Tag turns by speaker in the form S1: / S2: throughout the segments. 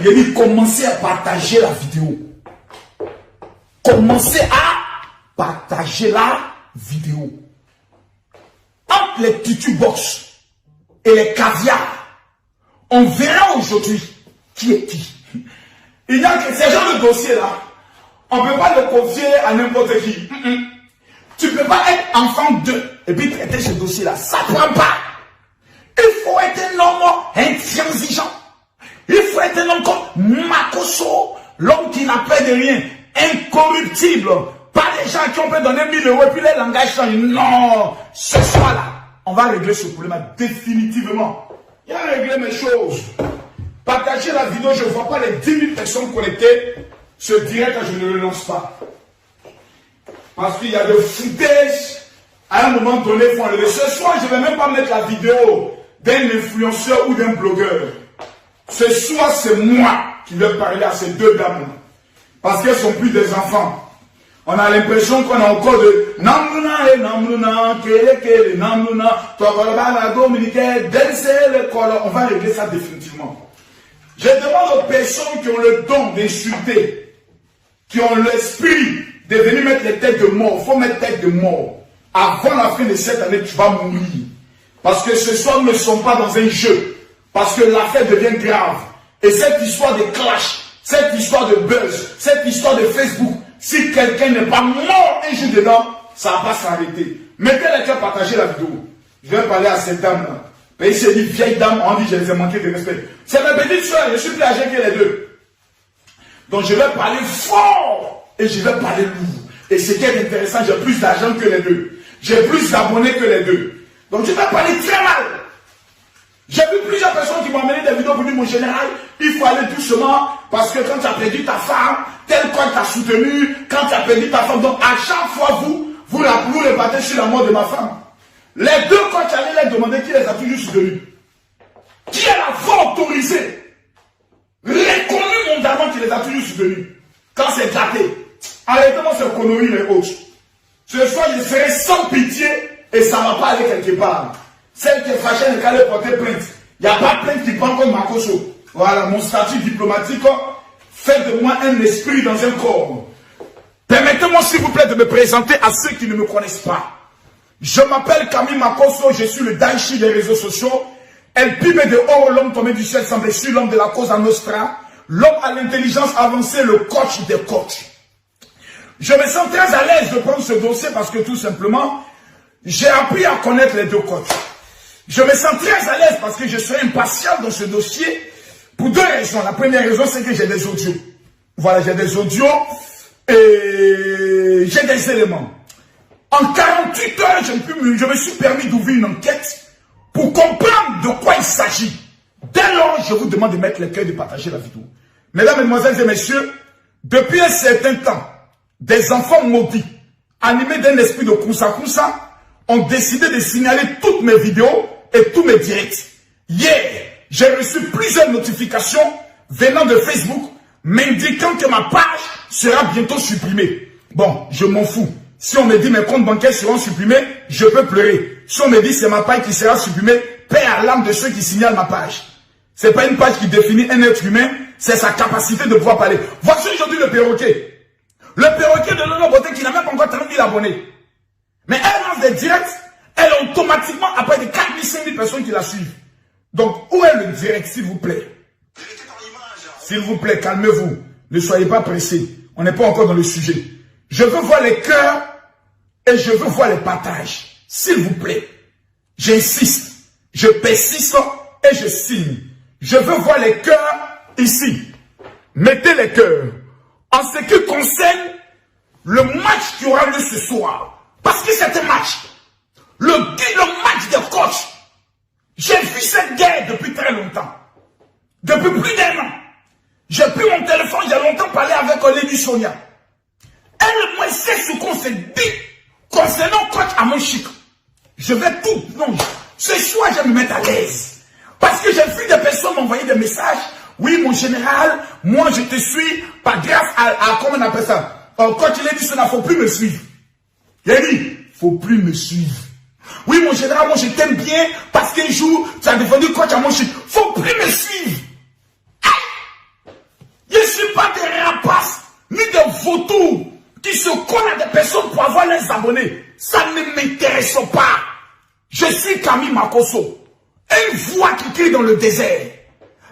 S1: Il dit commencez à partager la vidéo. Commencez à partager la vidéo. Entre les tutu box et les caviars, on verra aujourd'hui qui est qui. Il y a que ces gens de dossier là, on ne peut pas le confier à n'importe qui. Tu ne peux pas être enfant d'eux et puis traiter ce dossier là. Ça ne prend pas. Il faut être un homme intransigeant. Il faut être un homme comme Makosso, l'homme qui n'a peur de rien, incorruptible. Pas des gens qui ont peut donner 1000 euros et puis les langages changent. Non, ce soir-là, on va régler ce problème définitivement. Il y a réglé mes choses. Partagez la vidéo, je ne vois pas les 10 000 personnes connectées. Ce direct, je ne le lance pas. Parce qu'il y a des foutages. À un moment donné, il faut enlever. Ce soir, je ne vais même pas mettre la vidéo d'un influenceur ou d'un blogueur. Ce soir, c'est moi qui vais parler à ces deux dames. Parce qu'elles ne sont plus des enfants. On a l'impression qu'on a encore de Namluna et Namluna, Kele, Namluna, Tokolaba, Dominique, Denzel, le Kolo. On va régler ça définitivement. Je demande aux personnes qui ont le don d'insulter, qui ont l'esprit de venir mettre les têtes de mort. Il faut mettre tête de mort. Avant la fin de cette année, tu vas mourir. Parce que ce soir, nous ne sommes pas dans un jeu. Parce que l'affaire devient grave. Et cette histoire de clash, cette histoire de buzz, cette histoire de Facebook, si quelqu'un n'est pas mort un jour dedans, ça ne va pas s'arrêter. Mettez les cœurs, partagez la vidéo. Je vais parler à cette dame-là. Mais il s'est dit, vieille dame, on dit, je les ai manqué de respect. C'est ma petite soeur, je suis plus âgé que les deux. Donc je vais parler fort et je vais parler lourd. Et ce qui est intéressant, j'ai plus d'argent que les deux. J'ai plus d'abonnés que les deux. Donc je vais parler très mal. J'ai vu plusieurs personnes qui m'ont amené des vidéos pour dire, mon général, il faut aller doucement parce que quand tu as perdu ta femme, tel quoi tu as soutenu, quand tu as perdu ta femme, donc à chaque fois vous les battez sur la mort de ma femme. Les deux, quand tu allais les demander, qui les a toujours soutenus? Qui est la voix autorisée, reconnue mondialement qui les a toujours soutenus? Quand c'est gâté, arrêtez-moi ces conneries les autres. Ce soir, je serai sans pitié et ça ne va pas aller quelque part. Celle qui est fâchée n'est qu'à aller porter plainte. Il n'y a pas de plainte qui prend comme Makosso. Voilà, mon statut diplomatique fait de moi un esprit dans un corps. Permettez-moi s'il vous plaît de me présenter à ceux qui ne me connaissent pas. Je m'appelle Camille Makosso, je suis le Daichi des réseaux sociaux. El Pibe de Oro, l'homme tombé du ciel sans blessure, l'homme de la cause en Nostra, l'homme à l'intelligence avancée, le coach des coachs. Je me sens très à l'aise de prendre ce dossier parce que tout simplement, j'ai appris à connaître les deux coachs. Je me sens très à l'aise parce que je serai impatient dans ce dossier pour deux raisons. La première raison, c'est que j'ai des audios. Voilà, j'ai des audios et j'ai des éléments. En 48 heures, je me suis permis d'ouvrir une enquête pour comprendre de quoi il s'agit. Dès lors, je vous demande de mettre le cœur et de partager la vidéo. Mesdames, Mesdemoiselles et Messieurs, depuis un certain temps, des enfants maudits, animés d'un esprit de Kousa, ont décidé de signaler toutes mes vidéos et tous mes directs. Hier, j'ai reçu plusieurs notifications venant de Facebook m'indiquant que ma page sera bientôt supprimée. Bon, je m'en fous. Si on me dit mes comptes bancaires seront supprimés, je peux pleurer. Si on me dit c'est ma page qui sera supprimée, paix à l'âme de ceux qui signalent ma page. Ce n'est pas une page qui définit un être humain, c'est sa capacité de pouvoir parler. Voici aujourd'hui le perroquet. Le perroquet de Lolo Beauté qui n'a même pas encore 30 000 abonnés. Mais elle lance des directs, elle a automatiquement après de 4 000, 5 000 personnes qui la suivent. Donc, où est le direct, s'il vous plaît? S'il vous plaît, calmez-vous. Ne soyez pas pressés. On n'est pas encore dans le sujet. Je veux voir les cœurs et je veux voir les partages. S'il vous plaît. J'insiste. Je persiste et je signe. Je veux voir les cœurs ici. Mettez les cœurs. En ce qui concerne le match qui aura lieu ce soir. Parce que c'est un match. Le match de coach. J'ai vu cette guerre depuis très longtemps. Depuis plus d'1 an. J'ai pris mon téléphone, j'ai longtemps parlé avec Lady Sonia. Elle, moi, sait ce qu'on s'est dit concernant coach à mon chic. Je vais tout. Non, ce soir, je vais me mettre à l'aise. Parce que j'ai vu des personnes m'envoyer des messages. Oui, mon général, moi, je te suis par grâce à comment on appelle ça. Coach Lady Sonia, il ne faut plus me suivre. Il a dit, il ne faut plus me suivre. Oui, mon général, moi, je t'aime bien parce qu'un jour, tu as devenu coach à mon chic. Il ne faut plus me suivre. Aïe! suis pas des rapaces, ni des vautours qui se collent à des personnes pour avoir les abonnés. Ça ne m'intéresse pas. Je suis Camille Makosso. Une voix qui crie dans le désert.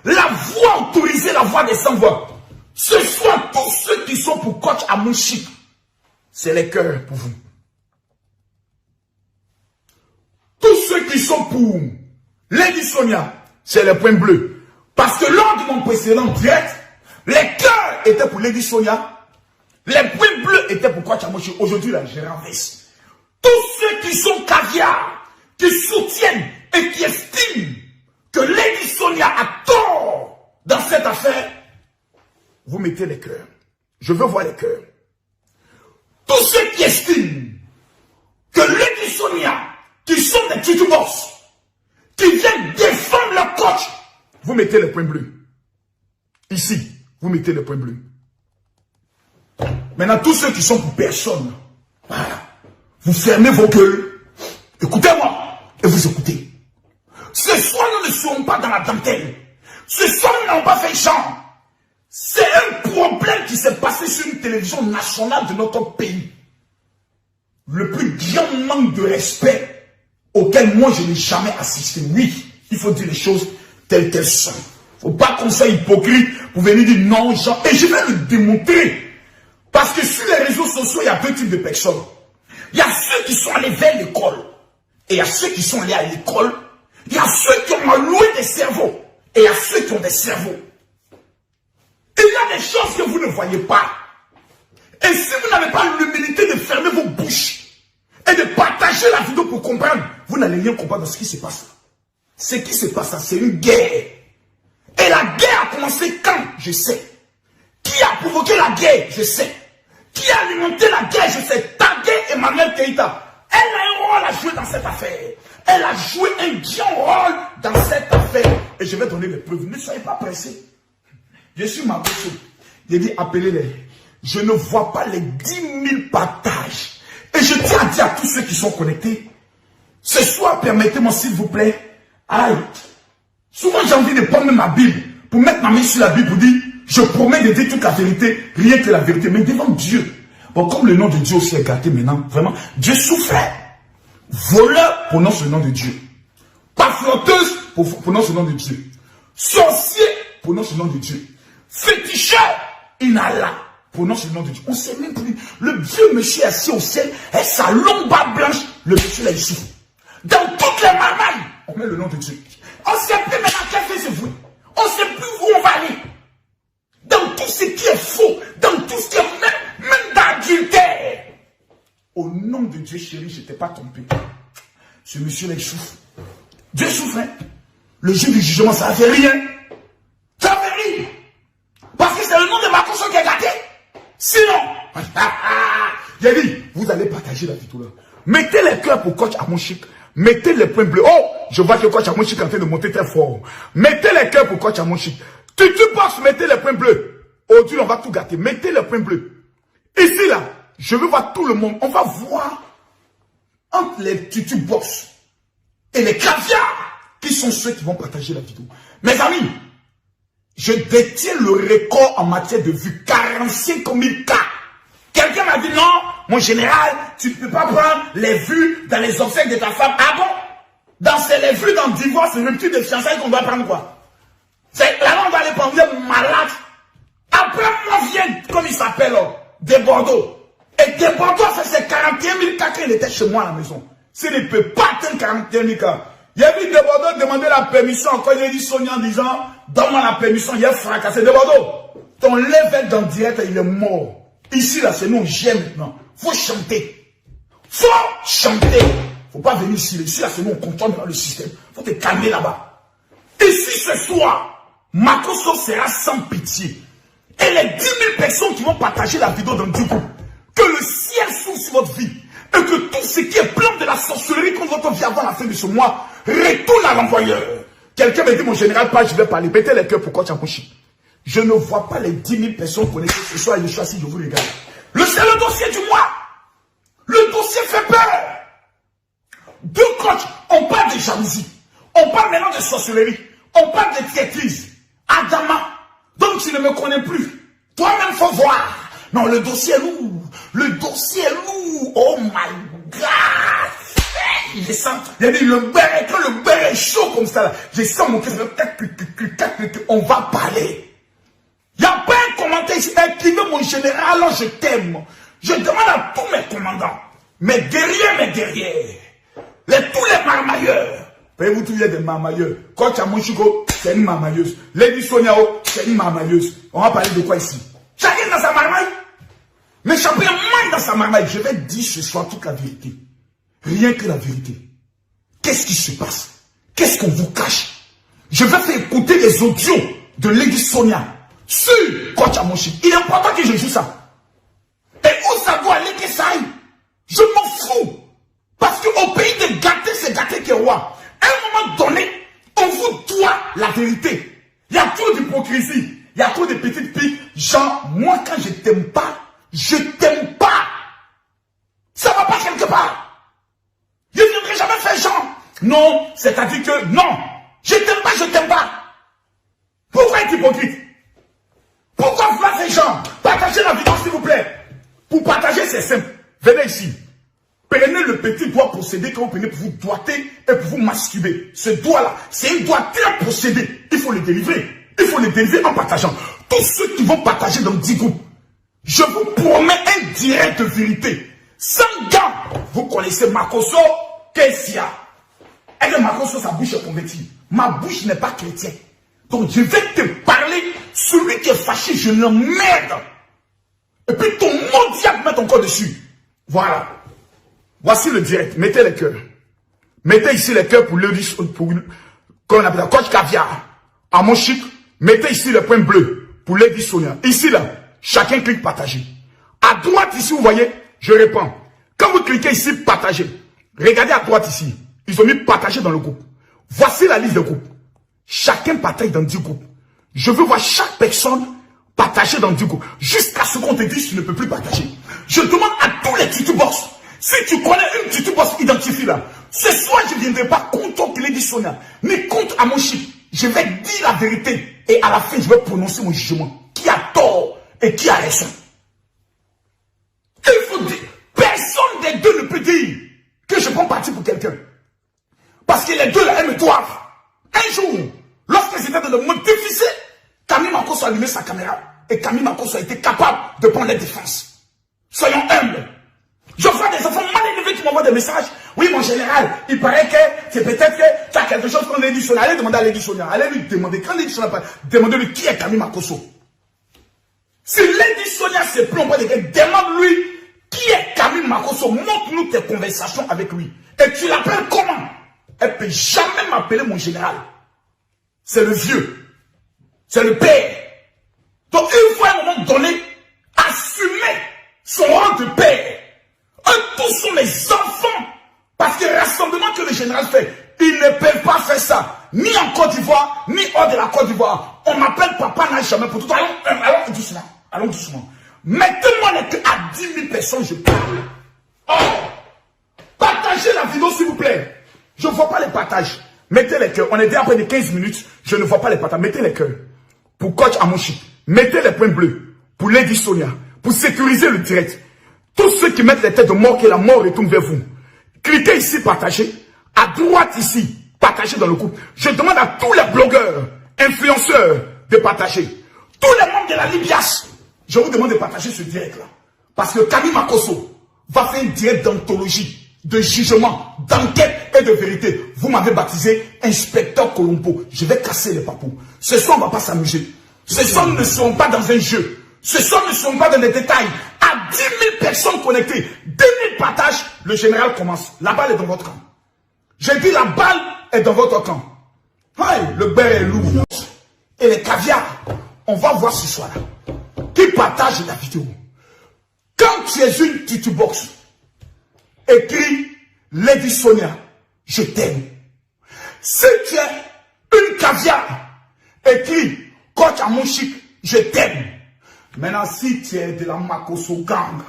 S1: La voix autorisée, la voix des sans-voix. Ce soir, tous ceux qui sont pour coach Amonchique, c'est les cœurs pour vous. Tous ceux qui sont pour Lady Sonia, c'est les points bleus. Parce que lors de mon précédent direct, les cœurs étaient pour Lady Sonia, les points bleus étaient pour coach Amonchique. Aujourd'hui, là, je renverse. Tous ceux qui sont caviar, qui soutiennent et qui estiment que Lady Sonia a tort dans cette affaire, vous mettez les cœurs. Je veux voir les cœurs. Tous ceux qui estiment que Lady Sonia, qui sont des titubos, qui viennent défendre leur coach, vous mettez les points bleus. Ici, vous mettez les points bleus. Maintenant, tous ceux qui sont pour personne, voilà, vous fermez vos gueules, écoutez-moi, et vous écoutez. Ce soir, nous ne serons pas dans la dentelle. Ce soir, nous n'avons pas fait genre. C'est un problème qui s'est passé sur une télévision nationale de notre pays. Le plus grand manque de respect auquel moi je n'ai jamais assisté. Oui, il faut dire les choses telles qu'elles sont. Il ne faut pas qu'on soit hypocrite pour venir dire non, genre. Et je vais le démontrer. Parce que sur les réseaux sociaux, il y a deux types de personnes. Il y a ceux qui sont allés vers l'école. Et il y a ceux qui sont allés à l'école. Il y a ceux qui ont alloué des cerveaux. Et il y a ceux qui ont des cerveaux. Il y a des choses que vous ne voyez pas. Et si vous n'avez pas l'humilité de fermer vos bouches et de partager la vidéo pour comprendre, vous n'allez rien comprendre de ce qui se passe. Ce qui se passe là, c'est une guerre. Et la guerre a commencé quand? Je sais. Qui a provoqué la guerre? Je sais. Qui a alimenté la guerre? Je sais. Tagué Emmanuel Keïta. Elle a un rôle à jouer dans cette affaire. Elle a joué un grand rôle dans cette affaire. Et je vais donner les preuves. Ne soyez pas pressés. Je suis Makosso. J'ai dit appelez-les. Je ne vois pas les 10 000 partages. Et je tiens à dire à tous ceux qui sont connectés. Ce soir, permettez-moi s'il vous plaît. Aïe. Souvent j'ai envie de prendre ma Bible. Pour mettre ma main sur la Bible pour dire. Je promets de dire toute la vérité. Rien que la vérité. Mais devant Dieu. Bon, comme le nom de Dieu aussi est gâté maintenant. Vraiment. Dieu souffrait. Voleur, prononce le nom de Dieu. Parfloteuse, prononce le nom de Dieu. Sorcier, prononce le nom de Dieu. Féticheur, inhala, prononce le nom de Dieu. On sait même plus. Le vieux monsieur assis au ciel, et sa longue barbe blanche, le monsieur là, il souffre. Dans toutes les marmailles, on met le nom de Dieu. On ne sait plus maintenant quel fait ce bruit. On ne sait plus où on va aller. Dans tout ce qui est faux, dans tout ce qui est même d'adultère. Au nom de Dieu, chérie, je ne t'ai pas trompé. Ce monsieur-là, il souffre. Dieu souffre. Hein? Le jour du jugement, ça ne fait rien. Ça ne fait rien. Parce que c'est le nom de Makosso qui est gâté. Sinon, j'ai dit, vous allez partager la vidéo là. Mettez les cœurs pour coach Amonchique. Mettez les points bleus. Oh, je vois que coach Amonchique est en train de monter très fort. Mettez les cœurs pour coach Amonchique. Tutubox, mettez les points bleus. Aujourd'hui, on va tout gâter. Mettez les points bleus. Ici là. Je veux voir tout le monde. On va voir entre les tutubox et les caviars qui sont ceux qui vont partager la vidéo. Mes amis, je détiens le record en matière de vues. 45 000 cas. Quelqu'un m'a dit non, mon général, tu ne peux pas prendre les vues dans les obsèques de ta femme. Ah bon? Dans les vues dans le divorce, c'est rupture de fiançailles qu'on doit prendre quoi? C'est là on va aller prendre malade. Après moi vient, comme il s'appelle, de Bordeaux. Et de Bordeaux, c'est 41 000 cas qu'il était chez moi à la maison. S'il ne peut pas atteindre 41 000 cas. Il a vu de Bordeaux demander la permission. Quand il a dit Sonia en disant, donne-moi la permission, il a fracassé. De Bordeaux, ton level dans direct, il est mort. Ici, là, c'est nous, j'aime maintenant. Faut chanter. Faut chanter. Faut pas venir ici. Ici, là, c'est nous, on contrôle le système. Faut te calmer là-bas. Ici, ce soir, Makosso sera sans pitié. Et les 10 000 personnes qui vont partager la vidéo dans le groupe, que le ciel s'ouvre sur votre vie. Et que tout ce qui est plan de la sorcellerie contre votre vie avant la fin de ce mois retourne à l'envoyeur. Quelqu'un m'a dit, mon général, pas, je vais parler. Mettez les cœurs pour coach Amonchique. Je ne vois pas les 10 000 personnes connectées ce soir et je suis assis, je vous regarde. C'est le dossier du mois. Le dossier fait peur. Deux coachs, on parle de jalousie. On parle maintenant de sorcellerie. On parle de traîtrise. Adama. Donc tu ne me connais plus. Toi-même, faut voir. Non, le dossier est lourd. Le dossier est lourd. Oh my God. Je sens, il dit, quand le beurre est chaud comme ça, là, je sens mon cœur, on va parler. Il n'y a pas un commentaire ici. Écrivez mon général, je t'aime. Je demande à tous mes commandants, mes guerriers, tous les marmailleurs. Voyez-vous, tous les marmailleurs. Coach Amoshiko, c'est une marmailleuse. Lady Soniao, c'est une marmailleuse. On va parler de quoi ici? Chacun dans sa marmaille. Mais chacun moins dans sa marmaille. Je vais dire ce soir toute la vérité. Rien que la vérité. Qu'est-ce qui se passe? Qu'est-ce qu'on vous cache? Je vais faire écouter les audios de Lady Sonia sur Coach Amoshiko. Il est important que je joue ça. Et où ça doit aller que ça aille? Je m'en fous. Parce qu'au pays de gâter, c'est gâter qui est roi. À un moment donné, on vous doit la vérité. Il y a trop d'hypocrisie. Il y a trop de petites filles. Genre, moi quand je t'aime pas, je t'aime pas. Ça va pas quelque part. Je ne viendrai jamais faire genre. Non, c'est-à-dire que non. Je t'aime pas, je t'aime pas. Pourquoi être hypocrite? Pourquoi vous faire genre? Partagez la vidéo s'il vous plaît. Pour partager, c'est simple. Venez ici. Prenez le petit doigt procédé que vous prenez pour vous doigter et pour vous masturber. Ce doigt-là, c'est un doigt très procédé. Il faut le délivrer. Il faut le délivrer en partageant. Tous ceux qui vont partager dans 10 groupes, je vous promets un direct de vérité. Sans gants, vous connaissez Makoso, Kessia. Et le Makoso, sa bouche est convertie. Ma bouche n'est pas chrétienne. Donc je vais te parler. Celui qui est fâché, je l'emmerde. Et puis ton mot diable met encore dessus. Voilà. Voici le direct. Mettez les cœurs. Mettez ici les cœurs pour Lady Sonia. Qu'on appelle la Coach Caviar. À mon chic. Mettez ici le point bleu pour Lady Sonia. Ici là. Chacun clique partager. À droite ici, vous voyez, je réponds. Quand vous cliquez ici, partager. Regardez à droite ici. Ils ont mis partager dans le groupe. Voici la liste de groupes. Chacun partage dans 10 groupes. Je veux voir chaque personne partager dans 10 groupes. Jusqu'à ce qu'on te dise tu ne peux plus partager. Je demande à tous les tutubox. Si tu connais une tutubox identifiée là, ce soir je ne viendrai pas contre Lady Sonia, mais contre Amoshik. Je vais dire la vérité et à la fin je vais prononcer mon jugement. Qui a tort et qui a raison. Il faut dire, personne des deux ne peut dire que je prends parti pour quelqu'un. Parce que les deux là, elles me doivent. Un jour, lorsque c'était de le modifier, Camille Makoso a allumé sa caméra et Camille Makoso a été capable de prendre les défenses. Soyons humbles. Je vois des enfants mal élevés qui m'envoient des messages. Oui, mon général, il paraît que c'est peut-être que tu as quelque chose qu'on Lady Sonia. Allez demander à Lady Sonia. Allez lui demander. Quand Lady Sonia parle, demandez-lui qui est Camille Makoso. Si Lady Sonia se plombe de quelqu'un, demande-lui qui est Camille Makoso. Montre-nous tes conversations avec lui. Et tu l'appelles comment? Elle ne peut jamais m'appeler mon général. C'est le vieux. C'est le père. Donc il faut à un moment donné assumer son rang de père. Eux tous sont les enfants. Parce que le rassemblement que le général fait, ils ne peuvent pas faire ça. Ni en Côte d'Ivoire, ni hors de la Côte d'Ivoire. On m'appelle papa n'a jamais pour tout. Allons doucement. Allons doucement. Mettez-moi à 10 000 personnes, je parle. Oh! Partagez la vidéo s'il vous plaît. Je ne vois pas les partages. Mettez les cœurs. On est déjà après de 15 minutes. Je ne vois pas les partages. Mettez les cœurs. Pour Coach Amoshik. Mettez les points bleus. Pour Lady Sonia. Pour sécuriser le direct. Tous ceux qui mettent les têtes de mort, que la mort retourne vers vous. Cliquez ici, partagez. À droite ici, partagez dans le groupe. Je demande à tous les blogueurs, influenceurs de partager. Tous les membres de la Libias, je vous demande de partager ce direct-là. Parce que Camille Makoso va faire un direct d'anthologie, de jugement, d'enquête et de vérité. Vous m'avez baptisé Inspecteur Colombo. Je vais casser les papous. Ce soir, on ne va pas s'amuser. Ce soir, nous ne serons pas dans un jeu. Ce soir, nous ne serons pas dans les détails. À 10 000 personnes connectées, 2 000 partages, le général commence. La balle est dans votre camp. J'ai dit la balle est dans votre camp. Hey, le beurre est lourd. Et les caviars, on va voir ce soir-là. Qui partage la vidéo. Quand tu es une tutubox, écris Lady Sonia, je t'aime. Si tu es une caviar, écris Coach Amoshik, je t'aime. Maintenant, si tu es de la Makoso Gang,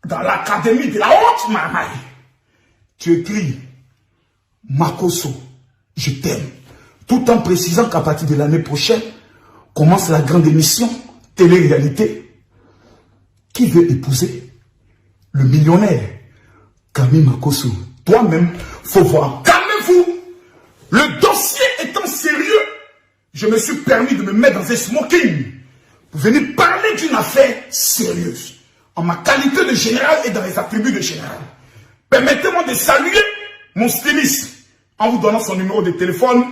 S1: dans l'académie de la haute marmaille, tu écris Makoso, je t'aime. Tout en précisant qu'à partir de l'année prochaine, commence la grande émission télé-réalité qui veut épouser le millionnaire Camille Makosso. Toi-même, faut voir. Calmez-vous. Le dossier étant sérieux, je me suis permis de me mettre dans un smoking pour venir parler d'une affaire sérieuse. En ma qualité de général et dans les attributs de général. Permettez-moi de saluer mon styliste en vous donnant son numéro de téléphone.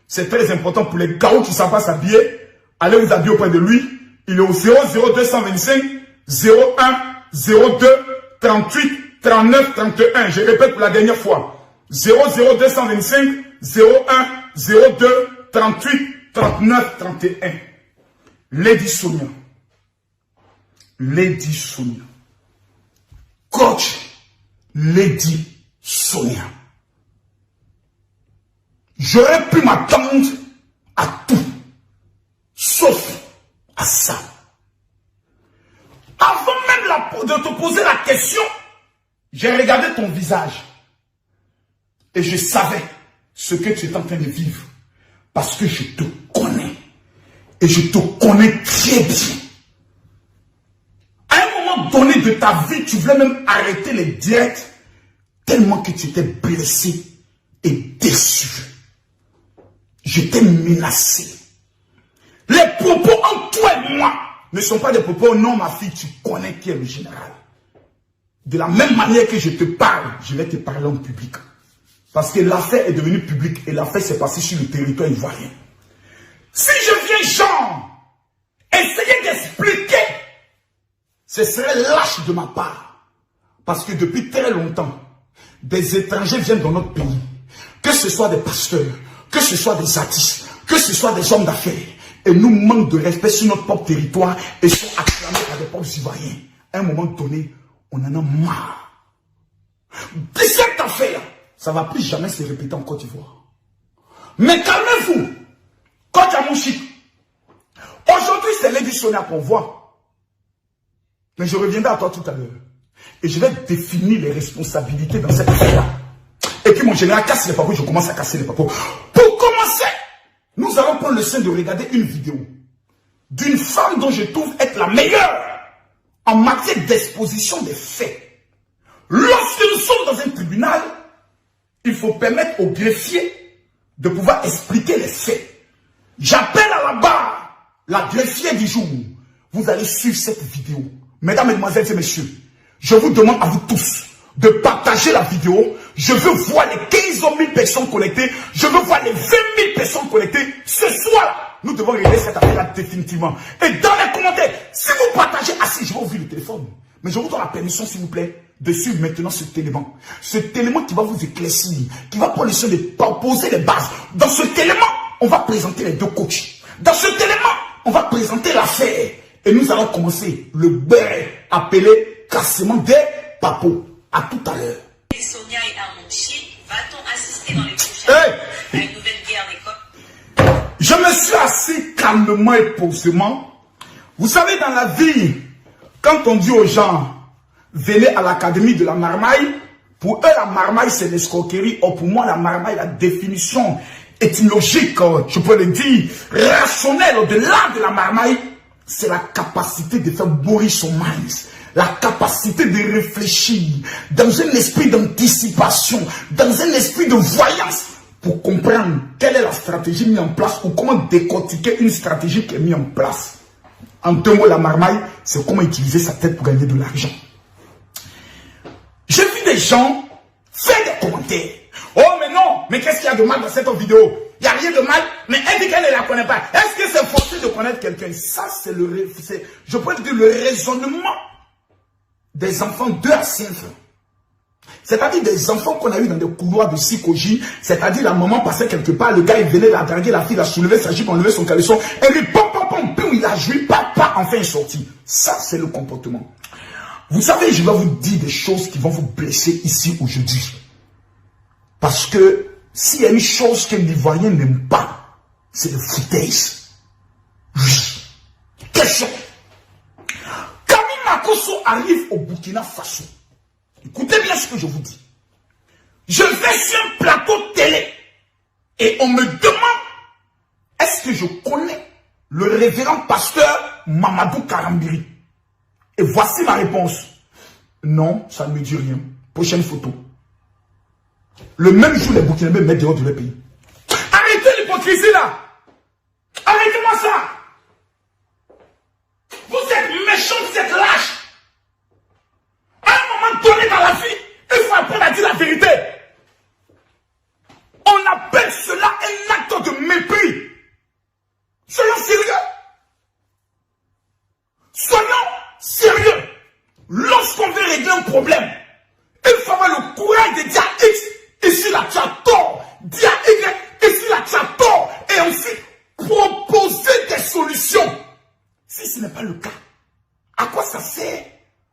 S1: C'est très important pour les gars qui ne savent pas s'habiller. Allez vous habiller auprès de lui. Il est au 00225 01 02 38 39 31. Je répète pour la dernière fois. 00225 01 02 38 39 31. Lady Sonia. Lady Sonia. Coach Lady Sonia. J'aurais pu m'attendre à tout, sauf à ça. Avant même de te poser la question, j'ai regardé ton visage et je savais ce que tu es en train de vivre parce que je te connais et je te connais très bien. À un moment donné de ta vie, tu voulais même arrêter les directs tellement que tu étais blessé et déçu. Je t'ai menacé. Les propos entre toi et moi ne sont pas des propos, non ma fille, tu connais qui est le général. De la même manière que je te parle, je vais te parler en public. Parce que l'affaire est devenue publique et l'affaire s'est passée sur le territoire ivoirien. Si je viens, Jean, essayer d'expliquer, ce serait lâche de ma part. Parce que depuis très longtemps, des étrangers viennent dans notre pays. Que ce soit des pasteurs, que ce soit des artistes, que ce soit des hommes d'affaires, et nous manquent de respect sur notre propre territoire et sont acclamés par des peuples ivoiriens. À un moment donné, on en a marre. De cette affaire, ça ne va plus jamais se répéter en Côte d'Ivoire. Mais calmez-vous, Coach Amouchik. Aujourd'hui, c'est Lady Sonia qu'on voit. Mais je reviendrai à toi tout à l'heure. Et je vais définir les responsabilités dans cette affaire-là. Et puis mon général casse les papous, je commence à casser les papous. Pour commencer, nous allons prendre le soin de regarder une vidéo d'une femme dont je trouve être la meilleure en matière d'exposition des faits. Lorsque nous sommes dans un tribunal, il faut permettre au greffier de pouvoir expliquer les faits. J'appelle à la barre la greffière du jour. Vous allez suivre cette vidéo. Mesdames, mesdemoiselles et messieurs, je vous demande à vous tous de partager la vidéo. Je veux voir les 15 000 personnes connectées. Je veux voir les 20 000 personnes connectées. Ce soir, nous devons régler cette affaire-là définitivement. Et dans les commentaires, si vous partagez, assis, je vais ouvrir le téléphone. Mais je vous donne la permission, s'il vous plaît, de suivre maintenant cet élément. Cet élément qui va vous éclaircir, qui va prendre le soin de poser les bases. Dans cet élément, on va présenter les deux coachs. Dans cet élément, on va présenter l'affaire. Et nous allons commencer le beurre appelé cassement des papos. À tout à l'heure.
S2: Sonia et Amouchik, va-t-on assister dans les prochains jours à une nouvelle guerre des coqs?
S1: Je me suis assis calmement et posément. Vous savez, dans la vie, quand on dit aux gens, venez à l'académie de la marmaille, pour eux, la marmaille, c'est l'escroquerie. Or, pour moi, la marmaille, la définition étymologique, je peux le dire, rationnelle, au-delà de la marmaille, c'est la capacité de faire bourrir son maïs. La capacité de réfléchir dans un esprit d'anticipation, dans un esprit de voyance, pour comprendre quelle est la stratégie mise en place ou comment décortiquer une stratégie qui est mise en place. En deux mots, la marmaille, c'est comment utiliser sa tête pour gagner de l'argent. J'ai vu des gens faire des commentaires. Oh mais non, mais qu'est-ce qu'il y a de mal dans cette vidéo? Il n'y a rien de mal, mais elle dit qu'elle ne la connaît pas. Est-ce que c'est forcé de connaître quelqu'un? Ça, c'est je peux dire, le raisonnement des enfants 2 à 5 ans. C'est-à-dire des enfants qu'on a eu dans des couloirs de psychologie. C'est-à-dire la maman passait quelque part, le gars il venait la draguer, la fille la soulever sa jupe, enlever son caleçon, et lui pom pom pom, pum, il a joué, papa, enfin il est sorti. Ça c'est le comportement. Vous savez, je vais vous dire des choses qui vont vous blesser ici aujourd'hui. Parce que s'il y a une chose que l'Ivoirien n'aime pas, c'est le foutaise. Oui. Question. Makosso arrive au Burkina Faso. Écoutez bien ce que je vous dis. Je vais sur un plateau télé et on me demande est-ce que je connais le révérend pasteur Mamadou Karambiri. Et voici ma réponse. Non, ça ne me dit rien. Prochaine photo. Le même jour, les Burkinabés mettent dehors de leur pays. Arrêtez l'hypocrisie là. Arrêtez-moi ça. Vous êtes méchants, vous êtes lâches. À un moment donné dans la vie, il faut apprendre à dire la vérité. On appelle cela un acte de mépris. Soyons sérieux. Soyons sérieux. Lorsqu'on veut régler un problème, il faut avoir le courage de dire à X, ici là tu as tort. Dire à Y, ici là tu as tort. Et ensuite, proposer des solutions. Si ce n'est pas le cas, à quoi ça sert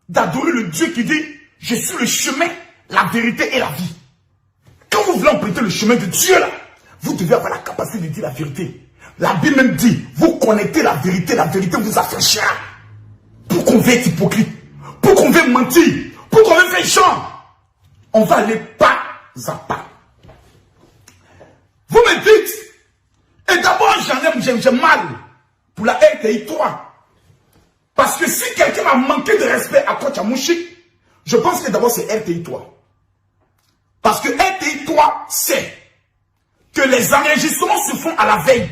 S1: d'adorer le Dieu qui dit, je suis le chemin, la vérité et la vie? Quand vous voulez emprunter le chemin de Dieu là, vous devez avoir la capacité de dire la vérité. La Bible même dit, vous connaissez la vérité vous affranchira. Pour qu'on veut être hypocrite, pour qu'on veut mentir, pour qu'on veut faire genre, on va aller pas à pas. Vous me dites, et d'abord j'ai mal pour la RTI 3. Parce que si quelqu'un a manqué de respect à Coach Amouchik, je pense que d'abord c'est RTI 3. Parce que RTI 3 sait que les enregistrements se font à la veille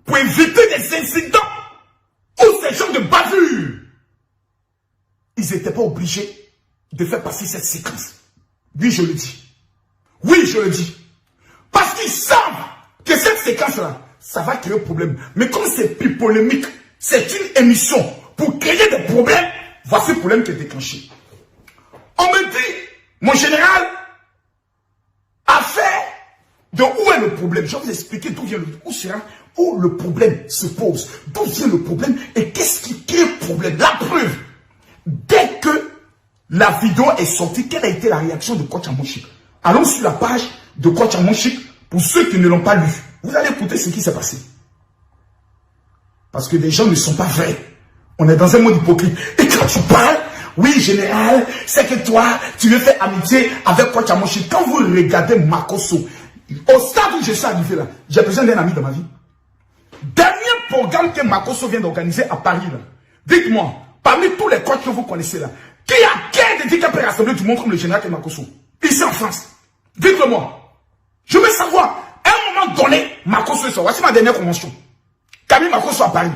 S1: pour éviter des incidents ou ces genres de bavures. Ils n'étaient pas obligés de faire passer cette séquence. Oui, je le dis. Oui, je le dis. Parce qu'ils savent que cette séquence-là, ça va créer un problème. Mais comme c'est plus polémique, c'est une émission pour créer des problèmes, voici le problème qui est déclenché. On me dit, mon général, a fait de où est le problème. Je vais vous expliquer d'où vient où le problème se pose. D'où vient le problème et qu'est-ce qui crée le problème. La preuve, dès que la vidéo est sortie, quelle a été la réaction de Coach Amouchik? Allons sur la page de Coach Amouchik pour ceux qui ne l'ont pas lu. Vous allez écouter ce qui s'est passé. Parce que les gens ne sont pas vrais. On est dans un monde hypocrite. Et quand tu parles, oui, général, c'est que toi, tu veux faire amitié avec Coach Amouchik. Quand vous regardez Makosso, au stade où je suis arrivé là, j'ai besoin d'un ami dans ma vie. Dernier programme que Makosso vient d'organiser à Paris là. Dites-moi, parmi tous les coachs que vous connaissez là, qui a quel handicapé rassembler du monde comme le général Makosso? Ici en France. Dites-le-moi. Je veux savoir, à un moment donné, Makosso est sorti. Voici ma dernière convention. Camille Makosso à Paris.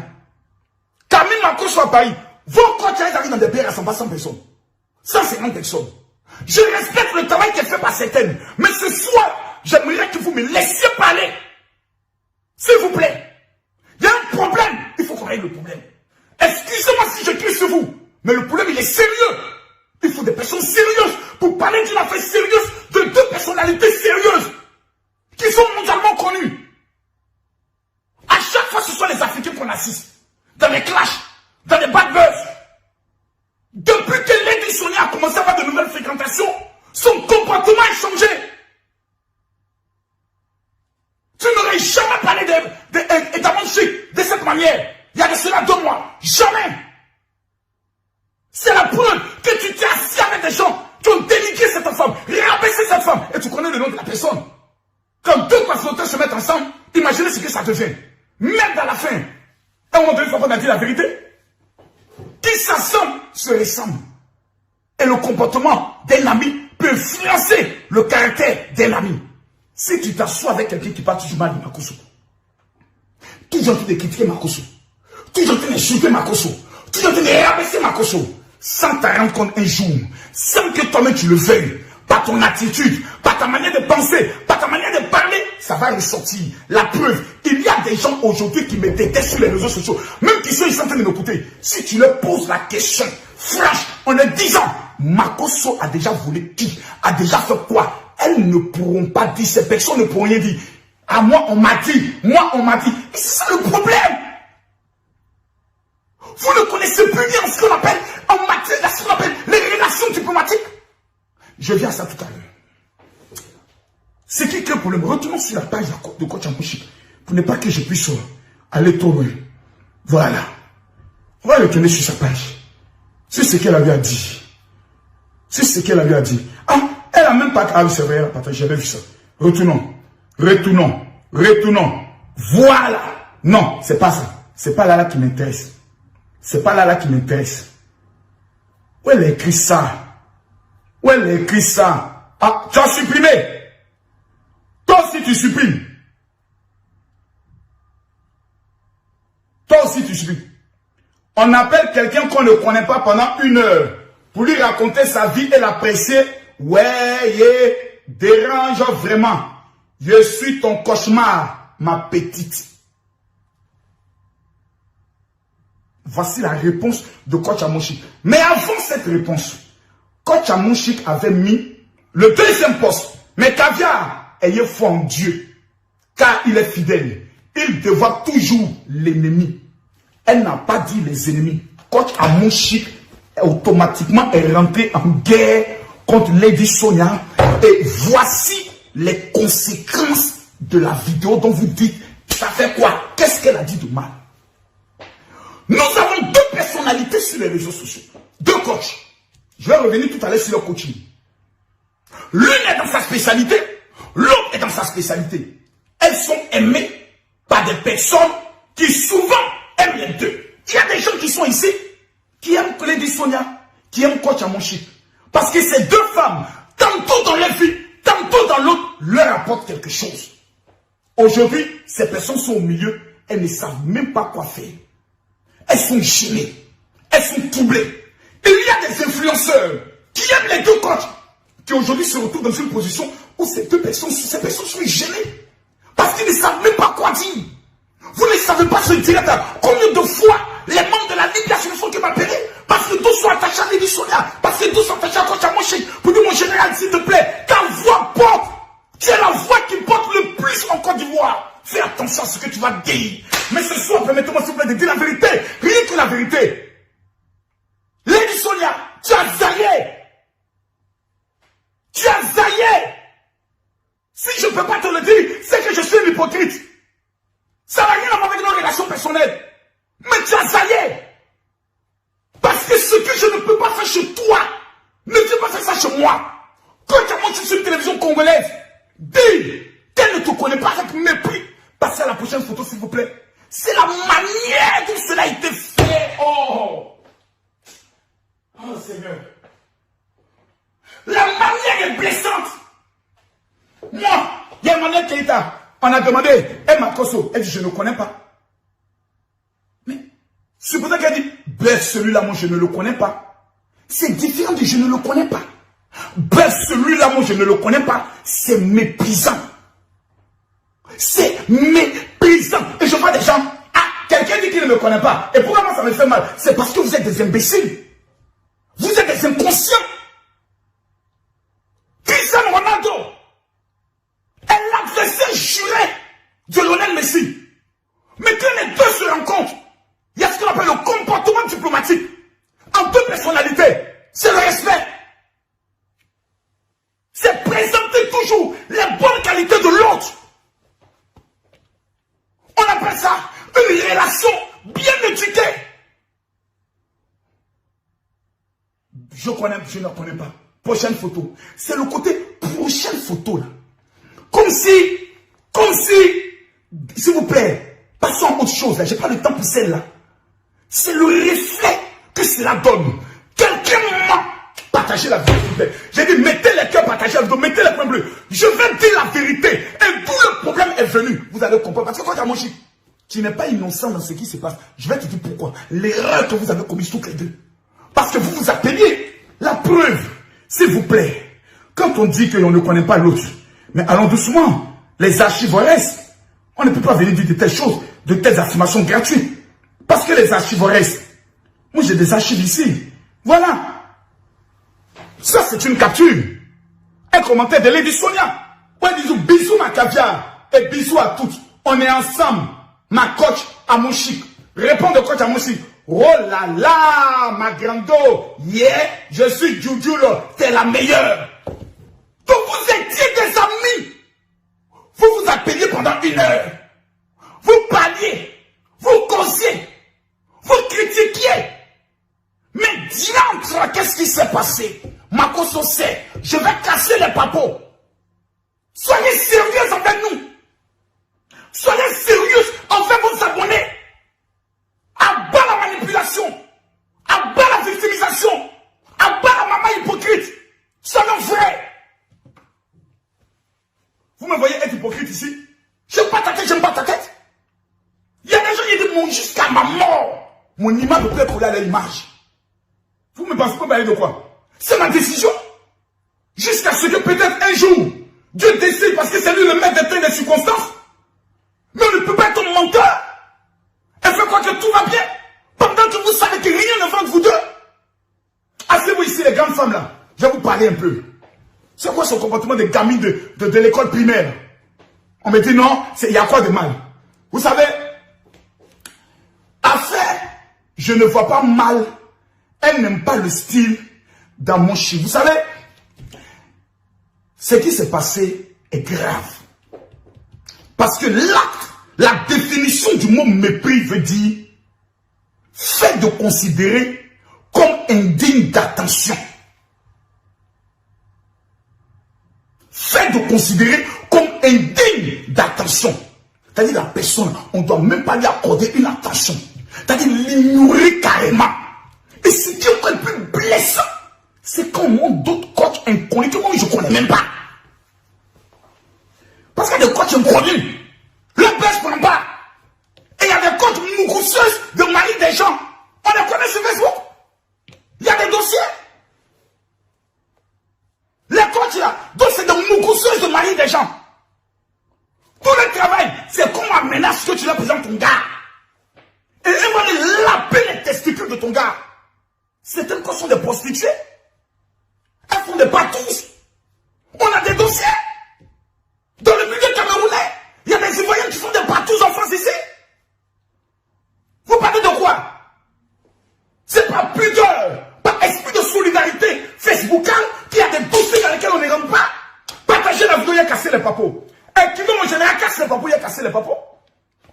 S1: Camille Makosso à Paris. Vos coachs arrivent dans des pays rassemblés 100 personnes. 150 personnes. Je respecte le travail qui est fait par certaines. Mais ce soir, j'aimerais que vous me laissiez parler. S'il vous plaît. Il y a un problème. Il faut qu'on règle le problème. Excusez-moi si je crie sur vous. Mais le problème, il est sérieux. Il faut des personnes sérieuses pour parler d'une affaire sérieuse de deux personnalités sérieuses qui sont mondialement connues. À chaque fois, ce sont les Africains qu'on assiste. Dans les clashs, dans les bad buzz. Depuis que Lady Sonia a commencé à avoir de nouvelles fréquentations, son comportement a changé. Tu n'aurais jamais parlé d'Amouchik de cette manière. Il y a de cela 2 mois. Jamais. C'est la preuve que tu t'es assis avec des gens qui ont dénigré cette femme, rabaissé cette femme, et tu connais le nom de la personne. Quand 2 coiffeurs se mettent ensemble, imaginez ce que ça devient. Même dans la fin, à un moment donné, il faut qu'on a dit la vérité. Qui s'assemble se ressemble. Et le comportement d'un ami peut influencer le caractère d'un ami. Si tu t'assois avec quelqu'un qui parle toujours mal de Makosso, toujours en train de critiquer Makosso, toujours en train d'insulter Makosso, toujours en train de rabaisser Makosso, sans t'en rendre compte un jour, sans que toi-même tu le veuilles, par ton attitude, par ta manière de penser, par ta manière de parler, ça va ressortir. La preuve, il y a des gens aujourd'hui qui me détestent sur les réseaux sociaux, même qui sont en train de m'écouter. Si tu leur poses la question, flash, en leur disant, Makosso a déjà volé qui? A déjà fait quoi? Elles ne pourront pas dire, ces personnes ne pourront rien dire. À moi, on m'a dit, moi, on m'a dit. Et c'est ça le problème. Vous ne connaissez plus bien ce qu'on appelle, en matière, ce qu'on appelle les relations diplomatiques. Je viens à ça tout à l'heure. C'est qui crée le problème? Retournons sur la page de Coach Amouchik pour ne pas que je puisse aller trop loin. Voilà. On va retourner sur sa page. C'est ce qu'elle avait à dire. C'est ce qu'elle avait à dire. Ah, elle n'a même pas... Ah oui, c'est vrai, elle a partagé, j'avais vu ça. Retournons. Retournons. Retournons. Voilà. Non, c'est pas ça. C'est pas là qui m'intéresse. C'est pas là qui m'intéresse. Où elle a écrit ça? Où elle a écrit ça? Ah, tu as supprimé. Toi aussi tu supprimes. Toi aussi tu supprimes. On appelle quelqu'un qu'on ne connaît pas pendant 1 heure pour lui raconter sa vie et l'apprécier. Ouais, dérange vraiment. Je suis ton cauchemar, ma petite. Voici la réponse de Coach Amonchik. Mais avant cette réponse, Coach Amonchik avait mis le 2e poste. Mais Caviar, ayez foi en Dieu, car il est fidèle. Il dévoile toujours l'ennemi. Elle n'a pas dit les ennemis. Coach Amonchik automatiquement est rentré en guerre contre Lady Sonia. Et voici les conséquences de la vidéo dont vous dites, ça fait quoi? Qu'est-ce qu'elle a dit de mal? Nous avons 2 personnalités sur les réseaux sociaux. 2 coachs. Je vais revenir tout à l'heure sur le coaching. L'une est dans sa spécialité, l'autre est dans sa spécialité. Elles sont aimées par des personnes qui souvent aiment les deux. Il y a des gens qui sont ici, qui aiment Lady Sonia, qui aiment Coach Amonchik. Parce que ces 2 femmes, tantôt dans leur vie, tantôt dans l'autre, leur apportent quelque chose. Aujourd'hui, ces personnes sont au milieu, elles ne savent même pas quoi faire. Elles sont gênées, elles sont troublées. Il y a des influenceurs qui aiment les 2 coachs, qui aujourd'hui se retrouvent dans une position où ces personnes sont gênées. Parce qu'ils ne savent même pas quoi dire. Vous ne savez pas ce direct. Combien de fois les membres de la Ligue nationale qui m'appellent parce que tous sont attachés à Lady Sonia, parce que tous sont attachés à Coach Amonchik, pour dire mon général, s'il te plaît, ta voix porte. Tu es la voix qui porte le plus en Côte d'Ivoire. Fais attention à ce que tu vas dire. Mais ce soir, permettez-moi s'il vous plaît de dire la vérité. Rien que la vérité. Lady Sonia, tu as zaillé. Tu as zaillé. Si je ne peux pas te le dire, c'est que je suis un hypocrite. Ça n'a rien à voir avec nos relations personnelles. Mais tu as zaillé. Parce que ce que je ne peux pas faire chez toi, ne peux pas faire ça chez moi. Quand tu montes sur une télévision congolaise, dis qu'elle ne te connaît pas avec mépris. Passez à la prochaine photo, s'il vous plaît. C'est la manière dont cela a été fait. Oh! Oh Seigneur. La manière est blessante. Moi, il y a Emmanuel Keïta. On a demandé, Emma Kosso. Elle dit, je ne connais pas. Mais, c'est pour ça qu'elle dit, ben celui-là, moi, je ne le connais pas. C'est différent de je ne le connais pas. Ben celui-là, moi, je ne le connais pas. C'est méprisant. C'est méprisant. Et je vois des gens, ah, quelqu'un dit qu'il ne me connaît pas. Et pourquoi moi ça me fait mal? C'est parce que vous êtes des imbéciles. Vous êtes des inconscients. Cristiano Ronaldo est l'adversaire juré de Lionel Messi. Mais quand les 2 se rencontrent, il y a ce qu'on appelle le comportement diplomatique. En 2 personnalités, c'est le respect. C'est présenter toujours les bonnes qualités de l'autre. On appelle ça une relation bien éduquée. Je ne connais pas. Prochaine photo. C'est le côté prochaine photo là. Comme si, s'il vous plaît, passons à autre chose là. J'ai pas le temps pour celle-là. C'est le reflet que cela donne. Quelqu'un m'a partagé la vidéo, s'il vous plaît. J'ai dit, mettez les cœurs, partagez la vidéo, mettez les points bleus. Je vais dire la vérité. Et d'où le problème est venu. Vous allez comprendre. Parce que quand Amonchik, tu n'es pas innocent dans ce qui se passe. Je vais te dire pourquoi. L'erreur que vous avez commise toutes les 2. Parce que vous vous appeliez. La preuve, s'il vous plaît. Quand on dit que l'on ne connaît pas l'autre, mais allons doucement. Les archives restent. On ne peut pas venir dire de telles choses, de telles affirmations gratuites. Parce que les archives restent. Moi, j'ai des archives ici. Voilà. Ça, c'est une capture. Un commentaire de Lady Sonia. Ouais, disons bisous ma caviar. Et bisous à toutes. On est ensemble. Ma coach Amonchik. Réponds de coach Amonchik. Oh là là, ma grando. Yeah, je suis Jujulo. T'es la meilleure. Donc vous étiez des amis. Vous vous appeliez pendant 1 heure. Vous parliez. Vous causiez. Vous critiquiez. Mais diantre, qu'est-ce qui s'est passé? Makoso sait, je vais casser les papos. Soyez sérieux avec nous. Soyez sérieux envers vos abonnés. À bas la manipulation. hypocrite ici. J'aime pas ta tête, j'aime pas ta tête. Il y a des gens qui disent, mon jusqu'à ma mort, mon image peut coller à l'image. Vous me pensez pas parler de quoi? C'est ma décision. Jusqu'à ce que peut-être un jour, Dieu décide parce que c'est lui le maître des temps et des circonstances. Mais on ne peut pas être un menteur. Elle fait croire que tout va bien. Pendant que vous savez que rien ne va entre vous deux. Asseyez-vous ici, les grandes femmes là. Je vais vous parler un peu. C'est quoi ce comportement des gamines de l'école primaire? On me dit non, il y a quoi de mal? Vous savez, affaire, je ne vois pas mal. Elle n'aime pas le style dans mon chien. Vous savez, ce qui s'est passé est grave. Parce que l'acte, la définition du mot mépris veut dire fait de considérer comme indigne d'attention. Fait de considérer comme indigne d'attention. C'est-à-dire la personne, on ne doit même pas lui accorder une attention. C'est-à-dire l'ignorer carrément. Et ce qui est encore plus blessant, c'est quand on montre d'autres coachs inconnus que moi je ne connais même pas. Parce qu'il y a des coachs inconnus. Le best ne prend pas. Et il y a des coachs moukousseuses de mari des gens. On les connaît sur Facebook. Il y a des dossiers. Les coachs là, donc c'est des moukousseuses de mari des gens. Tout le travail, c'est comment amener à ce que tu leur présentes ton gars. Et ils vont aller laper les testicules de ton gars. Certaines causes sont des prostituées. Elles font des patous. On a des dossiers. Dans le milieu camerounais, il y a des Ivoiriens qui font des patous en France ici. Vous parlez de quoi? C'est pas pudeur, pas esprit de solidarité facebookal qui a des dossiers dans lesquels on ne rentre pas. Partager la vidéo, il a cassé les papos. Et qui veut en général casser les papos, il a cassé les papos.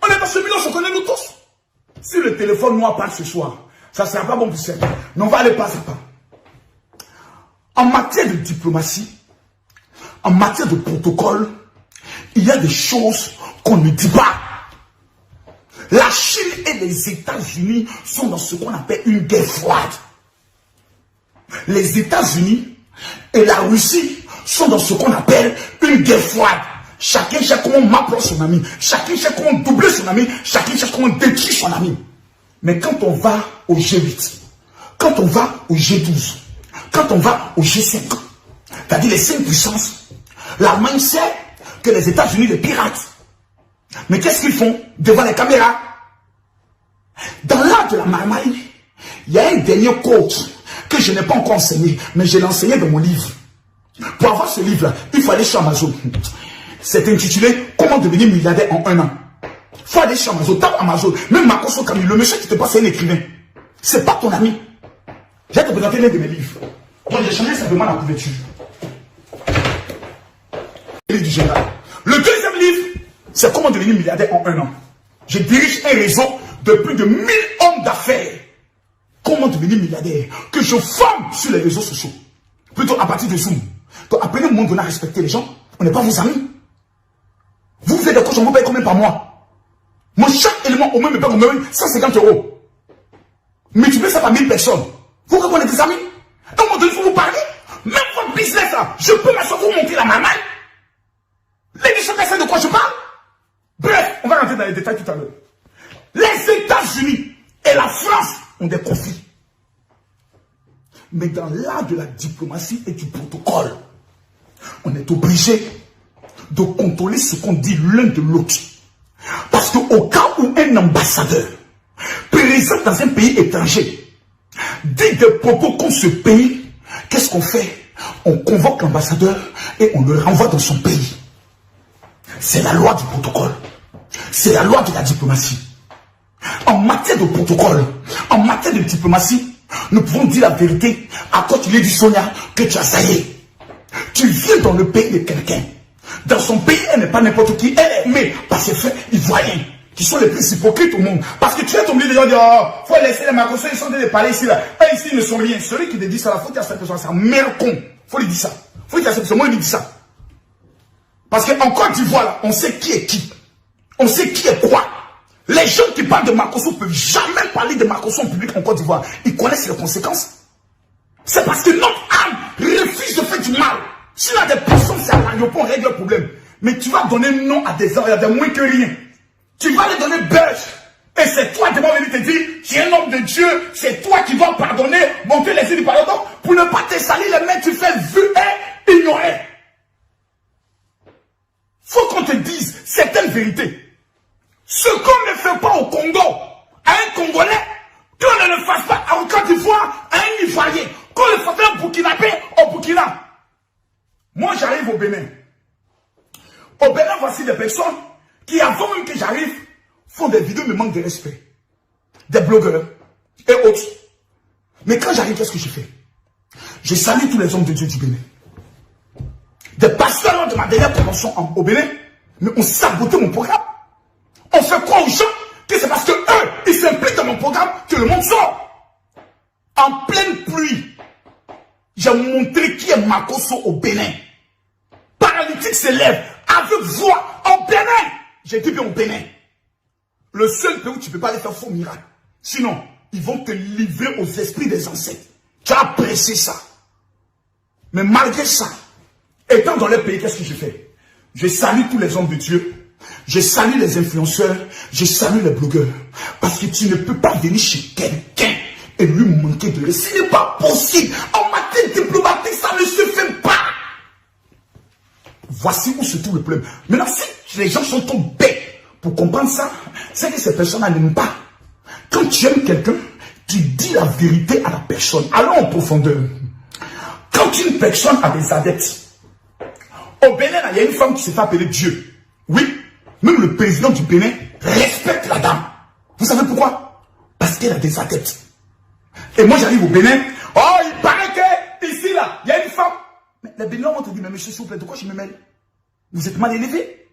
S1: On est dans ce milieu, on se connaît nous tous. Si le téléphone noir parle ce soir, ça ne sera pas bon pour ça. Mais on va aller pas à pas. En matière de diplomatie, en matière de protocole, il y a des choses qu'on ne dit pas. La Chine et les États-Unis sont dans ce qu'on appelle une guerre froide. Les États-Unis et la Russie sont dans ce qu'on appelle une guerre froide. Chacun cherche comment m'approche son ami. Chacun cherche comment doubler son ami. Chacun cherche comment détruire son ami. Mais quand on va au G8, quand on va au G12, quand on va au G5, c'est-à-dire les 5 puissances, l'Allemagne sait que les États-Unis les piratent. Mais qu'est-ce qu'ils font devant les caméras? Dans l'art de la marmaille, il y a un dernier coach que je n'ai pas encore enseigné, mais je l'ai enseigné dans mon livre. Pour avoir ce livre-là, il faut aller sur Amazon. C'est intitulé « Comment devenir milliardaire en 1 an ». Il faut aller sur Amazon, tape Amazon. Même Marcos Camille, le monsieur qui te passe, c'est un écrivain. C'est pas ton ami. J'ai te présenté l'un de mes livres. Donc j'ai changé simplement la couverture. Le deuxième livre, c'est comment devenir milliardaire en 1 an. Je dirige un réseau de plus de 1000 hommes d'affaires. Comment devenir milliardaire, que je forme sur les réseaux sociaux. Plutôt à partir de Zoom. Donc apprenez au monde à respecter les gens. On n'est pas vos amis. Vous faites des coachs, on vous paye combien par mois? Moi, chaque élément au moins me paye combien? 150 €. Multipliez ça par 1000 personnes. Vous répondez des amis. À un moment donné, il faut vous parler. Même votre business là, je peux m'asseoir vous monter la marmaille. L'édition sait de quoi je parle. Bref, on va rentrer dans les détails tout à l'heure. Les États-Unis et la France ont des conflits. Mais dans l'art de la diplomatie et du protocole, on est obligé de contrôler ce qu'on dit l'un de l'autre. Parce qu'au cas où un ambassadeur présent dans un pays étranger dit des propos contre ce pays, qu'est-ce qu'on fait? On convoque l'ambassadeur et on le renvoie dans son pays. C'est la loi du protocole. C'est la loi de la diplomatie. En matière de protocole, en matière de diplomatie, nous pouvons dire la vérité à toi tu lui dis Sonia que tu as saillé. Tu viens dans le pays de quelqu'un. Dans son pays, elle n'est pas n'importe qui. Elle est aimée par ses frères ivoiriens qui sont les plus hypocrites au monde. Parce que tu es tombé des gens qui disent oh, faut laisser les Macrossons, ils sont en train de parler ici là. Eux ici ils ne sont rien. Celui qui te dit ça, la faute à cette personne, c'est un merde con. Faut lui dire ça. Faut lui dire ça, parce que moi il lui dit ça. Parce qu'en Côte d'Ivoire, là, on sait qui est qui. On sait qui est quoi. Les gens qui parlent de Marcosso ne peuvent jamais parler de Marcosso en public en Côte d'Ivoire. Ils connaissent les conséquences. C'est parce que notre âme refuse de faire du mal. Si on a des personnes, c'est à l'aéroport, on règle le problème. Mais tu vas donner nom à des moins que rien. Tu vas les donner buzz. Et c'est toi qui vas venir te dire, tu es un homme de Dieu, c'est toi qui dois pardonner, montrer les yeux du pardon, pour ne pas te salir les mains, tu fais vu et ignorer. Faut qu'on te dise certaines vérités. Ce qu'on ne fait pas au Congo, à un Congolais, qu'on ne le fasse pas en Côte d'Ivoire, à un Ivoirien, qu'on le fasse à un Burkinabé au Burkina. Moi, j'arrive au Bénin. Au Bénin, voici des personnes qui, avant même que j'arrive, font des vidéos, me manquent de respect. Des blogueurs et autres. Mais quand j'arrive, qu'est-ce que je fais? Je salue tous les hommes de Dieu du Bénin. Des pasteurs lors de ma dernière promotion au Bénin, mais on saboté mon programme. On fait croire aux gens que c'est parce que eux, ils s'impliquent dans mon programme que le monde sort. En pleine pluie, j'ai montré qui est Makosso au Bénin. Paralytique se lève avec voix au Bénin. J'ai dit bien au Bénin. Le seul pays où tu ne peux pas aller faire faux miracle. Sinon, ils vont te livrer aux esprits des ancêtres. Tu as apprécié ça. Mais malgré ça, étant dans le pays, qu'est-ce que je fais? Je salue tous les hommes de Dieu. Je salue les influenceurs. Je salue les blogueurs. Parce que tu ne peux pas venir chez quelqu'un et lui manquer de respect. Ce n'est pas possible. En matière diplomatique, ça ne se fait pas. Voici où se trouve le problème. Maintenant, si les gens sont trop bêtes pour comprendre ça, c'est que ces personnes-là n'aiment pas. Quand tu aimes quelqu'un, tu dis la vérité à la personne. Allons en profondeur. Quand une personne a des adeptes, au Bénin, il y a une femme qui se fait appeler Dieu. Oui, même le président du Bénin respecte la dame. Vous savez pourquoi? Parce qu'elle a des adeptes. Et moi, j'arrive au Bénin. Oh, il paraît que ici, là, il y a une femme. Mais les Béninois vont te dire, mais monsieur, s'il vous plaît, de quoi je me mêle? Vous êtes mal élevé.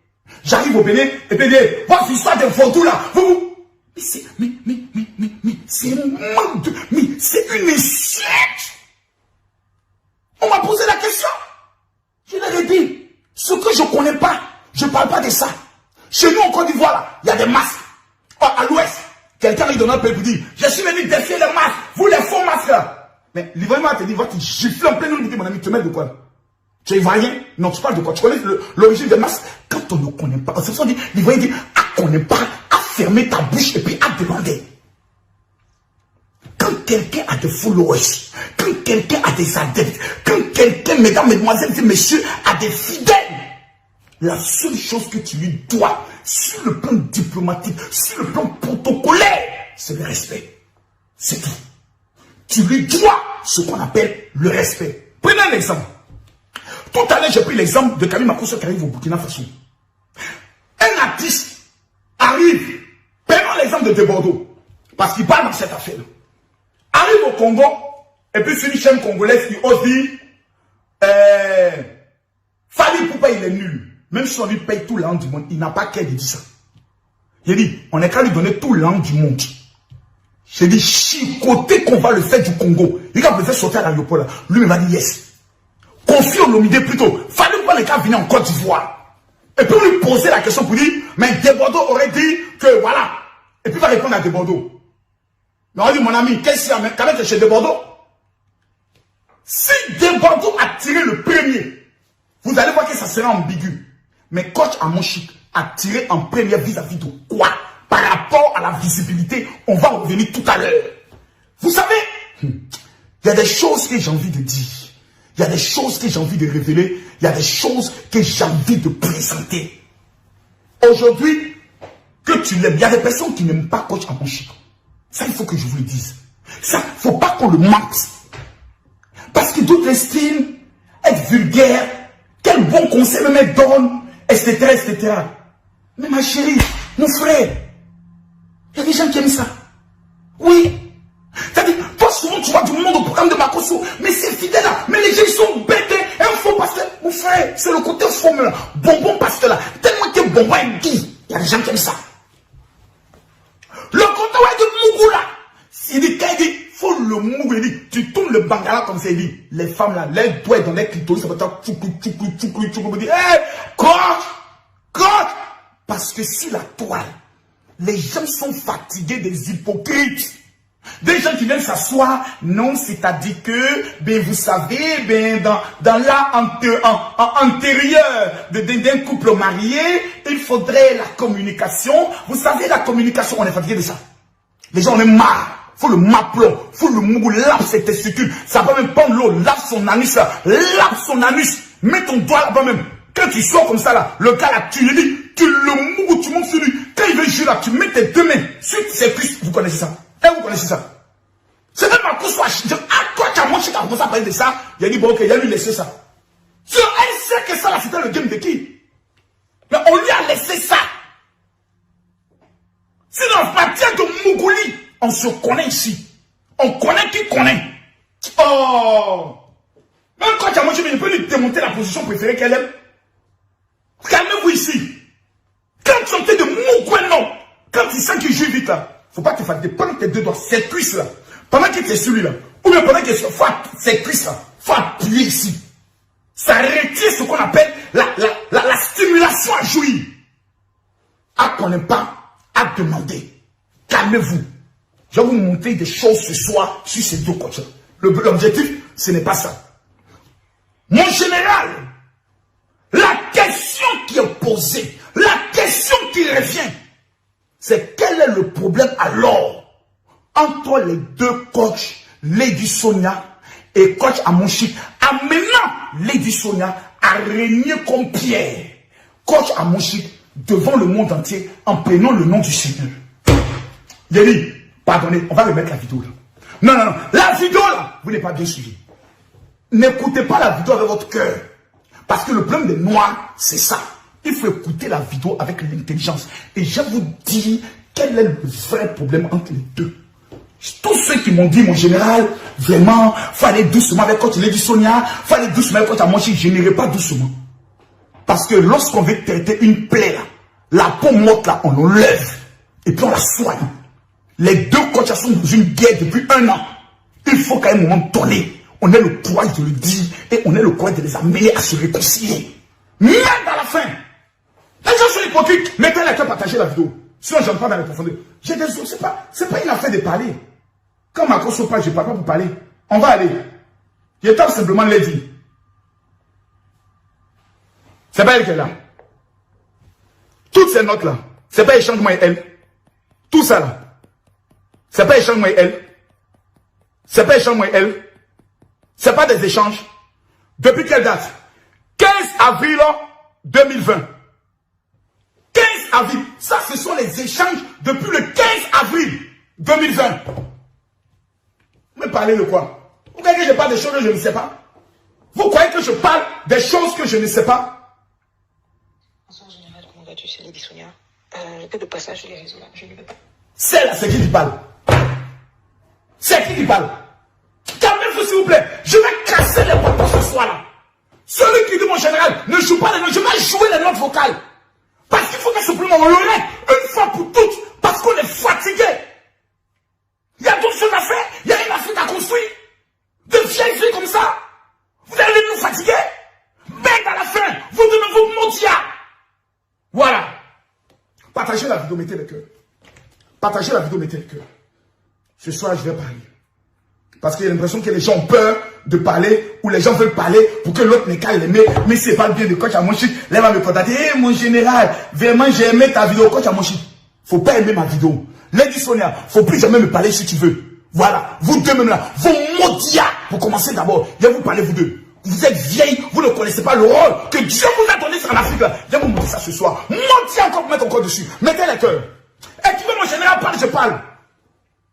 S1: J'arrive au Bénin, et puis votre histoire de vaudou là, vous. Mais c'est, c'est un manque de, mais c'est une échec. On m'a posé la question. Je leur ai dit, ce que je ne connais pas, je ne parle pas de ça. Chez nous en Côte d'Ivoire, là, il y a des masques. Oh, à l'ouest, quelqu'un lui donne un peu pour dire, je suis venu défier les masques, vous les faux masques là. Mais l'Ivoirien te dit, va te gifler en plein nom, il dit, mon ami, tu te mets de quoi? Tu es Ivoirien? Non, tu parles de quoi? Tu connais l'origine des masques? Quand on ne connaît pas, c'est ça dit, l'Ivoirien dit, à connaître pas, à fermer ta bouche et puis à demander. Quand quelqu'un a des followers, quand quelqu'un a des adeptes, quand quelqu'un, mesdames, mesdemoiselles et messieurs, a des fidèles, la seule chose que tu lui dois, sur le plan diplomatique, sur le plan protocolaire, c'est le respect. C'est tout. Tu lui dois ce qu'on appelle le respect. Prenez un exemple. Tout à l'heure, j'ai pris l'exemple de Camille Makosso qui arrive au Burkina Faso. Un artiste arrive, prenons l'exemple de Bordeaux, parce qu'il parle dans cette affaire. Arrive au Congo, et puis sur une chaîne congolaise qui ose dire, Fally Ipupa, il est nul. Même si on lui paye tout l'argent du monde, il n'a pas qu'à dire ça. J'ai dit, on est qu'à lui donner tout l'argent du monde. J'ai dit, chicoter qu'on va le faire du Congo. Il va me faire sortir à l'aéroport là. Lui, il m'a dit yes. Confie au Lomidé plutôt. Fallait pas les gars venir en Côte d'Ivoire. Et puis on lui poser la question pour dire, mais Desbordeaux aurait dit que voilà. Et puis il va répondre à Desbordeaux. Mais on dit, mon ami, qu'est-ce qu'il y a quand même chez Desbordeaux? Si Desbordeaux a tiré le premier, vous allez voir que ça sera ambigu. Mais coach Amonchik a tiré en premier vis-à-vis de quoi? Par rapport à la visibilité, on va revenir tout à l'heure. Vous savez, il y a des choses que j'ai envie de dire. Il y a des choses que j'ai envie de révéler. Il y a des choses que j'ai envie de présenter. Aujourd'hui, que tu l'aimes, il y a des personnes qui n'aiment pas coach Amonchik. Ça, il faut que je vous le dise. Ça, il ne faut pas qu'on le manque. Parce que d'autres estiment être vulgaire. Quel bon conseil le mec donne, etc., etc. Mais ma chérie, mon frère, il y a des gens qui aiment ça. Oui. C'est-à-dire, toi souvent tu vois du monde au programme de Makosso, mais c'est fidèle là, mais les gens ils sont bêtes, un faux pasteur. Mon frère, c'est le côté faux là, bonbon pasteur là. Tellement que bonbon est doux, il y a des gens qui aiment ça. Le côté ouais, de Mougou là, il dit, quand il dit, faut le Mougou, il dit, tu tournes le bangala comme ça, il dit, les femmes là, les doigts dans les clitoris, ça va être tchoukou, dit, hé, coach, parce que si la toile, les gens sont fatigués des hypocrites. Des gens qui viennent s'asseoir, non, c'est-à-dire que, ben, vous savez, ben, dans l'art antérieur d'un couple marié, il faudrait la communication. Vous savez, la communication, on est fatigué de ça. Les gens, on est marre. Faut le maplon, faut le mougou, lave cette testicule. Ça va même prendre l'eau, lave son anus, là. Lave son anus. Mets ton doigt là-bas même. Quand tu sors comme ça, là, le gars là, tu lui dis, tu le mougou, tu montes sur lui. Quand il veut jouer là, tu mets tes deux mains sur ses cuisses. Vous connaissez ça? Vous connaissez ça? C'est même ma course, quoi tu as mangé, tu as commencé à parler de ça. Il a dit, bon, ok, il a lui laissé ça. Elle sait que ça, là, c'était le game de qui? Mais on lui a laissé ça. Sinon, en matière de Mougouli, on se connaît ici. On connaît qui connaît. Oh! Même quand tu as mangé, je peux lui démonter la position préférée qu'elle aime. Calmez-vous ici. Quand tu entends de Mougouli, non. Quand tu sens qu'il joue vite, là, faut pas te fatiguer. Pendant tes deux doigts, cette cuisse là. Pendant qu'il était celui-là. Ou bien pendant qu'il est sur cette cuisse là. Faut appuyer ici. Ça retire ce qu'on appelle la stimulation à jouir. À qu'on n'aime pas, à demander. Calmez-vous. Je vais vous montrer des choses ce soir sur ces deux coachs. L'objectif, ce n'est pas ça. Mon général, la question qui est posée, la question qui revient, c'est quel est le problème alors entre les deux coachs, Lady Sonia et coach Amonchik, amenant Lady Sonia à régner comme Pierre, coach Amonchik, devant le monde entier en prenant le nom du Seigneur. Yéli, pardonnez, on va remettre la vidéo là. Non, la vidéo là, vous n'êtes pas bien suivi. N'écoutez pas la vidéo avec votre cœur. Parce que le problème des Noirs, c'est ça. Il faut écouter la vidéo avec l'intelligence. Et je vous dis quel est le vrai problème entre les deux. Tous ceux qui m'ont dit, mon général, vraiment, faut aller doucement avec coach Lady Sonia, faut aller doucement avec coach Amonchik, je n'irai pas doucement. Parce que lorsqu'on veut traiter une plaie là, la peau morte là, on l'enlève. Et puis on la soigne. Les deux coachs sont dans une guerre depuis 1 an. Il faut qu'à un moment donné, on ait le courage de le dire et on ait le courage de les amener à se réconcilier. Même à la fin. Les gens sont hypocrites. Mettez la cœur, partagez la vidéo. Sinon, je n'entre pas dans les profondeurs. J'ai des autres, c'est pas une affaire de parler. Quand ma course pas, je ne parle pas pour parler. On va aller. Je tape simplement les dire. C'est pas elle qui est là. Toutes ces notes-là, c'est pas échange moi et elle. Tout ça là, c'est pas échange moi et elle. C'est pas échange moi et elle. C'est pas des échanges. Depuis quelle date? 15 avril 2020. 15 avril. Ça, ce sont les échanges depuis le 15 avril 2020. Vous me parlez de quoi? Vous croyez que je parle des choses que je ne sais pas? Vous croyez que je parle des choses que je ne sais pas?
S2: Bonsoir général, comment vas-tu, c'est Lady Sonia? Que de passage sur les réseaux là, je ne veux pas.
S1: C'est là, c'est qui parle? C'est qui parle? Calmez-vous s'il vous plaît. Je vais casser les boîtes ce soir là. Celui qui dit mon général, ne joue pas les notes, je vais jouer les notes vocales. Parce qu'il faut que simplement on le règle une fois pour toutes. Parce qu'on est fatigué. Il y a d'autres choses à faire. Il y a une Afrique à construire. De vieilles filles comme ça. Vous allez nous fatiguer. Mais à la fin, vous devez vous mentir. Voilà. Partagez la vidéo, mettez le cœur. Partagez la vidéo, mettez le cœur. Ce soir, je vais parler. Parce qu'il y a l'impression que les gens ont peur de parler, ou les gens veulent parler pour que l'autre ne caille les mains. Mais c'est pas le bien de coach Amonchik. Là, il va me contacter. Hey, mon général, vraiment, j'ai aimé ta vidéo, coach Amonchik. Faut pas aimer ma vidéo. Lady Sonia, faut plus jamais me parler si tu veux. Voilà. Vous deux même là, vos maudiats, pour commencer d'abord. Je vais vous parler, vous deux. Vous êtes vieilles, vous ne connaissez pas le rôle que Dieu vous a donné sur l'Afrique là. Je vais vous montrer ça ce soir. Montez encore, mettez encore dessus. Mettez les cœurs. Et qui veut mon général parle, je parle.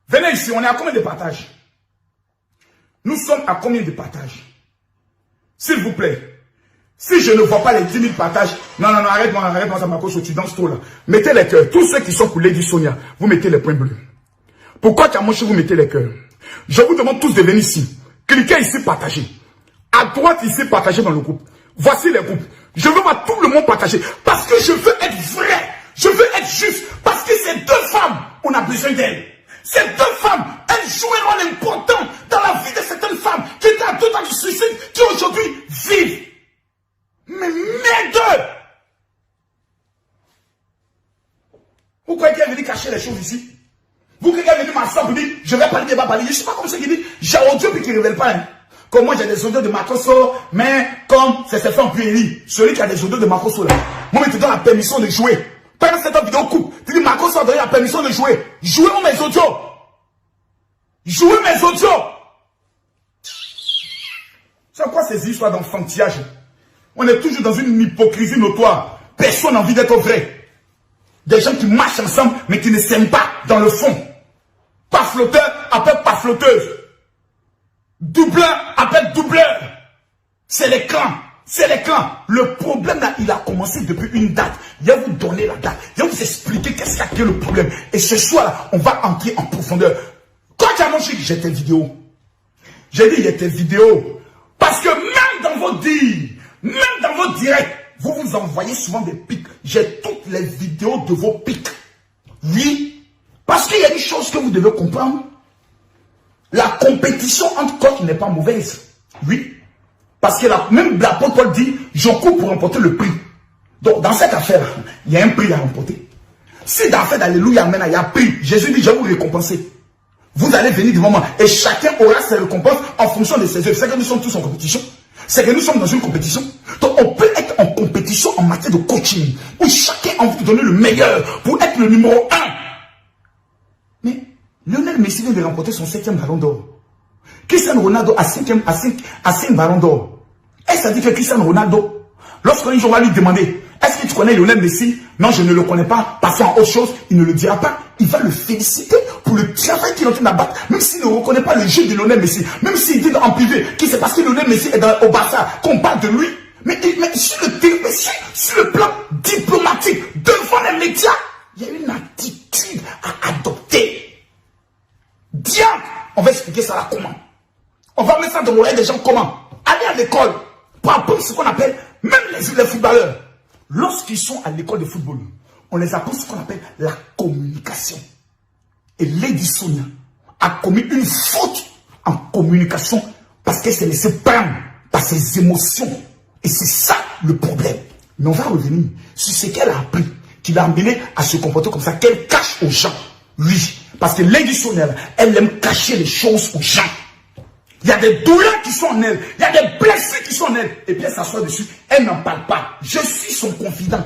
S1: Venez ici, on est à combien de partages? Nous sommes à combien de partages? S'il vous plaît. Si je ne vois pas les 10 000 partages, non, arrête-moi, ça m'accroche, tu danses trop là. Mettez les cœurs. Tous ceux qui sont pour Lady Sonia, vous mettez les points bleus. Pourquoi tu as manché, vous mettez les cœurs? Je vous demande tous de venir ici. Cliquez ici, partagez. À droite ici, partagez dans le groupe. Voici les groupes. Je veux voir tout le monde partager. Parce que je veux être vrai. Je veux être juste. Parce que ces deux femmes, on a besoin d'elles. Ces deux femmes, elles jouent un rôle important dans la vie de certaines femmes qui étaient à 2 ans du suicide, qui aujourd'hui vivent. Mais merde! Vous croyez qu'elle est venue cacher les choses ici? Vous croyez qu'elle venu m'asseoir pour dire, je vais parler, il va parler. Je ne suis pas comme ça qui dit, j'ai audio puis qui ne révèle pas. Hein. Comme moi, j'ai des audios de Makosso, mais comme c'est fait en puérie, celui qui a des audios de Makosso là, moi, il te donne la permission de jouer. Pendant cette vidéo coupe, tu dis, Makosso a donné la permission de jouer. Jouez-moi mes audios. Jouez mes audios. C'est quoi ces histoires d'enfantillage? On est toujours dans une hypocrisie notoire. Personne n'a envie d'être vrai. Des gens qui marchent ensemble, mais qui ne s'aiment pas dans le fond. Pas flotteur, appelle pas flotteuse. Doubleur, appelle doubleur. C'est les clans. C'est les clans. Le problème là, il a commencé depuis une date. Il va vous donner la date. Il va vous expliquer qu'est-ce qui a créé le problème. Et ce soir là, on va entrer en profondeur. Quand tu as mangé, j'ai tes vidéos. J'ai dit, il y a tes vidéos. Parce que même dans vos dires, même dans vos directs, vous vous envoyez souvent des pics. J'ai toutes les vidéos de vos pics. Oui. Parce qu'il y a une chose que vous devez comprendre. La compétition entre coachs n'est pas mauvaise. Oui. Parce que même l'apôtre Paul dit, je cours pour remporter le prix. Donc, dans cette affaire, il y a un prix à remporter. Si dans l'affaire d'Alléluia, maintenant, il y a un prix, Jésus dit, je vais vous récompenser. Vous allez venir devant moi et chacun aura ses récompenses en fonction de ses œuvres. C'est que nous sommes tous en compétition. C'est que nous sommes dans une compétition. Donc on peut être en compétition en matière de coaching où chacun a envie de donner le meilleur pour être le numéro 1. Mais Lionel Messi vient de remporter son 7e ballon d'or. Cristiano Ronaldo a 5 ballons d'or. Est-ce que ça dit que Cristiano Ronaldo, lorsqu'un jour on va lui demander, est-ce que tu connais Lionel Messi? Non, je ne le connais pas. Passons à autre chose, il ne le dira pas. Il va le féliciter pour le travail qu'il est en train d'abattre. Même s'il ne reconnaît pas le jeu de Lionel Messi. Même s'il dit en privé que c'est parce que Lionel Messi est au Barça qu'on parle de lui. Mais sur le plan diplomatique, devant les médias, il y a une attitude à adopter. Diable, on va expliquer ça là comment. On va mettre ça dans l'oreille des gens comment. Aller à l'école pour apprendre ce qu'on appelle, même les footballeurs. Lorsqu'ils sont à l'école de football, on les apprend ce qu'on appelle la communication. Et Lady Sonia a commis une faute en communication parce qu'elle s'est laissée prendre par ses émotions. Et c'est ça le problème. Mais on va revenir sur ce qu'elle a appris, qui l'a amené à se comporter comme ça, qu'elle cache aux gens. Oui, parce que Lady Sonia, elle aime cacher les choses aux gens. Il y a des douleurs qui sont en elle. Il y a des blessures qui sont en elle. Et puis elle s'assoit dessus. Elle n'en parle pas. Je suis son confident.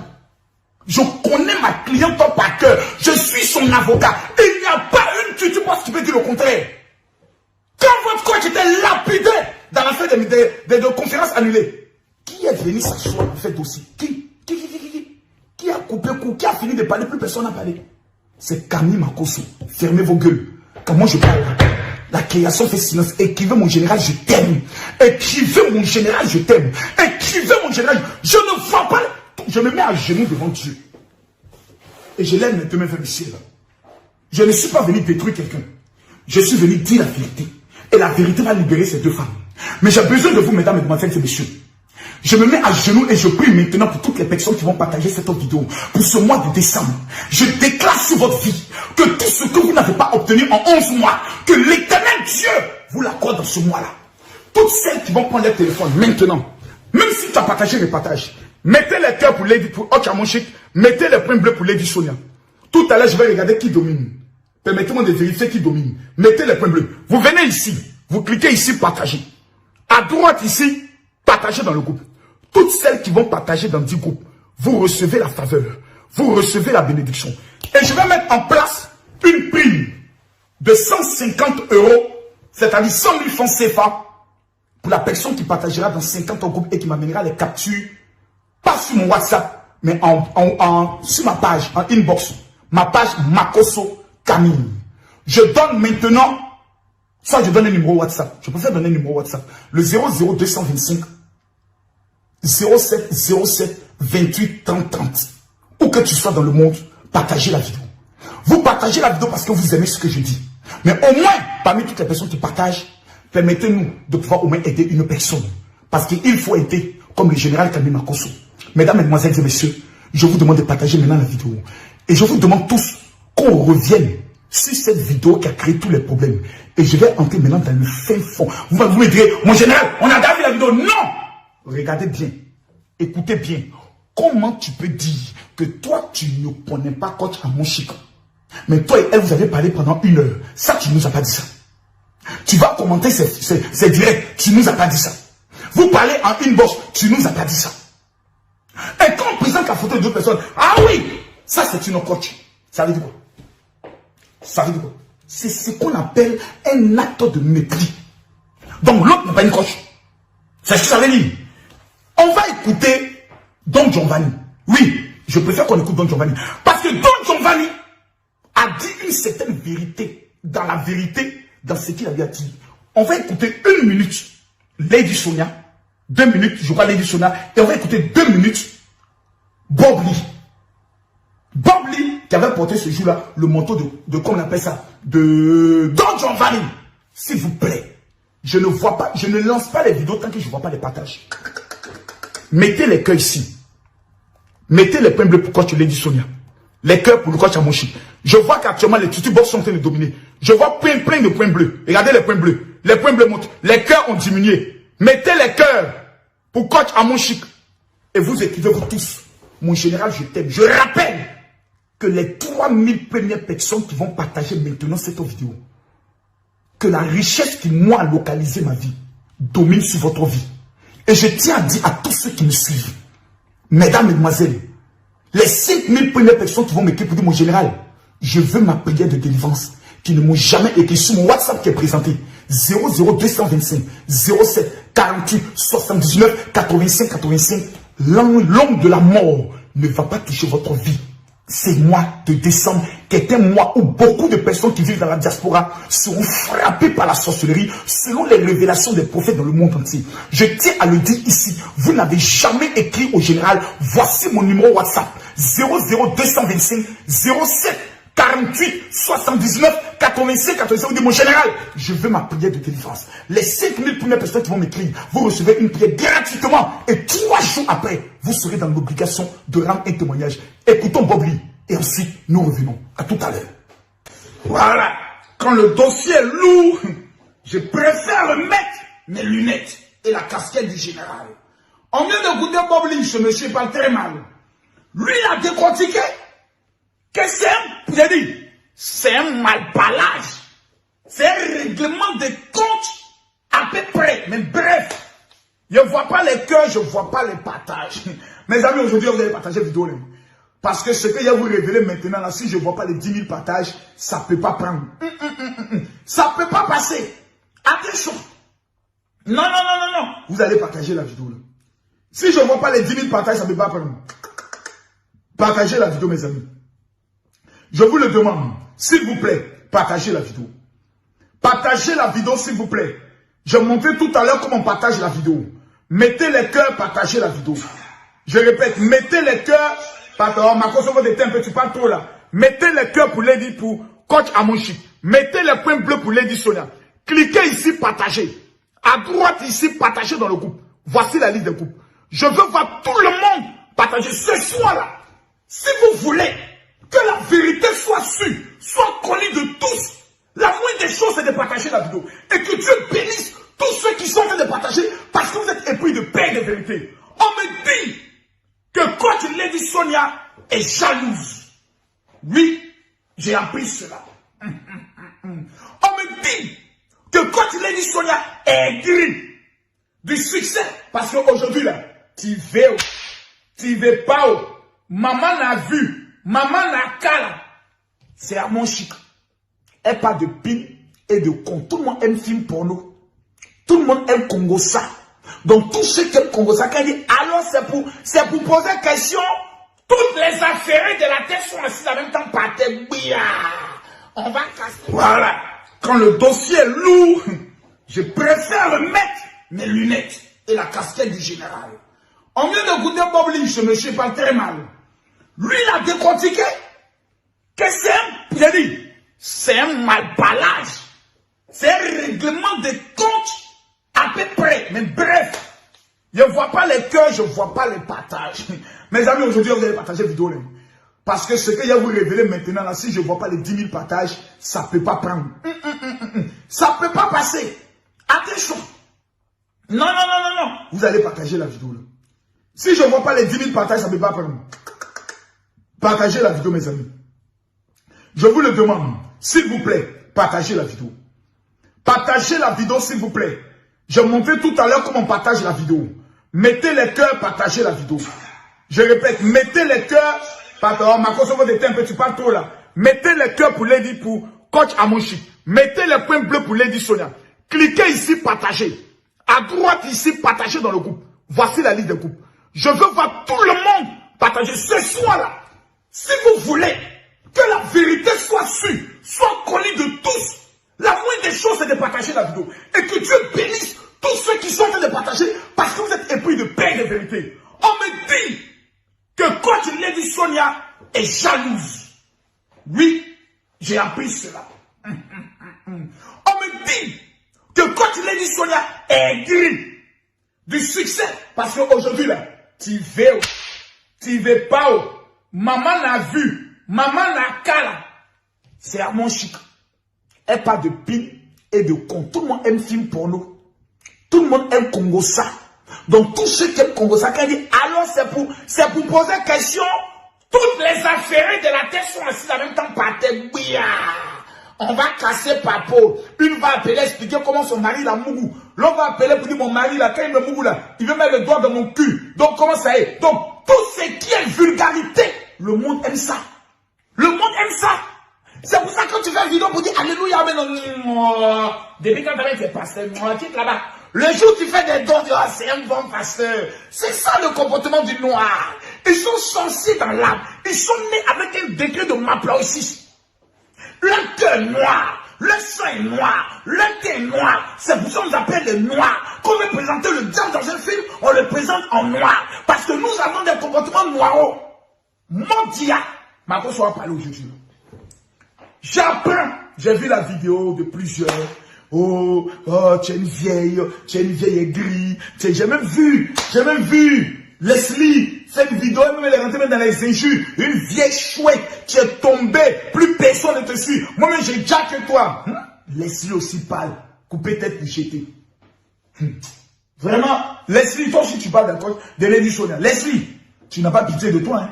S1: Je connais ma cliente par cœur. Je suis son avocat. Il n'y a pas une tutu box qui peut dire le contraire. Quand votre coach était lapidé dans l'affaire de conférences annulées, qui est venu s'asseoir en fait aussi? Qui a coupé le cou? Qui a fini de parler? Plus personne n'a parlé. C'est Camille Makosso. Fermez vos gueules. Quand moi je parle, la création fait silence. Écrivez mon général, je t'aime. Écrivez mon général, je t'aime. Écrivez mon général. Je ne vois pas. Je me mets à genoux devant Dieu. Et je lève mes deux mains vers le ciel. Je ne suis pas venu détruire quelqu'un. Je suis venu dire la vérité. Et la vérité va libérer ces deux femmes. Mais j'ai besoin de vous, mesdames, mesdemoiselles et messieurs. Je me mets à genoux et je prie maintenant pour toutes les personnes qui vont partager cette vidéo. Pour ce mois de décembre, je déclare sur votre vie que tout ce que vous n'avez pas obtenu en 11 mois, que l'éternel Dieu vous l'accorde dans ce mois-là. Toutes celles qui vont prendre leur téléphone maintenant, même si tu as partagé les partages, mettez les cœurs pour Lady, pour Ochamonchik, mettez les points bleus pour Lady Sonia. Tout à l'heure, je vais regarder qui domine. Permettez-moi de vérifier qui domine. Mettez les points bleus. Vous venez ici, vous cliquez ici, partager. À droite ici, partagez dans le groupe. Toutes celles qui vont partager dans 10 groupes, vous recevez la faveur, vous recevez la bénédiction. Et je vais mettre en place une prime de 150 €, c'est-à-dire 100 000 francs CFA, pour la personne qui partagera dans 50 groupes et qui m'amènera les captures, pas sur mon WhatsApp, mais sur ma page, en inbox, ma page Makosso Camille. Je donne maintenant, ça je donne un numéro WhatsApp, je préfère donner un numéro WhatsApp, le 00225 07 07 28 30 30. Où que tu sois dans le monde, partagez la vidéo. Vous partagez la vidéo parce que vous aimez ce que je dis. Mais au moins, parmi toutes les personnes qui partagent, permettez-nous de pouvoir au moins aider une personne. Parce qu'il faut aider, comme le général Camille Makosso. Mesdames, mesdemoiselles et messieurs, je vous demande de partager maintenant la vidéo. Et je vous demande tous qu'on revienne sur cette vidéo qui a créé tous les problèmes. Et je vais entrer maintenant dans le fin fond. Vous me direz, mon général, on a gardé la vidéo. Non! Regardez bien, écoutez bien. Comment tu peux dire que toi, tu ne connais pas coach Amonchik? Mais toi et elle, vous avez parlé pendant 1 heure. Ça, tu ne nous as pas dit ça. Tu vas commenter ces directs. Tu ne nous as pas dit ça. Vous parlez en inbox. Tu ne nous as pas dit ça. Et quand on présente la photo de 2 personnes, ah oui, ça c'est une coach. Ça veut dire quoi? Ça veut dire quoi? C'est ce qu'on appelle un acte de mépris. Donc l'autre n'est pas une coach. C'est ce que ça veut dire. On va écouter Don Giovanni. Oui, je préfère qu'on écoute Don Giovanni. Parce que Don Giovanni a dit une certaine vérité. Dans la vérité, dans ce qu'il avait dit. On va écouter 1 minute Lady Sonia. 2 minutes, je crois Lady Sonia. Et on va écouter 2 minutes Bob Lee. Bob Lee qui avait porté ce jour-là le manteau de comment on appelle ça, de Don Giovanni. S'il vous plaît, je ne vois pas, je ne lance pas les vidéos tant que je ne vois pas les partages. Mettez les cœurs ici. Mettez les points bleus pour coach Lady Sonia. Les cœurs pour le coach Amonchi. Je vois qu'actuellement les tutu-box sont en train de dominer. Je vois plein de points bleus. Regardez les points bleus. Les points bleus montent. Les cœurs ont diminué. Mettez les cœurs pour coach Amonchi. Et vous écrivez-vous tous. Mon général, je t'aime. Je rappelle que les 3000 premières personnes qui vont partager maintenant cette vidéo, que la richesse qui, moi, a localisé ma vie, domine sur votre vie. Et je tiens à dire à tous ceux qui me suivent, mesdames, mesdemoiselles, les 5000 premières personnes qui vont m'écrire pour dire, mon général, je veux ma prière de délivrance, qui ne m'ont jamais écrit sur mon WhatsApp qui est présenté, 00225 07 48 79 85 85. L'homme de la mort ne va pas toucher votre vie. C'est mois de décembre, qui est un mois où beaucoup de personnes qui vivent dans la diaspora seront frappées par la sorcellerie selon les révélations des prophètes dans le monde entier. Je tiens à le dire ici, vous n'avez jamais écrit au général, voici mon numéro WhatsApp, 00225 07 48 79 85 85. Vous dites, mon général, je veux ma prière de délivrance. Les 5000 premières personnes qui vont m'écrire, vous recevez une prière gratuitement. Et 3 jours après, vous serez dans l'obligation de rendre un témoignage. Écoutons Bob Lee. Et ensuite, nous revenons. À tout à l'heure. Voilà. Quand le dossier est lourd, je préfère mettre mes lunettes et la casquette du général. On vient d'écouter Bob Lee, ce monsieur parle très mal. Lui, il a décortiqué. Qu'est-ce que c'est? J'ai dit, c'est un malparlage. C'est un règlement de compte à peu près. Mais bref, je ne vois pas les cœurs, je ne vois pas les partages. Mes amis, aujourd'hui, vous allez partager la vidéo. Parce que ce que je vais vous révéler maintenant, là, si je ne vois pas les 10 000 partages, ça ne peut pas prendre. Ça ne peut pas passer. Attention. Non. Vous allez partager la vidéo. Là. Si je ne vois pas les 10 000 partages, ça ne peut pas prendre. Partagez la vidéo, mes amis. Je vous le demande, s'il vous plaît, partagez la vidéo. Partagez la vidéo, s'il vous plaît. Je montrais tout à l'heure comment on partage la vidéo. Mettez les cœurs, partagez la vidéo. Je répète, mettez les cœurs. Pardon, ma consommation de temps, tu parles trop là. Mettez les cœurs pour Lady, pour coach Amonchi. Mettez les points bleus pour Lady Sonia. Cliquez ici, partagez. À droite ici, partagez dans le groupe. Voici la liste des groupes. Je veux voir tout le monde partager ce soir-là. Si vous voulez que la vérité soit sûre, soit connue de tous, la moindre des choses, c'est de partager la vidéo. Et que Dieu bénisse tous ceux qui sont en train de partager parce que vous êtes épris de paix et de vérité. On me dit que coach Lady Sonia est jalouse. Oui, j'ai appris cela. On me dit que coach Lady Sonia est aigrie du succès. Parce qu'aujourd'hui, là, tu veux pas. Maman n'a vu. Maman n'a qu'à. C'est à mon chic. Elle parle de pin et de con. Tout le monde aime film porno. Tout le monde aime Congo ça. Donc tous ceux qui aiment Congo ça, quand il dit alors c'est pour poser question, toutes les affaires de la tête sont assises en même temps par terre. On va casser. Voilà. Quand le dossier est lourd, je préfère mettre mes lunettes et la casquette du général. On vient d'écouter Bob Lee, ce monsieur parle très mal. Lui, il a décortiqué. Qu'est-ce que c'est? J'ai dit, c'est un malparlage. C'est un règlement de compte à peu près. Mais bref, je ne vois pas les cœurs, je ne vois pas les partages. Mes amis, aujourd'hui, vous allez partager la vidéo. Là. Parce que ce que je vais vous révéler maintenant, là, si je ne vois pas les 10 000 partages, ça ne peut pas prendre. Ça ne peut pas passer. Attention. Non. Vous allez partager la vidéo. Là. Si je ne vois pas les 10 000 partages, ça ne peut pas prendre. Partagez la vidéo, mes amis. Je vous le demande, s'il vous plaît, partagez la vidéo. Partagez la vidéo, s'il vous plaît. J'ai montré tout à l'heure comment on partage la vidéo. Mettez les cœurs, partagez la vidéo. Je répète, mettez les cœurs. Pardon, ma cause de un peu, tu parles trop là. Mettez les cœurs pour Lady, pour Coach Amonchi. Mettez les points bleus pour Lady Sonia. Cliquez ici, partagez. À droite ici, partagez dans le groupe. Voici la liste des groupes. Je veux voir tout le monde partager ce soir-là. Si vous voulez que la vérité soit sûre, soit connue de tous, la moindre des choses, c'est de partager la vidéo. Et que Dieu bénisse tous ceux qui sont en train de partager parce que vous êtes épris de paix et de vérité. On me dit que Coach Lady Sonia est jalouse. Oui, j'ai appris cela. On me dit que Coach Lady Sonia est aigrie du succès. Parce qu'aujourd'hui, là, tu veux pas. Maman n'a vu, maman n'a qu'à. C'est à mon chic. Elle parle de pin et de con. Tout le monde aime film porno. Tout le monde aime Congossa. Donc, tous ceux qui aiment Congossa, quand ils disent, alors c'est pour poser question, toutes les affaires de la terre sont assises en même temps par terre. On va casser Papo. Une va appeler, expliquer comment son mari l'a mougou. L'autre va appeler pour dire, mon mari là, quand il me mougou là, il veut mettre le doigt dans mon cul. Donc, comment ça est? Donc, tout ce qui est vulgarité, le monde aime ça. Le monde aime ça. C'est pour ça que quand tu fais une vidéo pour dire Alléluia, Amen, depuis quand tu es pasteur, quitte là-bas. Le jour où tu fais des dons, c'est un bon pasteur. C'est ça le comportement du noir. Ils sont censés dans l'âme. Ils sont nés avec un degré de Mapla-aussi. Le cœur noir, le sang est noir, le thé est noir. C'est pour ça qu'on nous appelle les noirs. Quand on veut présenter le diable dans un film, on le présente en noir. Parce que nous avons des comportements noirs. Mon dia, ma cause soit parlé aujourd'hui. J'apprends, j'ai vu la vidéo de plusieurs. Oh, tu es une vieille aigrie. J'ai même vu Leslie, cette vidéo, elle est rentrée même dans les injures. Une vieille chouette, tu es tombée, plus personne ne te suit. Moi-même, j'ai déjà que toi. Leslie aussi parle, couper tête et jeter. Vraiment, Leslie, toi aussi tu parles de Lady Sonia. Leslie, tu n'as pas pitié de toi. Hein?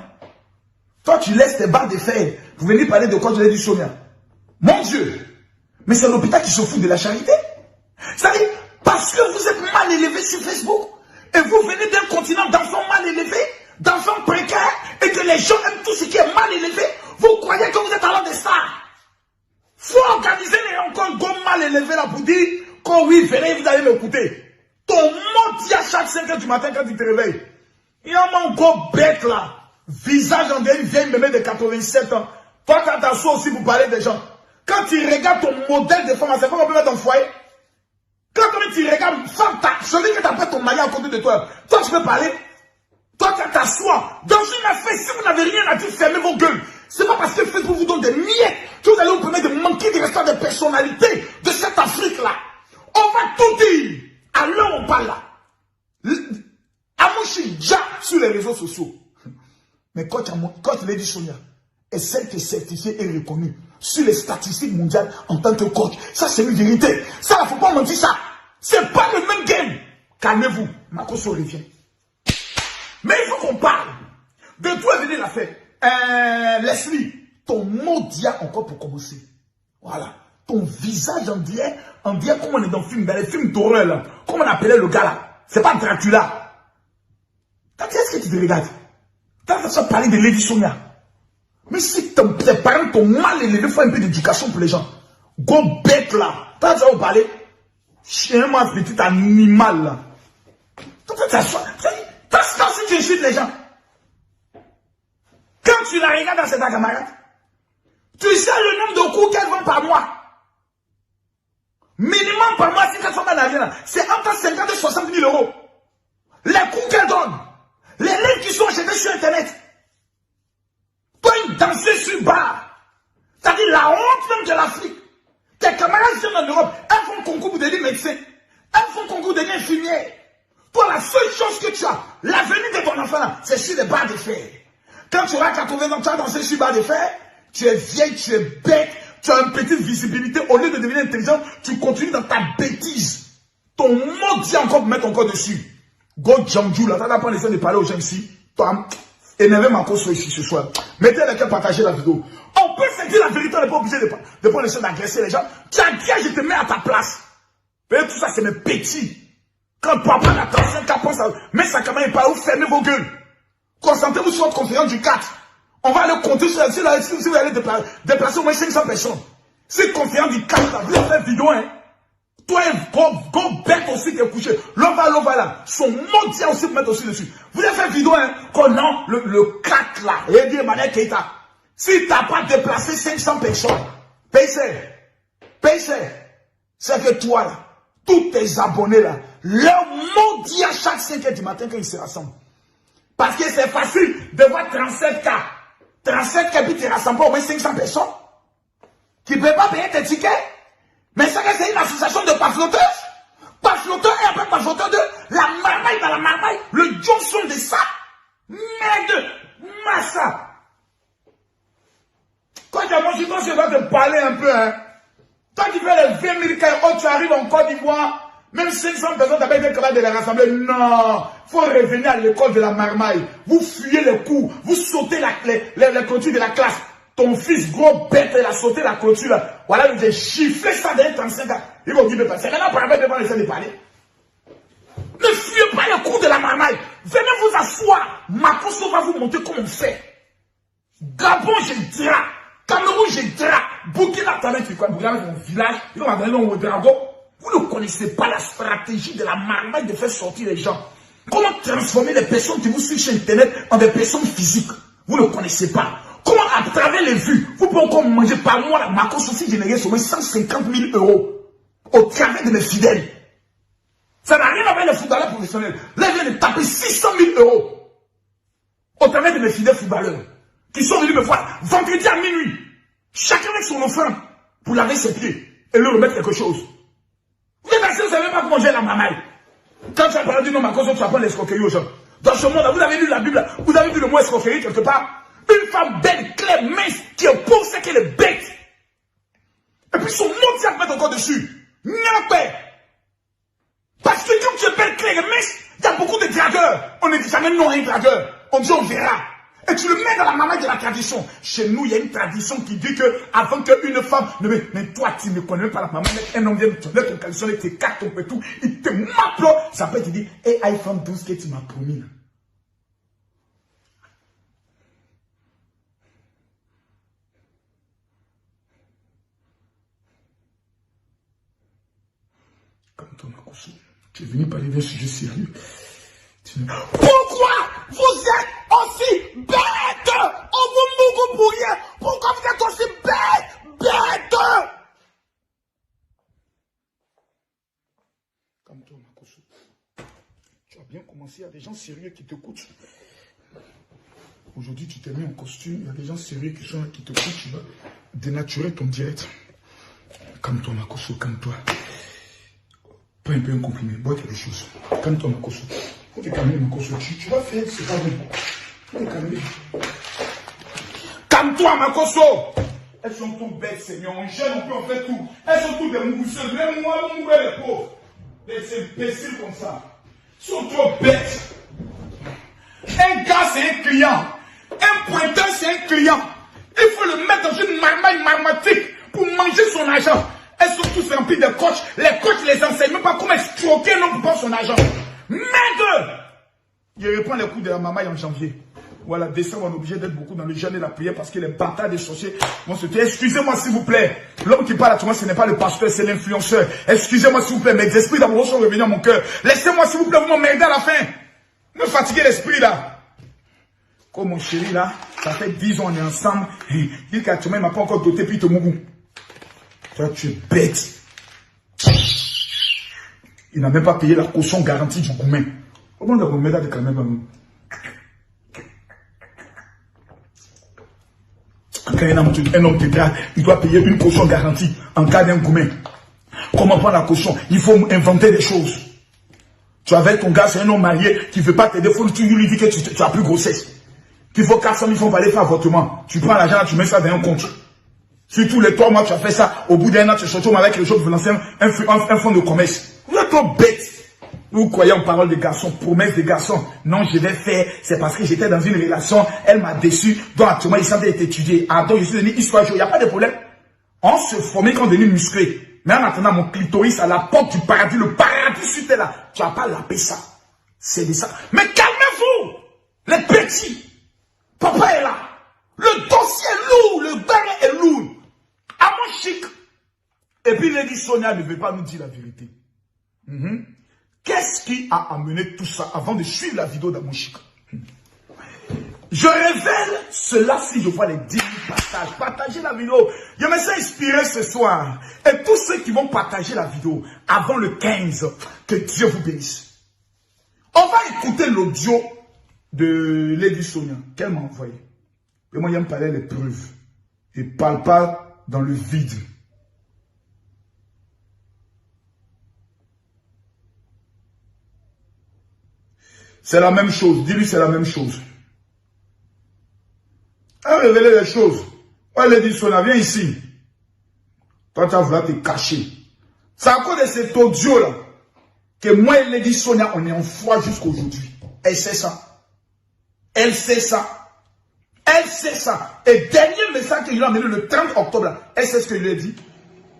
S1: Toi, tu laisses tes barres de fer pour venir parler de Coach Lady Sonia. Mon Dieu! Mais c'est l'hôpital qui se fout de la charité. C'est-à-dire, parce que vous êtes mal élevé sur Facebook, et vous venez d'un continent d'enfants mal élevés, d'enfants précaires, et que les gens aiment tout ce qui est mal élevé, vous croyez que vous êtes alors des stars. Faut organiser les rencontres mal élevés là pour dire que oui, venez, vous allez m'écouter. Ton mot dit à chaque 5 h du matin quand tu te réveilles. Il y a un gros bête là, visage en une vieille mémé de 87 ans. Toi, quand t'assois aussi pour parler des gens. Quand tu regardes ton modèle de femme, c'est quoi qu'on peut mettre dans le foyer? Quand tu regardes celui qui t'appelle ton mari à côté de toi, toi tu peux parler. Toi quand t'assois dans une affaire, si vous n'avez rien à dire, fermez vos gueules. C'est pas parce que Facebook vous donne des miettes que vous allez vous permettre de manquer des restants de personnalité de cette Afrique-là. On va tout dire. À l'heure où on parle là. Amonchi déjà sur les réseaux sociaux. Mais Coach Lady Sonia est celle qui est certifiée et reconnue sur les statistiques mondiales en tant que coach. Ça, c'est une vérité. Ça, il ne faut pas mentir ça. C'est pas le même game. Calmez-vous. Makoso revient. Mais il faut qu'on parle. De toi, venez la faire. Leslie, ton mot dia encore pour commencer. Voilà. Ton visage en dirait comme on est dans les films d'horreur là. Comme on appelait le gars là. C'est pas Dracula. Qu'est-ce que tu te regardes? Tu as parlé de Lady Sonia. Mais si tes parents t'ont mal élevé, il faut un peu d'éducation pour les gens. Go bête là. Tu as déjà parlé? Chien, moi, petit animal là. Si tu insultes les gens. Quand tu la regardes dans cette camarade, tu sais le nombre de coups qu'elles vont par mois. Minimum par mois, si qu'elles sont dans l'argent, c'est entre 50 et 60 000 euros. Les coups qu'elles donnent. Les livres qui sont achetés sur Internet. Toi, une danseuse sur bar. C'est-à-dire la honte même de l'Afrique. Tes camarades viennent en Europe. Elles font concours pour devenir médecin. Elles font concours pour devenir infirmière. Toi, la seule chose que tu as, l'avenir de ton enfant là, c'est sur des barres de fer. Quand tu auras 80 ans, tu as dansé sur barres de fer, tu es vieille, tu es bête, tu as une petite visibilité. Au lieu de devenir intelligent, tu continues dans ta bêtise. Ton mot dit encore pour mettre encore dessus. Go Djamdjou là, tu n'as pas laissé de parler aux gens ici. Toi, énervé Makoso ici ce soir. Mettez les cœurs, partagez la vidéo. On peut se dire la vérité, on n'est pas obligé de prendre les choses d'agresser les gens. Tu as dit, je te mets à ta place. Mais tout ça, c'est mes petits. Quand papa a 35 ans, pense à... Mais sa caméra n'est pas où, fermez vos gueules. Concentrez-vous sur votre conférence du 4. On va aller compter sur si vous allez déplacer au moins 500 personnes. Cette conférence du 4, là, vous avez fait vidéo, hein. Toi, gros bête aussi qui est couché. L'ova là. Son maudit aussi pour mettre aussi dessus. Vous avez fait vidéo, hein. Qu'on non, le 4 là. Et dit Emmanuel Keita. Si tu n'as pas déplacé 500 personnes, paye, c'est que toi là, tous tes abonnés là, leur maudit à chaque 5 heures du matin quand ils se rassemblent. Parce que c'est facile de voir 37K. 37K puis tu rassembles au moins 500 personnes. Qui ne peuvent pas payer tes tickets. Mais ça c'est une association de pafloteurs. Pafloteurs et après pafloteurs de la marmaille dans la marmaille. Le Johnson de ça. Merde. Massa. Quand tu as mangé, quand je dois te parler un peu, hein. Toi qui fais les 20 000 cas, tu arrives en Côte d'Ivoire, même 500 personnes, tu n'as pas été capable de les rassembler. Non, il faut revenir à l'école de la marmaille. Vous fuyez les cours, vous sautez les clôtures de la classe. Ton fils, gros bête, il a sauté la clôture là. Voilà, il a chifflé ça derrière 35 ans. Il va dire, c'est maintenant pour arrêter de laisser de parler. Ne fuyez pas les cours de la marmaille. Venez vous asseoir. Makoso va vous montrer comment on fait. Gabon, je dirai. Cameroun, je dirai. Burkina Faso, tu vois, Burkina Faso, mon village, ils vont m'amener dans mon dragon. Vous ne connaissez pas la stratégie de la marmaille de faire sortir les gens. Comment transformer les personnes qui vous suivent sur Internet en des personnes physiques. Vous ne connaissez pas. Comment à travers les vues, vous pouvez encore manger par mois la Makoso aussi générer sur 150 000 € au travers de mes fidèles. Ça n'a rien à voir avec les footballeurs professionnels. Là, je viens de taper 600 000 € au travers de mes fidèles footballeurs qui sont venus me voir vendredi à minuit, chacun avec son offrande pour laver ses pieds et leur remettre quelque chose. Vous ne savez pas comment j'ai la marmaille. Quand tu as parlé du nom Makoso, tu apprends l'escroquerie aux gens. Dans ce monde-là, vous avez lu la Bible, vous avez vu le mot escroquerie quelque part. Une femme belle, claire, mince, qui est pauvre, c'est qu'elle est bête. Et puis son nom tient à mettre encore dessus. Nyapé. Parce que comme tu es belle, claire et mince, il y a beaucoup de dragueurs. On ne dit jamais non à un dragueur. On dit on verra. Et tu le mets dans la marmaille de la tradition. Chez nous, il y a une tradition qui dit que avant qu'une femme ne me... Mais toi, tu ne connais pas la marmaille. Un homme vient de te donner ton caleçon, il te casse ton pétou, il te maple. Ça peut te dire, hey, iPhone 12 que tu m'as promis. Comme toi, Makoso, tu es venu parler d'un sujet sérieux. Pourquoi vous êtes aussi bête? On vous mourra pour rien. Pourquoi vous êtes aussi bête? Comme toi, Makoso, tu as bien commencé. Il y a des gens sérieux qui t'écoutent. Aujourd'hui, tu t'es mis en costume. Il y a des gens sérieux qui sont là, qui t'écoutent. Tu vas dénaturer ton direct. Comme toi, Makoso, comme toi. Pas un peu un comprimé, bois quelque chose. Calme-toi, Makoso. Faut te calmer, Makoso. Tu vas faire, c'est pas bon. Faut te calmer. Calme-toi, Makoso. Elles sont toutes bêtes, Seigneur. On gêne, on peut en faire tout. Elles sont toutes des mousseuses. Même moi, les pauvres. Des imbéciles comme ça. Ils sont trop bêtes. Un gars, c'est un client. Un pointeur, c'est un client. Il faut le mettre dans une marmaille marmatique pour manger son argent. Elles sont tous remplies de coachs. Les coachs les enseignent même pas comment escroquer l'homme pour prendre son argent. Merde! Il reprend les coups de la marmaille en janvier. Voilà, décembre, on est obligé d'être beaucoup dans le jeûne et la prière parce que les bâtards des sorciers vont se dire, excusez-moi s'il vous plaît. L'homme qui parle à toi, ce n'est pas le pasteur, c'est l'influenceur. Excusez-moi s'il vous plaît, mes esprits d'amour sont revenus à mon cœur. Laissez-moi s'il vous plaît, vous m'emmerder à la fin. Me fatiguez l'esprit là. Comme mon chéri là, ça fait 10 ans on est ensemble. Il qu'actuellement il m'a pas encore doté puis il te mourou. Toi, tu es bête. Il n'a même pas payé la caution garantie du Goumen. Comment le Goumen a de quand même quand un homme te drague, il doit payer une caution garantie en cas d'un Goumen. Comment prendre la caution? Il faut inventer des choses. Tu es avec ton gars, c'est un homme marié qui ne veut pas t'aider. Il faut que tu lui dis que tu as plus grossesse. Qu'il faut 400 000 francs pour aller faire avortement. Tu prends l'argent, tu mets ça dans un compte. Si tous les 3 mois tu as fait ça, au bout d'un an tu sortis avec les gens qui veulent lancer un fonds de commerce. Vous êtes trop bête. Vous croyez en parole des garçons, promesses des garçons. Non, je vais faire. C'est parce que j'étais dans une relation. Elle m'a déçu. Donc actuellement, il semble être étudié. Ah, donc je suis devenu histoire. Il n'y a pas de problème. On se formait quand on est devenu musclé. Mais en attendant, mon clitoris à la porte du paradis, le paradis sur terre là. Tu vas pas laper ça. C'est de ça. Mais calmez-vous, les petits. Papa est là. Le dossier est lourd. Le dernier est lourd. À mon chic. Et puis Lady Sonia ne veut pas nous dire la vérité. Qu'est-ce qui a amené tout ça avant de suivre la vidéo d'Amouchik? Je révèle cela si je vois les 10 000 partages. Partagez la vidéo. Je me suis inspiré ce soir. Et tous ceux qui vont partager la vidéo avant le 15, que Dieu vous bénisse. On va écouter l'audio de Lady Sonia qu'elle m'a envoyé. Et moi, j'aime parler les preuves. Je ne parle pas dans le vide. C'est la même chose. Dis-lui, c'est la même chose. Elle a révélé les choses. Elle a dit, Sonia, viens ici. Toi, tu as voulu te cacher. C'est à cause de cet audio-là que moi et Lady Sonia, on est en foi jusqu'à aujourd'hui. Elle sait ça. Elle sait ça. Elle sait ça. Et dernier message qu'il a amené le 30 octobre, là, elle sait ce que je lui ai dit.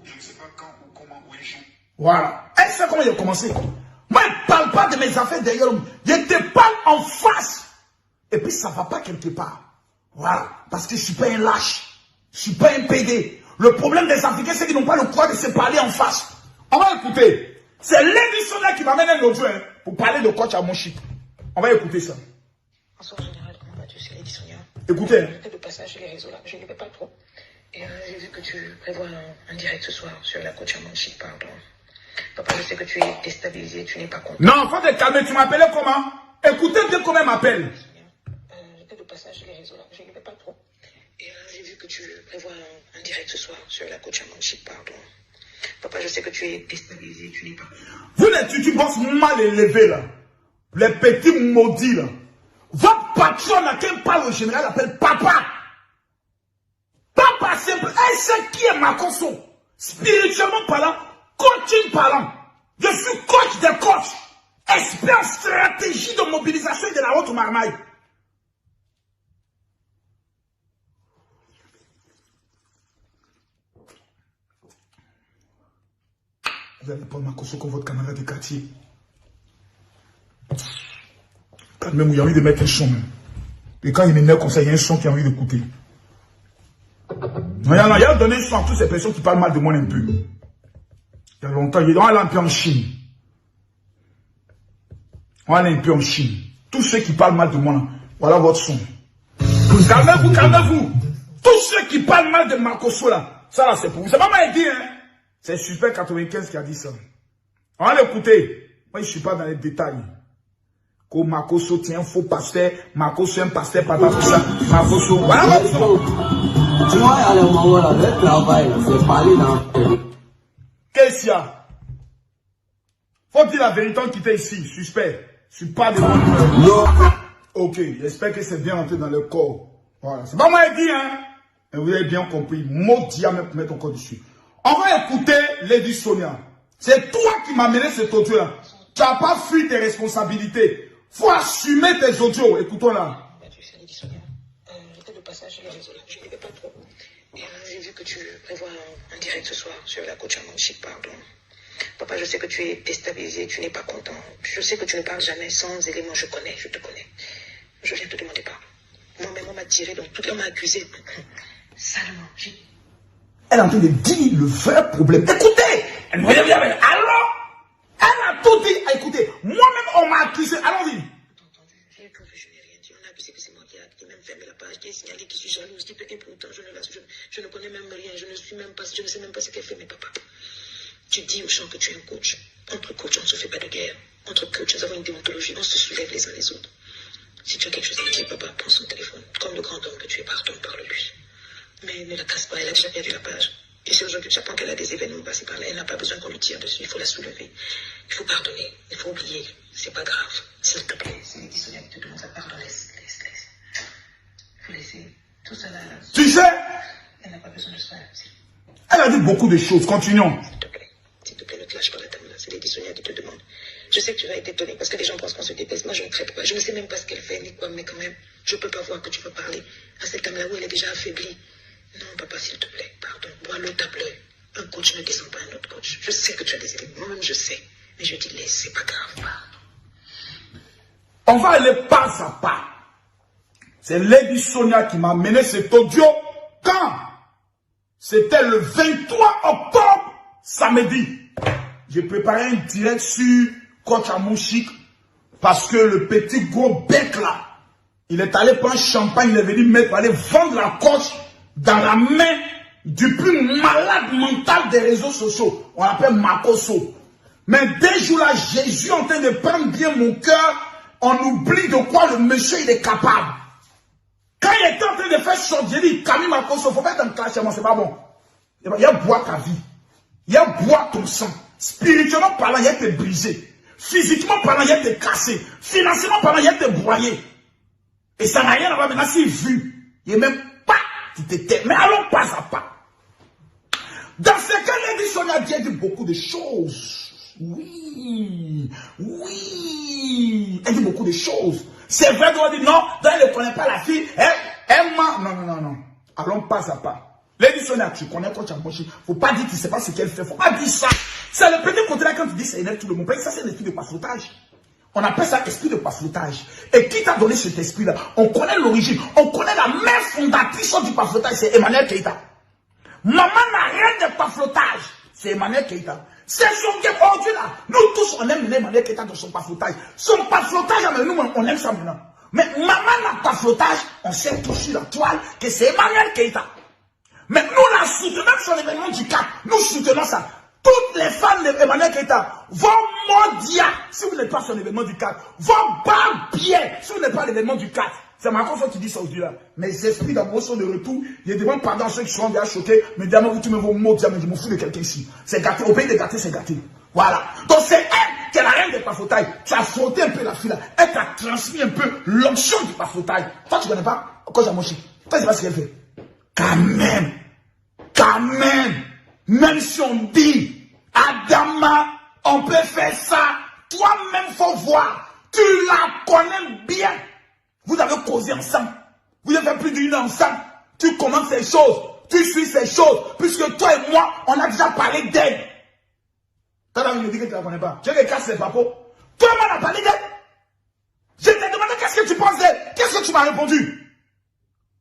S1: Je ne sais pas quand ou comment ou un jour. Voilà. Elle sait comment il a commencé. Moi, je ne parle pas de mes affaires derrière l'homme. Je te parle en face. Et puis, ça ne va pas quelque part. Voilà. Parce que je ne suis pas un lâche. Je ne suis pas un PD. Le problème des Africains, c'est qu'ils n'ont pas le droit de se parler en face. On va écouter. C'est Lady Sonia qui m'amène un audio pour parler de coach à mon chic. On va écouter ça.
S3: Bonsoir général, comment vas-tu? C'est Lady Sonia.
S1: Écoutez.
S3: Je fais le passage sur les réseaux là, je ne vais pas trop. Et j'ai vu que tu prévois un direct ce soir sur la coach à mon chic, pardon. Papa, je sais que tu es déstabilisé, tu n'es pas content.
S1: Non, faut te calmer, tu m'appelais comment? Écoutez bien comment elle m'appelle.
S3: Je fais le passage sur les réseaux là, je ne vais pas trop. Et j'ai vu que tu prévois un direct ce soir sur la coach à mon chic, pardon. Papa, je sais que tu es déstabilisé, tu n'es pas content.
S1: Vous les tutubos mal élevés là, les petits maudits là, votre patron à qui parle au général appelle papa. Papa simple, elle sait qui est Makosso. Spirituellement parlant, coaching parlant. Je suis coach des coachs. Expert en stratégie de mobilisation et de la haute marmaille. Vous allez prendre Makosso comme votre camarade de quartier. Quand même, il y a envie de mettre un son. Et quand il m'énerve comme ça, il y a un son qui a envie d'écouter. Il y a donné un son à toutes ces personnes qui parlent mal de moi un peu. Il y a longtemps, il est dans un peu en Chine. On est un peu en Chine. Tous ceux qui parlent mal de moi, là, voilà votre son. Calmez-vous, calmez-vous. Tous ceux qui parlent mal de Makosso, là, ça là, c'est pour vous. C'est pas mal dit, hein. C'est Super 95 qui a dit ça. On va l'écouter. Moi, je ne suis pas dans les détails. Que Makosso tient un faux pasteur, Makosso un pasteur, papa pour ça, Makosso. Voilà votre son.
S4: Tu vois, à le moment là, le travail, c'est parler dans.
S1: Qu'est-ce qu'il y a? Faut dire la vérité en quittant ici, suspect. Je suis pas de bonne humeur. Ok, j'espère que c'est bien rentré dans le corps. Voilà, c'est pas moi qui dis, hein. Et vous avez bien compris. Mot diamètre pour mettre encore dessus. On va écouter Lady Sonia. C'est toi qui m'as mené cet audio-là. Tu n'as pas fui tes responsabilités. Faut assumer tes audios. Écoutons-la.
S3: C'est Lady Sonia. Je fais le passage sur les réseaux là, je ne vais pas trop. Et j'ai vu que tu prévois un direct ce soir sur la coach à mon chic, pardon. Papa, je sais que tu es déstabilisé, tu n'es pas content. Je sais que tu ne parles jamais sans éléments, je te connais. Je viens te demander pardon. Moi-même, on m'a tiré dans tout, on m'a accusé. Salement,
S1: Elle est en train de dire le vrai problème. Écoutez, elle me dit, alors, elle a tout dit. Écoutez, moi-même, on m'a accusé. Allons-y.
S3: J'ai tout fait, je n'ai rien dit. On a accusé que c'est moi qui ai même fermé la page, qui ai signalé, qui suis jalouse, qui peut et pourtant je ne connais même rien. Je ne sais même pas ce qu'elle fait, mais papa. Tu dis aux gens que tu es un coach. Entre coachs, on ne se fait pas de guerre. Entre coachs, nous avons une déontologie. On se soulève les uns les autres. Si tu as quelque chose à dire, papa, prends son téléphone. Comme le grand homme que tu es, pardon, parle-lui. Mais ne la casse pas, elle a déjà perdu la page. Et c'est aujourd'hui que j'apprends qu'elle a des événements passés par là. Elle n'a pas besoin qu'on lui tire dessus. Il faut la soulever. Il faut pardonner. Il faut oublier. C'est pas grave. S'il te plaît, c'est Lady Sonia qui te demande ça. Pardon, laisse. Il faut laisser tout ça là.
S1: Tu sais,
S3: Elle n'a pas besoin de ça.
S1: elle a dit beaucoup de choses. Continuons.
S3: S'il te plaît. S'il te plaît, ne te lâche pas la dame là. C'est Lady Sonia qui te demande. Je sais que tu vas être étonné parce que les gens pensent qu'on se dépaisse. Moi, je ne traite pas. Je ne sais même pas ce qu'elle fait ni quoi, mais quand même, je ne peux pas voir que tu veux parler à cette dame là où elle est déjà affaiblie. Non, papa, s'il te plaît, pardon. Bois l'eau, ta pleure. Un coach ne descend pas un autre coach. Je sais que tu as des idées. Moi-même, je sais. Mais je dis, laisse, c'est pas grave, pardon.
S1: On va aller pas à pas. C'est Lady Sonia qui m'a mené cet audio quand c'était le 23 octobre, samedi. J'ai préparé un direct sur Coach Amouchik parce que le petit gros bec là, il est allé prendre champagne, il est venu mettre, aller vendre la coach dans la main du plus malade mental des réseaux sociaux. On l'appelle Makoso. Mais dès jours là, Jésus est en train de prendre bien mon cœur. On oublie de quoi le monsieur il est capable. Quand il était en train de faire sortir, il dit Camille Makoso, faut pas être en clash, c'est pas bon. Il y a boire ta vie. Il y a boire ton sang. Spirituellement parlant, il y a été brisé. Physiquement parlant, il y a été cassé. Financièrement parlant, il y a été broyé. Et ça n'a rien à voir maintenant s'il vu. Il n'est même pas qui t'était. Mais allons pas à pas. Dans ce cas, Lady Sonia dit beaucoup de choses. Oui. Elle dit beaucoup de choses. C'est vrai qu'on dit non, elle ne connaît pas la fille. Elle ment. Non. Allons pas à pas. Lady Sonia, tu connais Coach Amouchik. Faut pas dire que tu sais pas ce qu'elle fait. Faut pas dire ça. C'est le petit côté là quand tu dis ça énerve tout le monde. Ça, c'est l'esprit de pafoutage. On appelle ça esprit de pafoutage. Et qui t'a donné cet esprit-là? On connaît l'origine. On connaît la mère fondatrice du pafoutage. C'est Emmanuel Keita. Maman n'a rien de pafoutage. C'est Emmanuel Keita. C'est son game aujourd'hui là. Nous tous, on aime Emmanuel Keita dans son pafoutage. Son pafoutage, nous, on aime ça maintenant. Mais maman n'a pas flottage. On sait tous sur la toile que c'est Emmanuel Keita. Mais nous la soutenons sur l'événement du CAP. Nous soutenons ça. Toutes les fans d'Emmanuel Keita vont mondial si vous n'êtes pas sur l'événement du CAP. Vont pas bien si vous n'êtes pas à l'événement du CAP. C'est ma confiance qui dit ça aujourd'hui là. Mes esprits d'amour sont de retour. Je demande pardon à ceux qui sont bien choqués. Mais dis-moi, vous tous me vos mots, mais je m'en fous de quelqu'un ici. C'est gâté. Au pays des gâtés, c'est gâté. Voilà. Donc c'est elle qui est la reine des pafotailles. Tu as frotté un peu la fille là. Elle t'a transmis un peu l'onction du pafotaille. Toi, tu ne connais pas Coach Amouchik. Toi, tu sais pas ce qu'elle fait. Quand même si on dit, Adama, on peut faire ça, toi-même, faut voir. Tu la connais bien. Vous avez causé ensemble. Vous avez fait plus d'une heure ensemble. Tu commences ces choses. Tu suis ces choses. Puisque toi et moi, on a déjà parlé d'elle. Toi, là, il me dit que tu ne la connais pas. Tu veux que casse les papos. Toi, on a parlé d'elle. Je t'ai demandé qu'est-ce que tu penses d'elle. Qu'est-ce que tu m'as répondu?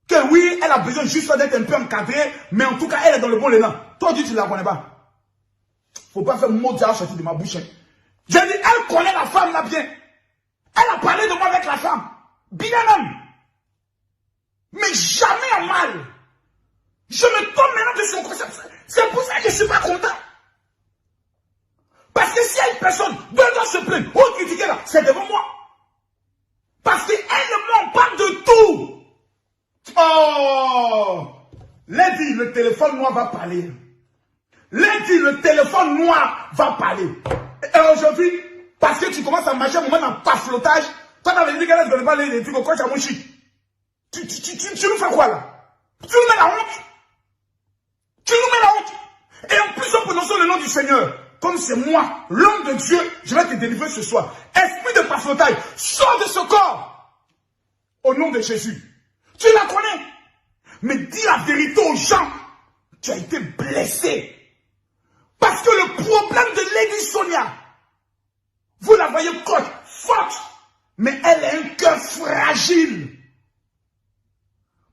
S1: Que oui, elle a besoin juste d'être un peu encadrée, mais en tout cas, elle est dans le bon élan. Toi, tu ne la connais pas. Faut pas faire mot diable sortir de ma bouche. J'ai dit, elle connaît la femme là bien. Elle a parlé de moi avec la femme. Bien même. Mais jamais en mal. Je me tombe maintenant de son concept. C'est pour ça que je ne suis pas content. Parce que s'il y a une personne doit se plaindre ou critiquer là, c'est devant moi. Parce qu'elle et moi, on parle de tout. Oh! Lundi, le téléphone noir va parler. Lundi, le téléphone noir va parler. Et aujourd'hui, parce que tu commences à marcher un moment dans pas flottage, toi, t'avais dit qu'elle ne connaît pas les trucs au Coach Amouchik. Tu nous fais quoi là? Tu nous mets la honte. Tu nous mets la honte. Et en plus, en prononçant le nom du Seigneur, comme c'est moi, l'homme de Dieu, je vais te délivrer ce soir. Esprit de paflotage, sors de ce corps. Au nom de Jésus. Tu la connais. Mais dis la vérité aux gens. Tu as été blessé. Parce que le problème de Lady Sonia, vous la voyez coach, forte, mais elle a un cœur fragile.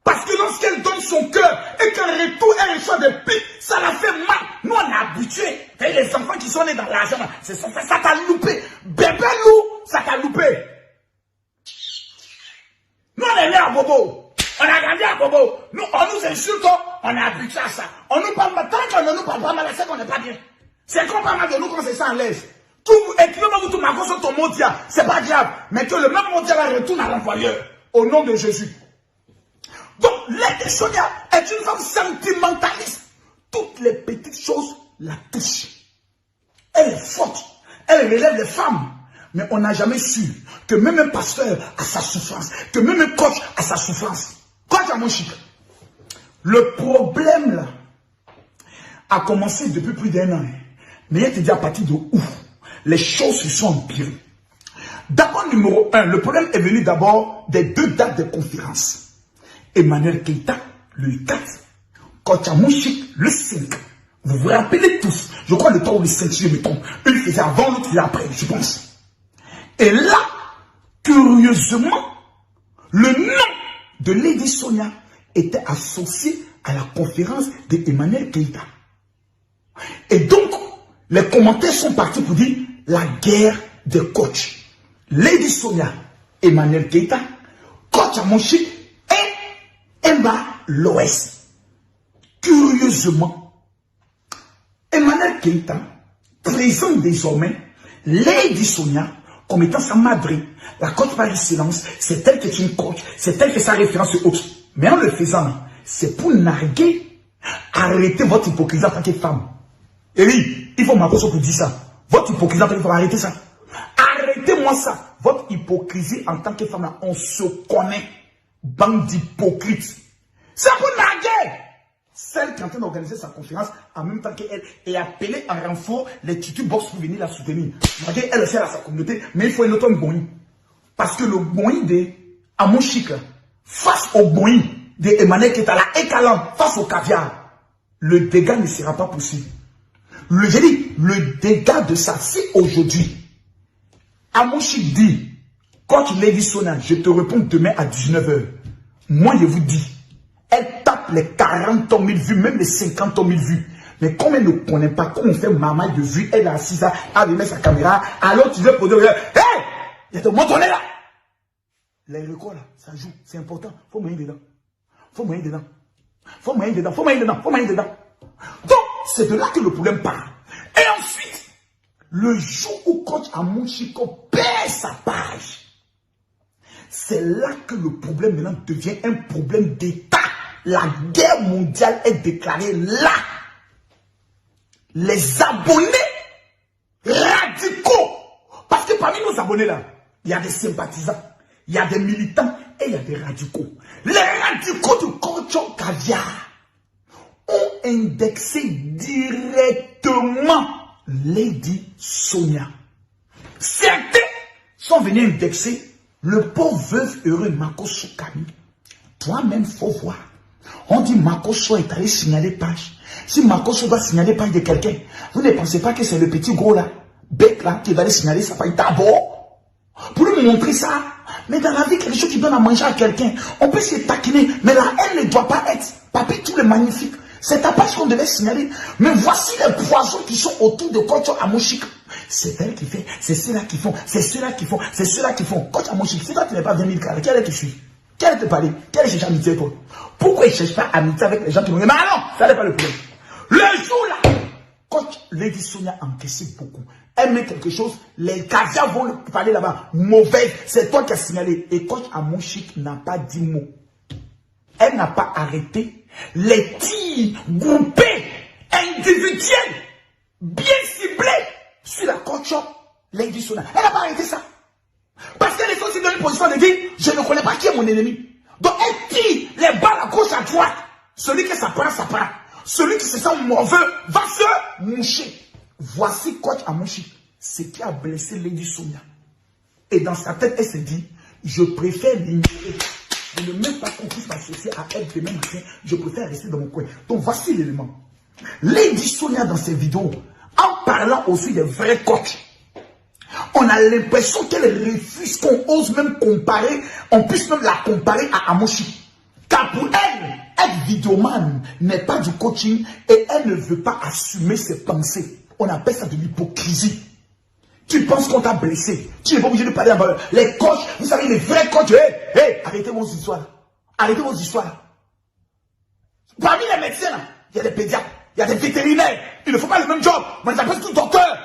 S1: Parce que lorsqu'elle donne son cœur et qu'en retour elle reçoit des pics, ça la fait mal. Nous on est habitués. Et les enfants qui sont nés dans l'argent, ça t'a loupé. Bébé loup, ça t'a loupé. Nous on est nés à Bobo. On a grandi à Bobo. Nous, on nous insulte, on est habitués à ça. On nous parle mal. Tant qu'on ne nous parle pas mal, c'est qu'on n'est pas bien. C'est qu'on parle mal de nous quand c'est ça en l'aise. Écrivez-moi tout ma cause sur ton mondial. C'est pas grave. Mais que le même mondial retourne à l'employeur. Au nom de Jésus. Donc, Lady Sonia est une femme sentimentaliste. Toutes les petites choses la touchent. Elle est forte. Elle relève les femmes. Mais on n'a jamais su que même un pasteur a sa souffrance. Que même un coach a sa souffrance. Coach Amouchik. Le problème là a commencé depuis plus d'un an. Mais elle te dit à partir de où les choses se sont empirées. D'abord, numéro 1, le problème est venu d'abord des 2 dates de conférence. Emmanuel Keïta, le 4, Coach Amouchik, le 5. Vous vous rappelez tous, je crois le temps où le 5, si je me trompe, une faisait avant, l'autre faisait après, je pense. Et là, curieusement, le nom de Lady Sonia était associé à la conférence d'Emmanuel Keïta. Et donc, les commentaires sont partis pour dire la guerre des coachs. Lady Sonia, Emmanuel Keïta, Coach Amouchik et Emma Loès. Curieusement, Emmanuel Keïta présente désormais Lady Sonia comme étant sa madrine. La coach par excellence, c'est elle qui est une coach, c'est elle qui est sa référence et autres. Mais en le faisant, c'est pour narguer, arrêter votre hypocrisie en tant que femme. Et oui, il faut m'appeler pour dire ça. Votre hypocrisie en tant que femme, arrêtez ça. Arrêtez-moi ça. Votre hypocrisie en tant que femme, là, on se connaît. Bande d'hypocrites. C'est pour narguer. Celle qui est en train d'organiser sa conférence en même temps qu'elle est appelée en renfort les Tutu Box pour venir la soutenir. Elle aussi a sa communauté, mais il faut un autre Boeing. Parce que le Boeing de Amouchik face au Boeing de Emmanuel Keïta, la écalant face au caviar, le dégât ne sera pas possible. J'ai dit, le dégât de ça, c'est aujourd'hui. Amouchik dit, quand Lady Sonia, je te réponds demain à 19 h. Moi, je vous dis, elle tape les 40 000 vues, même les 50 000 vues. Mais comme elle ne connaît pas, comme on fait maman de vues, elle est assise là, elle met sa caméra, alors tu veux poser, hey, il te montre là. Les records là, ça joue, c'est important. Faut moyen dedans. Faut moyen dedans. Faut moyen dedans. Faut moyen dedans. Faut moyen dedans. Donc, c'est de là que le problème part. Et ensuite, le jour où Coach Amouchiko perd sa page, c'est là que le problème maintenant devient un problème d'État. La guerre mondiale est déclarée là. Les abonnés radicaux, parce que parmi nos abonnés là, il y a des sympathisants, il y a des militants et il y a des radicaux. Les radicaux du Coach Caviar ont indexé directement Lady Sonia. Certains sont venus indexer le pauvre veuve heureux Makoso Kami. Toi-même, faut voir. On dit Makoso est allé signaler page. Si Makoso doit signaler page de quelqu'un, vous ne pensez pas que c'est le petit gros là, bec là, qui va aller signaler sa page d'abord pour lui montrer ça. Mais dans la vie, quelque chose qui donne à manger à quelqu'un, on peut se taquiner, mais la haine ne doit pas être. Papy, tout le magnifique. C'est ta page qu'on devait signaler. Mais voici les poisons qui sont autour de Coach Amouchik. C'est elle qui fait, c'est ceux-là qui font, c'est ceux-là qui font, c'est ceux-là qui font. Coach Amouchik, si toi tu n'es pas 20 000 carrés, quelle est que je suis? Quelle est te parler? Quelle est chercher amitié toi? Pourquoi il ne cherche pas amitié avec les gens qui m'ont dit, mais non, ça n'est pas le problème. Le jour là, Coach Lady Sonia encaissé beaucoup. Elle met quelque chose, les caviars vont parler là-bas. Mauvaise, c'est toi qui as signalé. Et Coach Amouchik n'a pas dit mot. Elle n'a pas arrêté les tirs groupés, individuels, bien ciblés sur la Coach Lady Sonia. Elle n'a pas arrêté ça. Parce qu'elle est aussi dans une position de dire, je ne connais pas qui est mon ennemi. Donc elle tire les balles à gauche, à droite. Celui qui s'apprend, s'apprend. Celui qui se sent mauvais va se moucher. Voici Coach Amouchik, ce qui a blessé Lady Sonia. Et dans sa tête, elle se dit, je préfère l'ignorer. Je ne même pas qu'on puisse m'associer à elle demain matin. Je préfère rester dans mon coin. Donc voici l'élément. Lady Sonia dans ses vidéos, en parlant aussi des vrais coachs, on a l'impression qu'elle refuse qu'on ose même comparer, on puisse même la comparer à Amouchik. Car pour elle, être vidéoman n'est pas du coaching et elle ne veut pas assumer ses pensées. On appelle ça de l'hypocrisie. Tu penses qu'on t'a blessé. Tu n'es pas obligé de parler à les coachs. Vous savez, les vrais coachs. Arrêtez vos histoires. Arrêtez vos histoires. Parmi les médecins, il y a des pédiatres, il y a des vétérinaires. Ils ne font pas le même job. Moi, j'appelle tout docteur.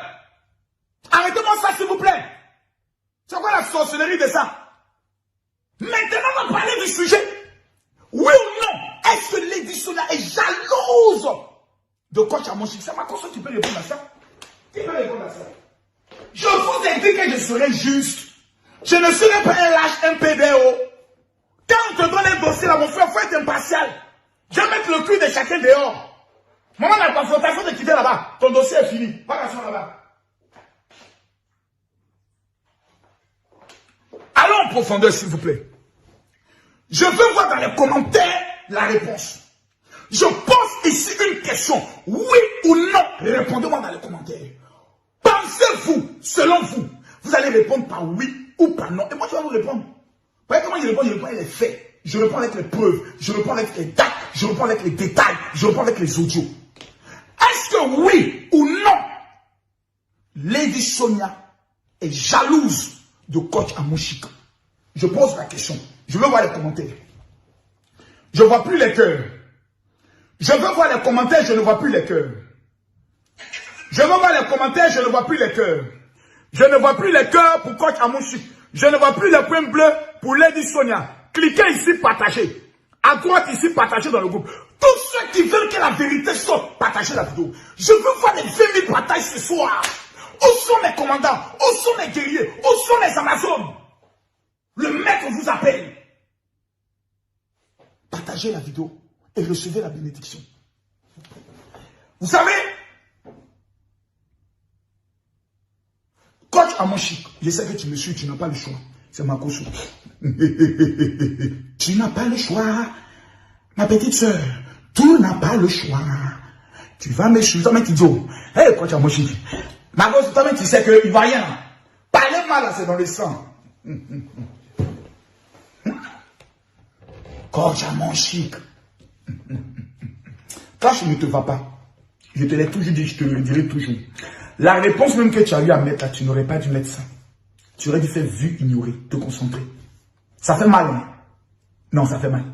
S1: Arrêtez-moi ça, s'il vous plaît. C'est quoi la sorcellerie de ça? Maintenant, on va parler du sujet. Oui ou non? Est-ce que Lady Sonia est jalouse de Coach Amouchik? C'est ma question, tu peux répondre à ça? Tu peux répondre à ça? Je vous ai dit que je serai juste. Je ne serai pas un lâche, un PDO. Quand on te donne un dossier là, mon frère, il faut être impartial. Je vais mettre le cul de chacun dehors. Maman n'a pas faute de quitter là-bas. Ton dossier est fini. Pas qu'à là-bas. Allons en profondeur, s'il vous plaît. Je veux voir dans les commentaires la réponse. Je pose ici une question. Oui ou non? Répondez-moi dans les commentaires. Pensez-vous, selon vous, vous allez répondre par oui ou par non? Et moi, je vais vous répondre. Vous voyez comment je réponds avec les faits. Je réponds avec les preuves. Je réponds avec les dates. Je réponds avec les détails. Je réponds avec les audios. Est-ce que oui ou non, Lady Sonia est jalouse de coach Amoshik? Je pose la question. Je veux voir les commentaires. Je ne vois plus les cœurs. Je veux voir les commentaires, je ne vois plus les cœurs. Je veux voir les commentaires, je ne vois plus les cœurs. Je ne vois plus les cœurs pour coach Amoshik. Je ne vois plus les points bleus pour Lady Sonia. Cliquez ici, partagez. À droite ici, partagez dans le groupe. Tous ceux qui veulent que la vérité sorte, partagez la vidéo. Je veux voir les 20 000 partages ce soir. Où sont mes commandants? Où sont mes guerriers? Où sont les Amazones? Le maître vous appelle. Partagez la vidéo et recevez la bénédiction. Vous savez, coach Amoshik, je sais que tu me suis, tu n'as pas le choix. C'est ma caution. Tu n'as pas le choix. Ma petite soeur, tu n'as pas le choix. Tu vas me suivre, mais tu dis, hey, coach Amoshik, ma gosse, toi-même, tu sais qu'il ne va rien. Parler mal, c'est dans le sang. Coach Amoshik. Quand je ne te vas pas, je te l'ai toujours dit, je te le dirai toujours. La réponse même que tu as eu à mettre là, tu n'aurais pas dû mettre ça. Tu aurais dû faire vue, ignorer, te concentrer. Ça fait mal, hein? Non, ça fait mal.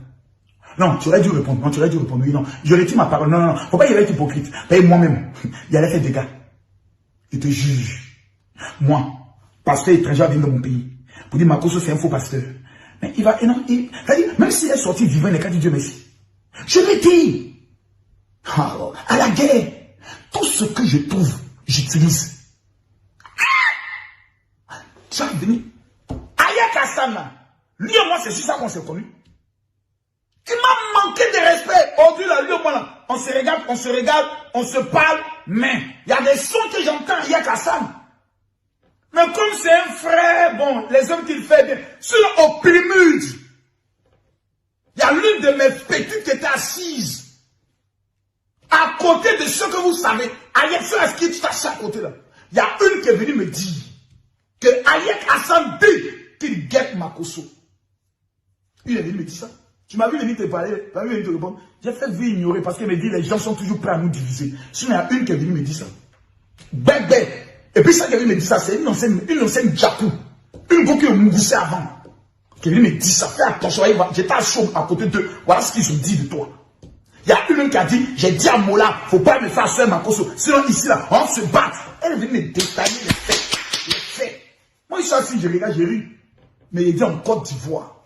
S1: Non, tu aurais dû répondre. Non, tu aurais dû répondre. Oui, non. Je retire ma parole. Non, non, non. Faut pas y aller être hypocrite. Paye moi-même. Il allait faire des dégâts. Je te juge. Moi, pasteur étranger vient de mon pays. Pour dire, Makoso, c'est un faux pasteur. Mais il va, non, même s'il est sorti vivant, il n'a qu'à dire Dieu merci. Je l'ai dit. Oh, à la guerre, tout ce que je trouve, j'utilise. Tu vas venir. Ayek Hassan, lui et moi, c'est sur ça qu'on s'est connus. Il m'a manqué de respect. Aujourd'hui, là, lui et moi, là, on se regarde, on se parle, mais il y a des sons que j'entends Ayek Hassan. Mais comme c'est un frère, bon, les hommes qu'il fait bien, sur au Primude, il y a l'une de mes petites qui était assise à côté de ce que vous savez. Ayek, sur la ski, tu t'as à côté là. Il y a une qui est venue me dire que Ayek Hassan dit qu'il guette Makoso. Il est venu me dire ça. Tu m'as vu venir te parler, tu m'as vu venir te répondre. J'ai fait vu ignorer parce qu'il me dit les gens sont toujours prêts à nous diviser. Sinon, il y a une qui est venue me dire ça. Bébé. Et puis ça qui est venue me dire ça, c'est une ancienne Djakou. Une go qui est mougoussée avant. Qui est venue me dire ça. Fais attention, j'étais à chaud à côté d'eux. Voilà ce qu'ils ont dit de toi. Il y a une qui a dit, j'ai dit à Mola, faut pas me faire seul Makoso. Sinon ici là, on se bat. Elle est venue me détailler les faits. Les faits. Moi, je suis assis, je regarde, j'ai ri. Mais il dit en Côte d'Ivoire,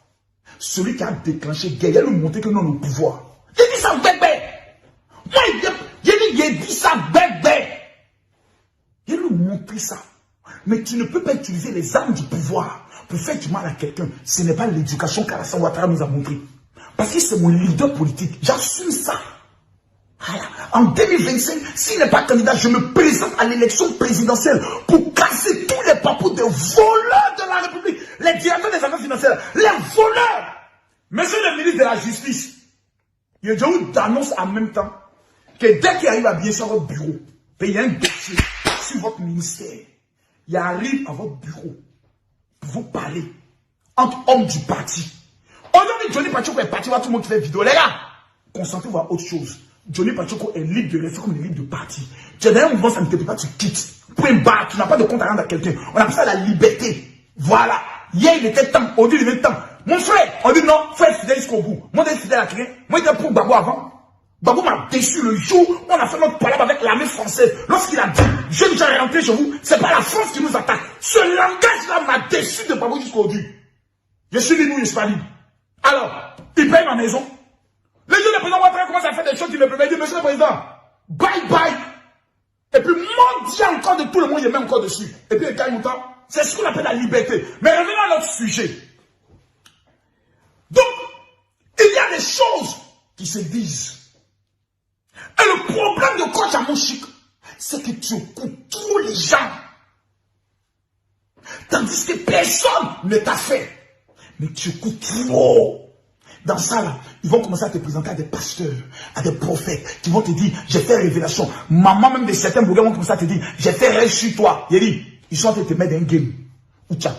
S1: celui qui a déclenché guerre, il a lui montré que nous avons le pouvoir. J'ai dit ça, bébé. Moi, j'ai dit ça, bébé. Il lui montré ça. Mais tu ne peux pas utiliser les armes du pouvoir pour faire du mal à quelqu'un. Ce n'est pas l'éducation qu'Alassane Ouattara nous a montré. Parce que c'est mon leader politique. J'assume ça. Voilà. En 2025, s'il n'est pas candidat, je me présente à l'élection présidentielle pour casser tous les papous des voleurs de la République, les directeurs des affaires financières, les voleurs. Monsieur le ministre de la Justice, il y a une annonce en même temps que dès qu'il arrive à bien sur votre bureau, il y a un dossier sur votre ministère, il arrive à votre bureau pour vous parler entre hommes du parti. Aujourd'hui, Johnny Pachoko est parti voir tout le monde qui fait vidéo. Les gars, concentrez-vous à autre chose. Johnny Pachoko est libre de rester comme il est libre de partir. Tu es dans un mouvement, ça ne te plaît pas, tu quittes. Point barre, tu n'as pas de compte à rendre à quelqu'un. On appelle ça la liberté. Voilà. Hier, il était temps. Aujourd'hui, il est temps. Mon frère, on dit non, faut être fidèle jusqu'au bout. Moi, j'étais fidèle à quelqu'un. Moi, j'étais pour Babou avant. Babou m'a déçu le jour où on a fait notre palabre avec l'armée française. Lorsqu'il a dit, je vais déjà rentrer chez vous, c'est pas la France qui nous attaque. Ce langage-là m'a déçu de Babou jusqu'aujourd'hui. Je suis libre ou je suis pas libre. Alors, il paye ma maison. Les jeunes, le président Ouattara commence à faire des choses qui me permettent de dire, monsieur le président, bye bye. Et puis, mendier encore de tout le monde, il est même encore dessus. Et puis, il gagne longtemps. C'est ce qu'on appelle la liberté. Mais revenons à notre sujet. Donc, il y a des choses qui se disent. Et le problème de coach Amonchic, c'est que tu écoutes trop les gens. Tandis que personne ne t'a fait. Mais tu écoutes trop. Dans ça, là, ils vont commencer à te présenter à des pasteurs, à des prophètes, qui vont te dire, j'ai fait révélation. Maman, même de certains bourgades vont commencer à te dire, j'ai fait rêve sur toi. Il dit, ils sont en train de te mettre dans un game. Où tu as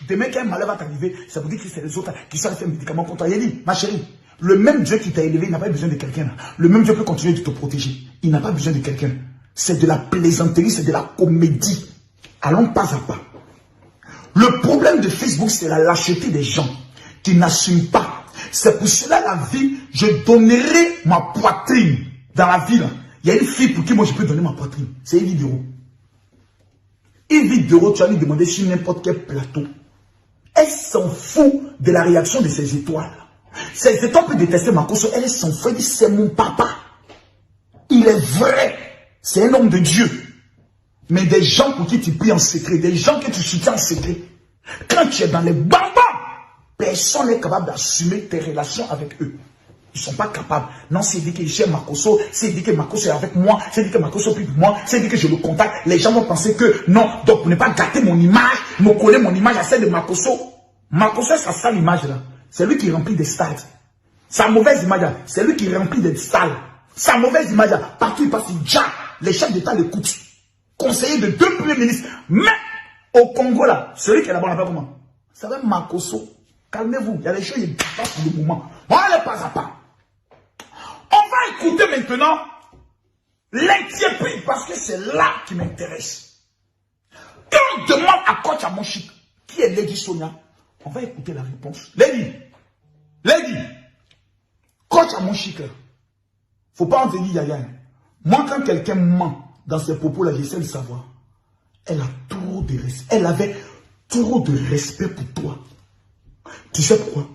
S1: demain, qu'un malheur va t'arriver, ça veut dire que c'est les autres qui sont en train de faire un médicament contre toi. Il dit, ma chérie, le même Dieu qui t'a élevé, il n'a pas besoin de quelqu'un. Le même Dieu peut continuer de te protéger. Il n'a pas besoin de quelqu'un. C'est de la plaisanterie, c'est de la comédie. Allons pas à pas. Le problème de Facebook, c'est la lâcheté des gens qui n'assument pas. C'est pour cela la vie, je donnerai ma poitrine dans la vie. Là. Il y a une fille pour qui moi je peux donner ma poitrine. C'est Yves Dero. Yves Dero, tu vas lui demander sur n'importe quel plateau. Elle s'en fout de la réaction de ses étoiles. Ses étoiles peuvent détester Makosso. Elle s'en fout. Elle dit c'est mon papa. Il est vrai. C'est un homme de Dieu. Mais des gens pour qui tu pries en secret, des gens que tu soutiens en secret, quand tu es dans les bambins, personne n'est capable d'assumer tes relations avec eux. Ils ne sont pas capables. Non, c'est dit que j'aime Makosso, c'est dit que Makosso est avec moi, c'est dit que Makosso est plus de moi, c'est dit que je le contacte. Les gens vont penser que non, donc pour ne pas gâter mon image, me coller mon image à celle de Makosso. Makosso, c'est sa sale image là. C'est lui qui remplit des stades. Sa mauvaise image là, c'est lui qui remplit des salles. Sa mauvaise image là, partout il passe, il déjà, les chefs d'État l'écoutent. Conseiller de 2 premiers ministres. Mais au Congo là, celui qui est là-bas, on l'appelle comment? Ça va Makosso. Calmez-vous, il y a des choses qui passent pour le moment. On va aller pas à pas. On va écouter maintenant l'inquiétude parce que c'est là qui m'intéresse. Quand on demande à coach Amonchic qui est Lady Sonia, on va écouter la réponse. Lady, coach Amonchic, faut pas en venir Yaya. Moi, quand quelqu'un ment dans ses propos là, j'essaie de savoir. Elle a trop de respect. Elle avait trop de respect pour toi. Tu sais pourquoi?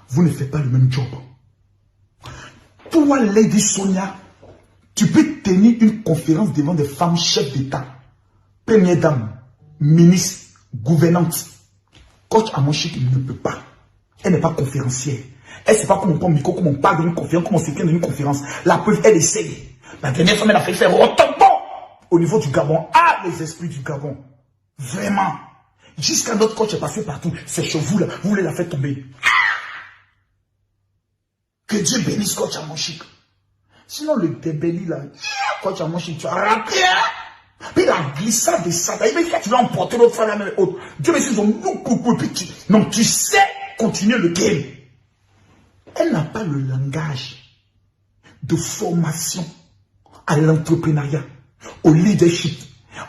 S1: Vous ne faites pas le même job. Toi, Lady Sonia, tu peux tenir une conférence devant des femmes chefs d'État, première dame, ministre, gouvernante. Coach Amonchic ne peut pas. Elle n'est pas conférencière. Elle ne sait pas comment on prend le micro, comment on parle d'une conférence, comment on s'écrit dans une conférence. La preuve, elle essaye. La dernière fois, elle a fait faire rotobo au niveau du Gabon. Ah, les esprits du Gabon. Vraiment. Jusqu'à notre coach est passé partout. C'est chez vous là, vous voulez la faire tomber. Que Dieu bénisse coach Amonchic. Sinon le débelli là, coach Amonchic, tu as raté. Puis la glissade de Satan, il va tu vas emporter l'autre fois la même autre. Dieu merci, ils ont beaucoup petit. Non, tu sais continuer le game. Elle n'a pas le langage de formation à l'entrepreneuriat, au leadership.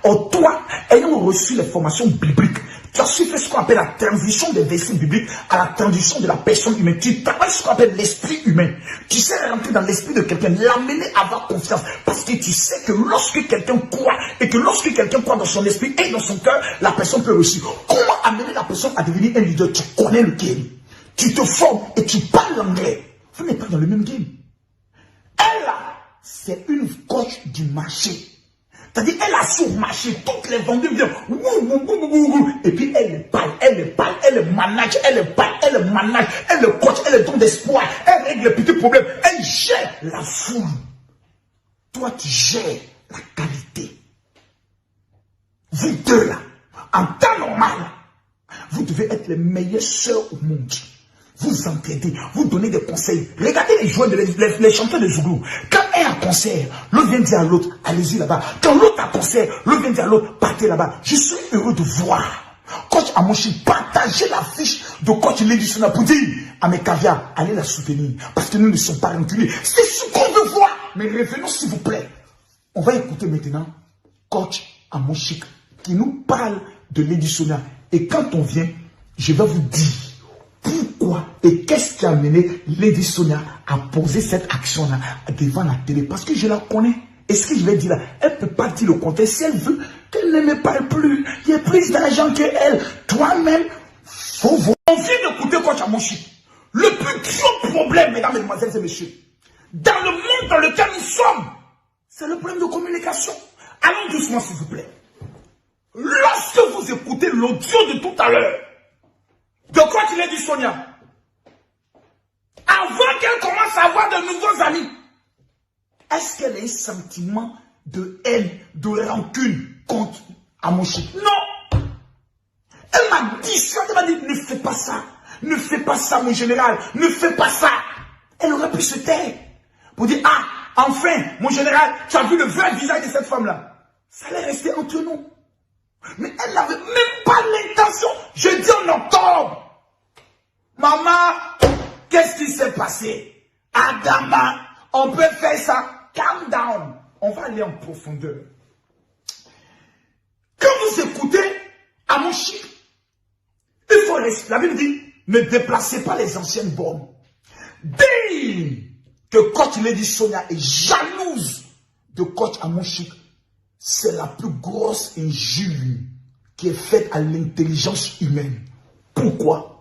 S1: Or, toi, ayant reçu les formations bibliques, tu as su faire ce qu'on appelle la transition des versets bibliques à la transition de la personne humaine. Tu travailles ce qu'on appelle l'esprit humain. Tu sais rentrer dans l'esprit de quelqu'un, l'amener à avoir confiance. Parce que tu sais que lorsque quelqu'un croit, et que lorsque quelqu'un croit dans son esprit et dans son cœur, la personne peut réussir. Comment amener la personne à devenir un leader? Tu connais le game. Tu te formes et tu parles l'anglais. Vous n'êtes pas dans le même game. Elle, c'est une coach du marché. C'est-à-dire, elle a surmarché toutes les vendeuses viennent. Et puis, elle parle, elle manage, elle parle, elle manage, elle coach, elle donne d'espoir, elle règle les petits problèmes, elle gère la foule. Toi, tu gères la qualité. Vous deux là, en temps normal, vous devez être les meilleures sœurs au monde. Vous entraidez, vous donnez des conseils. Regardez les joueurs, les chanteurs de Zouglou. Quand un a un concert, l'autre vient dire à l'autre, allez-y là-bas. Quand l'autre a un concert, l'autre vient dire à l'autre, partez là-bas. Je suis heureux de voir coach Amonchic partager la fiche de coach Lady Sonia pour dire à mes caviars, allez la soutenir. Parce que nous ne sommes pas reculés. C'est ce qu'on veut voir. Mais revenons s'il vous plaît. On va écouter maintenant coach Amonchic qui nous parle de Lady Sonia. Et quand on vient, je vais vous dire pourquoi et qu'est-ce qui a amené Lady Sonia à poser cette action-là devant la télé? Parce que je la connais. Et ce que je vais dire là, elle ne peut pas dire le contraire. Si elle veut qu'elle ne me parle plus, il y a plus d'argent qu'elle. Toi-même, faut voir. On vient d'écouter coach Amonchic. Le plus gros problème, mesdames, mesdemoiselles et messieurs, dans le monde dans lequel nous sommes, c'est le problème de communication. Allons doucement, s'il vous plaît. Lorsque vous écoutez l'audio de tout à l'heure, de quoi tu l'as dit, Sonia? Avant qu'elle commence à avoir de nouveaux amis, est-ce qu'elle a un sentiment de haine, de rancune contre Amoshik? Non. Elle m'a dit, elle m'a dit, ne fais pas ça. Ne fais pas ça, mon général. Ne fais pas ça. Elle aurait pu se taire. Pour dire, ah, enfin, mon général, tu as vu le vrai visage de cette femme-là. Ça allait rester entre nous. Mais elle n'avait même pas l'intention. Je dis en octobre. Maman, qu'est-ce qui s'est passé? Adama, on peut faire ça. Calm down. On va aller en profondeur. Quand vous écoutez Amoshik, il faut rester. La Bible dit, ne déplacez pas les anciennes bornes. Dès que coach Lady Sonia est jalouse de coach Amoshik, c'est la plus grosse injure qui est faite à l'intelligence humaine. Pourquoi?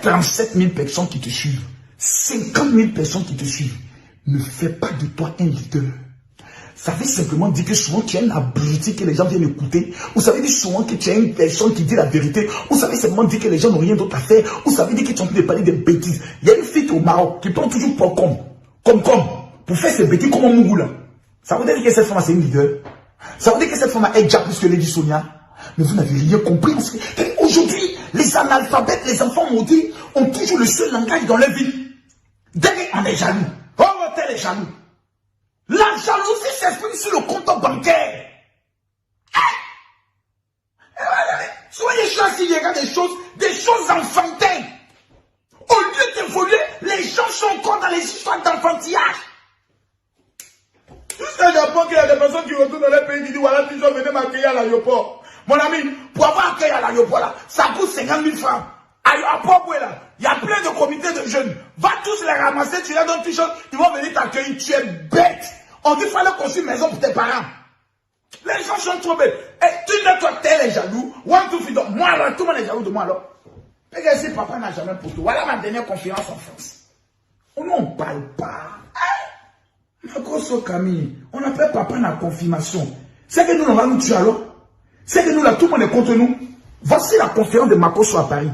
S1: 37 000 personnes qui te suivent, 50 000 personnes qui te suivent, ne fais pas de toi un leader. Ça veut simplement dire que souvent tu es un abruti que les gens viennent écouter. Ou ça veut dire souvent que tu es une personne qui dit la vérité. Ou ça veut simplement dire que les gens n'ont rien d'autre à faire. Ou ça veut dire que tu es en train de parler des bêtises. Il y a une fille au Maroc qui prend toujours comme pour faire ses bêtises comme un mougou là. Ça veut dire que cette femme c'est une leader. Ça veut dire que cette femme est déjà plus que Lady Sonia. Mais vous n'avez rien compris. Aujourd'hui, les analphabètes, les enfants maudits ont toujours le seul langage dans leur vie. Dès qu'on est jaloux. Oh, tel est jaloux. La jalousie s'exprime sur le compte bancaire. Souvent les gens qui regardent des choses enfantines. Au lieu d'évoluer, les gens sont encore dans les histoires d'enfantillage. Jusqu'à Japon, qu'il y a des personnes qui retournent dans les pays qui disent voilà, ils ont venu m'accueillir à l'aéroport. Mon ami, pour avoir accueilli à l'aéroport là, ça coûte 50 000 francs. À Pogwe là, il y a plein de comités de jeunes. Va tous les ramasser, tu leur donnes quelque chose, ils vont venir t'accueillir, tu es bête. On dit qu'il fallait construire une maison pour tes parents. Les gens sont trop bêtes. Et tu ne toi, t'es les jaloux. One, two, three, moi alors, tout le monde est jaloux de moi alors. Regarde si papa n'a jamais pour toi. Voilà ma dernière conférence en France. On n'en parle pas. Makoso Camille, on appelle papa la confirmation. C'est que nous, on va nous tuer alors. C'est que nous, là, tout le monde est contre nous. Voici la conférence de Makoso à Paris.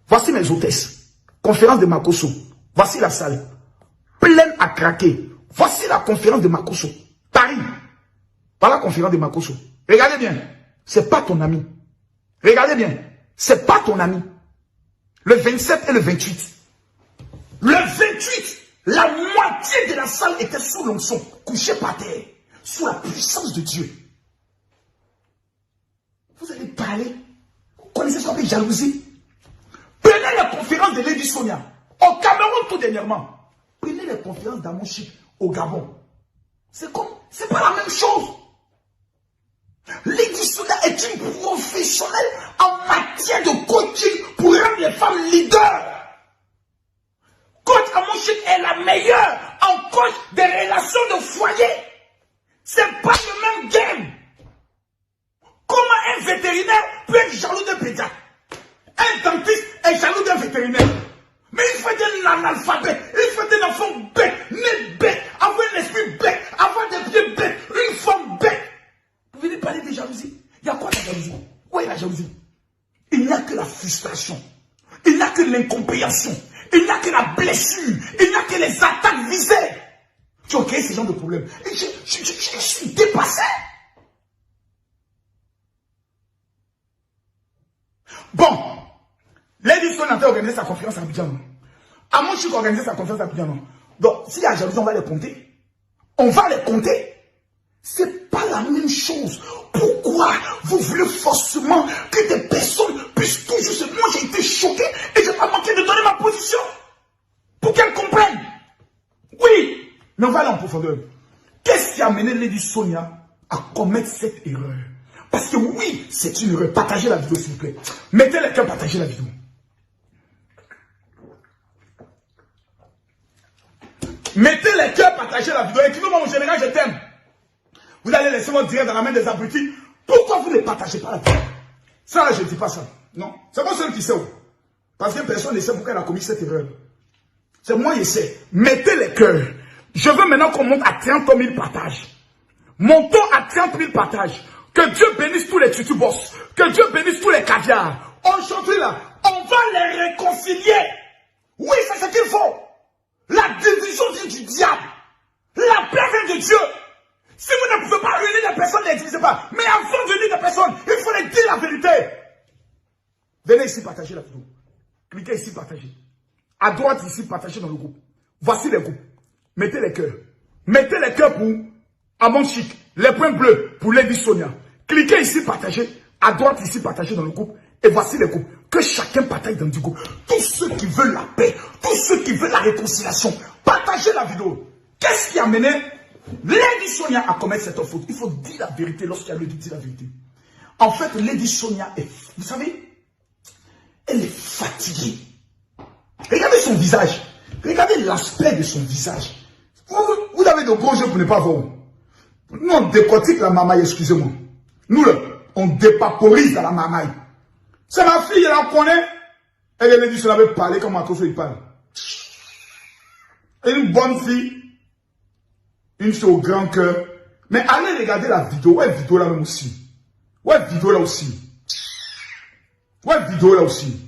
S1: Voici mes hôtesses. Conférence de Makoso. Voici la salle. Pleine à craquer. Voici la conférence de Makoso. Paris. Voilà la conférence de Makoso. Regardez bien. C'est pas ton ami. Regardez bien. C'est pas ton ami. Le 27 et le 28. Le 28, la moitié de la salle était sous l'onction, couchée par terre, sous la puissance de Dieu. Vous allez parler. Vous connaissez ce qu'on appelle jalousie? Prenez la conférence de Lady Sonia au Cameroun tout dernièrement. Prenez les conférences d'Amoshik au Gabon. C'est pas la même chose. Lady Sonia est une professionnelle en matière de coaching pour rendre les femmes leaders. Coach Amoshik est la meilleure en coach des relations de foyer. C'est pas le même game. Comment un vétérinaire peut être jaloux d'un pédiatre? Un dentiste est jaloux d'un vétérinaire. Mais il faut être un analphabète, il faut être un enfant bête, né bête, avoir un esprit bête, avoir des pieds bêtes, une forme bête. Vous venez parler de jalousie. Il y a quoi la jalousie? Où est la jalousie? Il n'y a que la frustration. Il n'y a que l'incompréhension. Il n'y a que la blessure. Il n'y a que les attaques visées. Tu as créé ce genre de problème. Et je suis dépassé. Bon. Lady Sonia a organisé sa conférence à Abidjan. Amoshik a organisé sa conférence à Abidjan. Donc, s'il y a jalousie, on va les compter. On va les compter. C'est pas la même chose. Pourquoi vous voulez forcément que des personnes puissent toujours se... Moi, j'ai été choqué et je n'ai pas manqué de donner ma position. Pour qu'elles comprennent. Oui, mais on va aller en profondeur. Qu'est-ce qui a amené Lady Sonia à commettre cette erreur? Parce que oui, c'est une erreur. Partagez la vidéo, s'il vous plaît. Mettez les cœurs, partagez la vidéo. Mettez les cœurs, partagez la vidéo. Écrivez-moi, mon général, je t'aime. Vous allez laisser mon direct dans la main des abrutis. Pourquoi vous ne partagez pas la vidéo? Ça, là, je ne dis pas ça. Non. C'est moi seul qui sais où. Parce que personne ne sait pourquoi elle a commis cette erreur. C'est moi qui sais. Mettez les cœurs. Je veux maintenant qu'on monte à 30 000 partages. Montons à 30 000 partages. Que Dieu bénisse tous les tutubos. Que Dieu bénisse tous les caviars. Aujourd'hui, là, on va les réconcilier. Oui, c'est ce qu'il faut. La division vient du diable. La paix vient de Dieu. Si vous ne pouvez pas unir la personne, ne l'utilisez pas. Mais avant d'unir la personne, il faut leur dire la vérité. Venez ici partager la vidéo. Cliquez ici, partagez. À droite ici, partagez dans le groupe. Voici les groupes. Mettez les cœurs. Mettez les cœurs pour Amon Chic. Les points bleus pour Lady Sonia. Cliquez ici, partagez. À droite ici, partagez dans le groupe. Et voici les groupes. Que chacun partage dans du groupe. Tous ceux qui veulent la paix, tous ceux qui veulent la réconciliation, partagez la vidéo. Qu'est-ce qui a mené Lady Sonia à commettre cette faute? Il faut dire la vérité lorsqu'il y a lieu de dire la vérité. En fait, Lady Sonia est, vous savez, elle est fatiguée. Regardez son visage. Regardez l'aspect de son visage. Vous avez de gros yeux pour ne pas voir. Nous, on décortique la mamaille, excusez-moi. Nous, là, on dépaporise dans la mamaille. C'est ma fille, elle en connaît. Elle a dit qu'elle avait parlé comme Makoso il parle. Elle est une bonne fille. Une fille au grand cœur. Mais allez regarder la vidéo. Ouais, vidéo là même aussi. Ouais, vidéo là aussi. Ouais, vidéo là aussi.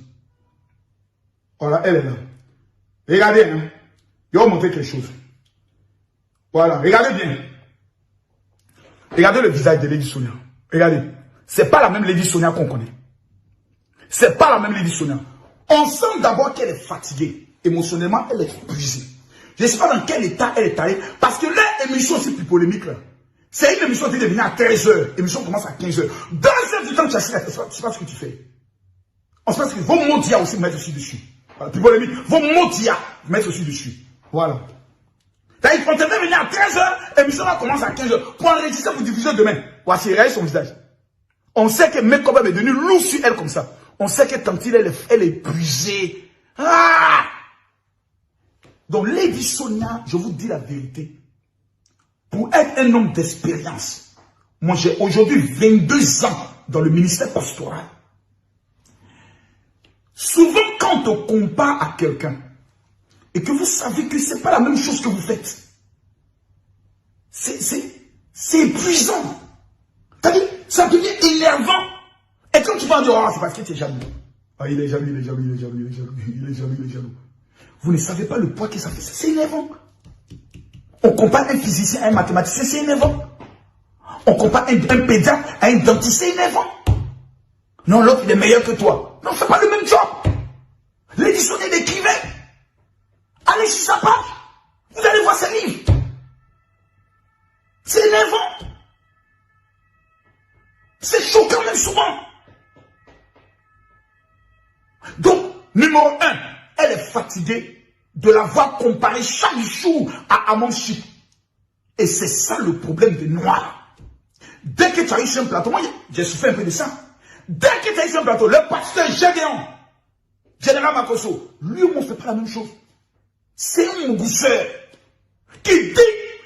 S1: Voilà, elle est là. Regardez, hein. Je vais vous montrer quelque chose. Voilà, regardez bien. Regardez le visage de Lady Sonia. Regardez. C'est pas la même Lady Sonia qu'on connaît. C'est pas la même Lady Sonia. On sent d'abord qu'elle est fatiguée. Émotionnellement, elle est épuisée. Je ne sais pas dans quel état elle est allée. Parce que l'émission aussi plus polémique là. C'est une émission qui est venue à 13h. L'émission commence à 15h. 2 heures du temps, tu as assis là. Tu sais pas ce que tu fais. On se passe que vos mots d'IA aussi mettre aussi dessus. Voilà, plus polémique. Vos mots d'IA mettre aussi dessus. Voilà. Il faut venir à 13h. L'émission là commence à 15h. Pour enregistrer pour diffuser demain. Voici, regardez son visage. On sait que Mekoba est devenu loup sur elle comme ça. On sait que Tantine, elle est épuisée. Ah! Donc, Lady Sonia, je vous dis la vérité. Pour être un homme d'expérience, moi j'ai aujourd'hui 22 ans dans le ministère pastoral. Souvent, quand on compare à quelqu'un, et que vous savez que ce n'est pas la même chose que vous faites, c'est épuisant. C'est-à-dire, ça devient énervant. Et quand tu vas dire, oh, c'est parce que tu es jaloux. Ah, il est jaloux, il est jaloux, il est jaloux, il est jaloux, il est jaloux, il est jaloux. Vous ne savez pas le poids que ça fait. C'est énervant. On compare un physicien à un mathématicien, c'est énervant. On compare un pédiatre à un dentiste, c'est énervant. Non, l'autre, il est meilleur que toi. Non, on ne fait pas le même job. L'édition de l'écrivain. Allez sur sa page. Vous allez voir ses livres. C'est énervant. C'est choquant même souvent. Donc, numéro 1, elle est fatiguée de la voir comparer chaque jour à Amon Chic. Et c'est ça le problème des Noirs. Dès que tu as eu sur un plateau, moi j'ai souffert un peu de ça. Dès que tu as eu sur un plateau, le pasteur Gédéon, Général Makoso, lui on ne fait pas la même chose. C'est un gousseur qui dit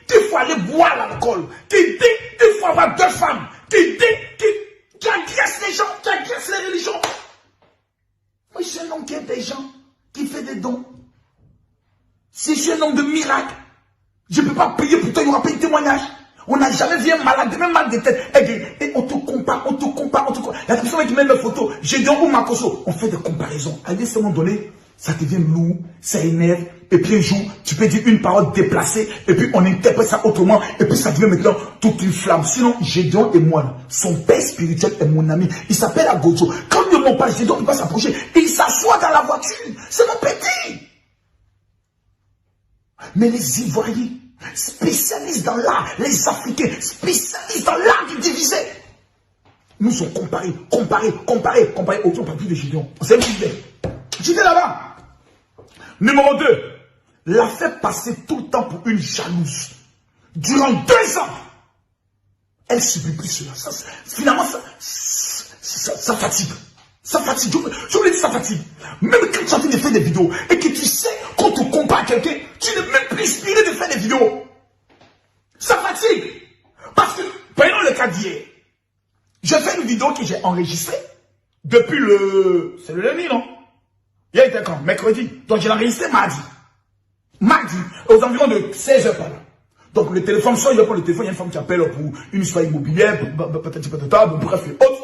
S1: qu'il faut aller boire l'alcool, qui dit qu'il faut avoir 2 femmes, qui dit qui agresse les gens, qui agresse les religions. Moi je suis un homme qui aide des gens, qui fait des dons. Si je suis un homme de miracle, je ne peux pas prier pour toi, il n'y aura pas de témoignage. On n'a jamais vu un malade, même mal de tête. Et on te compare, on te compare, on te compare. La personne qui met une photo, Gédéon ou Makoso, on fait des comparaisons. À un moment donné, ça devient lourd, ça énerve. Et puis un jour, tu peux dire une parole déplacée, et puis on interprète ça autrement, et puis ça devient maintenant toute une flamme. Sinon, Gédéon et moi, son père spirituel est mon ami. Il s'appelle Agojo. Quand le nom parle, Gédéon ne peut pas s'approcher. Et il s'assoit dans la voiture. C'est mon petit. Mais les Ivoiriens, spécialistes dans l'art, les Africains, spécialistes dans l'art du divisé, nous sont comparés. Autant on parle plus de Gédéon. On sait plus J'étais là-bas. Numéro 2, l'a fait passer tout le temps pour une jalouse. Durant 2 ans, elle subit plus cela. Finalement, ça fatigue. Ça fatigue. Je vous l'ai dit, ça fatigue. Même quand tu es en train de faire des vidéos et que tu sais qu'on te compare à quelqu'un, tu n'es même plus inspiré de faire des vidéos. Ça fatigue. Parce que, prenons le cas d'hier. J'ai fait une vidéo que j'ai enregistrée depuis c'est le lundi, non? Il y a été quand? Mercredi. Donc je l'ai enregistré mardi. Mardi, aux environs de 16h par là. Donc le téléphone sonne, je prends le téléphone, il y a une femme qui appelle pour une histoire immobilière, bref, et autres.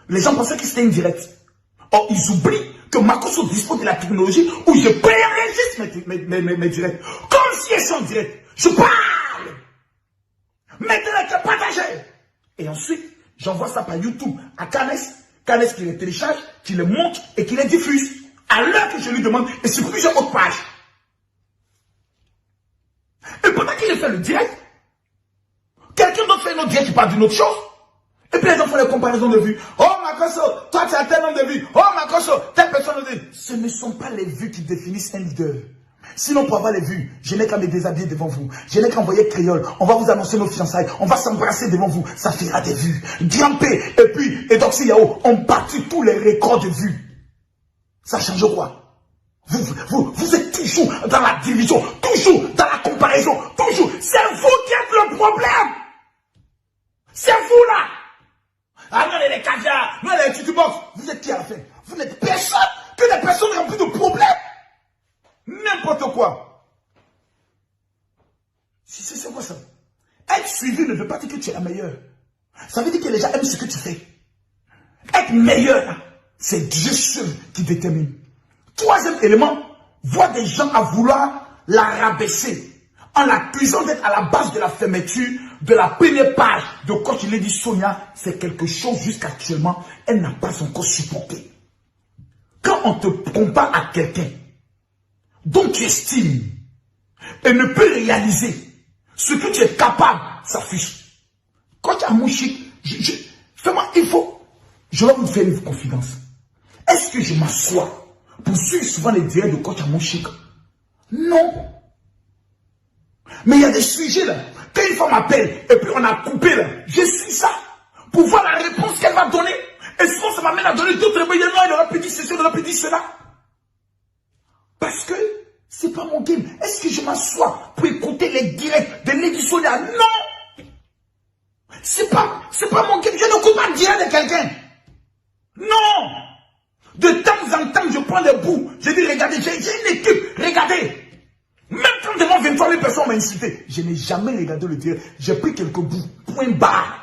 S1: Les gens pensaient que c'était indirect. Or, ils oublient que Makoso dispose de la technologie où je préenregistre mes directs. Comme si elles sont en direct. Je parle. Mettez-les, partagez. Et ensuite, j'envoie ça par YouTube à Canes. Canes qui les télécharge, qui les monte et qui les diffuse. À l'heure que je lui demande, et sur plusieurs autres pages. Et pendant qu'il fait le direct, quelqu'un d'autre fait un autre direct qui parle d'une autre chose. Et puis les gens font les comparaisons de vues. Oh Makosso, toi tu as tel nombre de vues. Oh Makosso, telle personne de vues. Ce ne sont pas les vues qui définissent un leader. Sinon pour avoir les vues, je n'ai qu'à me déshabiller devant vous. Je n'ai qu'à envoyer créole. On va vous annoncer nos fiançailles. On va s'embrasser devant vous. Ça fera des vues. Grimpé. Et puis, Edoxy Yao, on battu tous les records de vues. Ça change quoi? Vous êtes toujours dans la division, toujours dans la comparaison, toujours. C'est vous qui êtes le problème. C'est vous là. Ah non, les caviars, non, les titubox. Vous êtes qui à la fin? Vous n'êtes personne que des personnes remplies de problèmes. N'importe quoi. C'est quoi ça? Être suivi ne veut pas dire que tu es la meilleure. Ça veut dire que les gens aiment ce que tu fais. Être meilleur, c'est Dieu seul qui détermine. Troisième élément, voir des gens à vouloir la rabaisser en l'accusant d'être à la base de la fermeture de la première page de Coach Lady Sonia, c'est quelque chose jusqu'actuellement, elle n'a pas encore supporté. Quand on te compare à quelqu'un dont tu estimes et ne peut réaliser ce que tu es capable, ça fiche. Coach Amouchik, vraiment, il faut, je vais vous faire une confidence. Est-ce que je m'assois pour suivre souvent les directs de Coach Amouchik? Non. Mais il y a des sujets là. Quand une femme m'appelle et puis on a coupé là, je suis ça pour voir la réponse qu'elle va donner. Et souvent ça m'amène à donner d'autres éléments. Il aurait pu dire ceci, il aurait pu dire cela. Parce que c'est pas mon game. Est-ce que je m'assois pour écouter les directs de Lady Sonia? Non. C'est pas mon game. Je n'écoute pas le direct de quelqu'un. Non. De temps en temps, je prends des bouts. Je dis, regardez, j'ai une équipe. Regardez. Même quand devant 23 000 personnes m'ont incité, je n'ai jamais regardé le direct. J'ai pris quelques bouts. Point barre.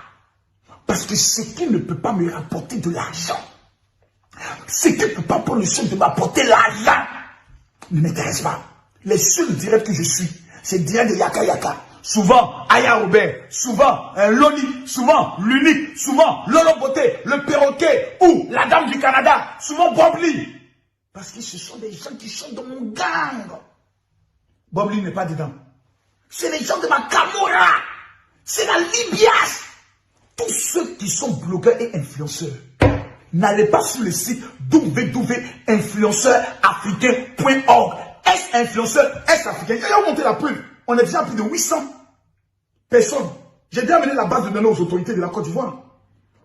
S1: Parce que ce qui ne peut pas me rapporter de l'argent, ce qui ne peut pas prendre le soin de m'apporter l'argent, ne m'intéresse pas. Les seuls directs que je suis, c'est le direct de Yaka Yaka. Souvent, Aya Robert. Souvent, Loli. Souvent, l'unique. Souvent, Lolo Beauté. Le perroquet. Ou la dame du Canada. Souvent, Bob Lee. Parce que ce sont des gens qui sont dans mon gang. Bob Lee n'est pas dedans. C'est les gens de ma Camorra. C'est la Libias. Tous ceux qui sont blogueurs et influenceurs, n'allez pas sur le site www.influenceurafricain.org. Est-influenceur, est-africain. Quand ils ont monté la pub, on est déjà à plus de 800 personnes. J'ai déjà amené la base de données aux autorités de la Côte d'Ivoire.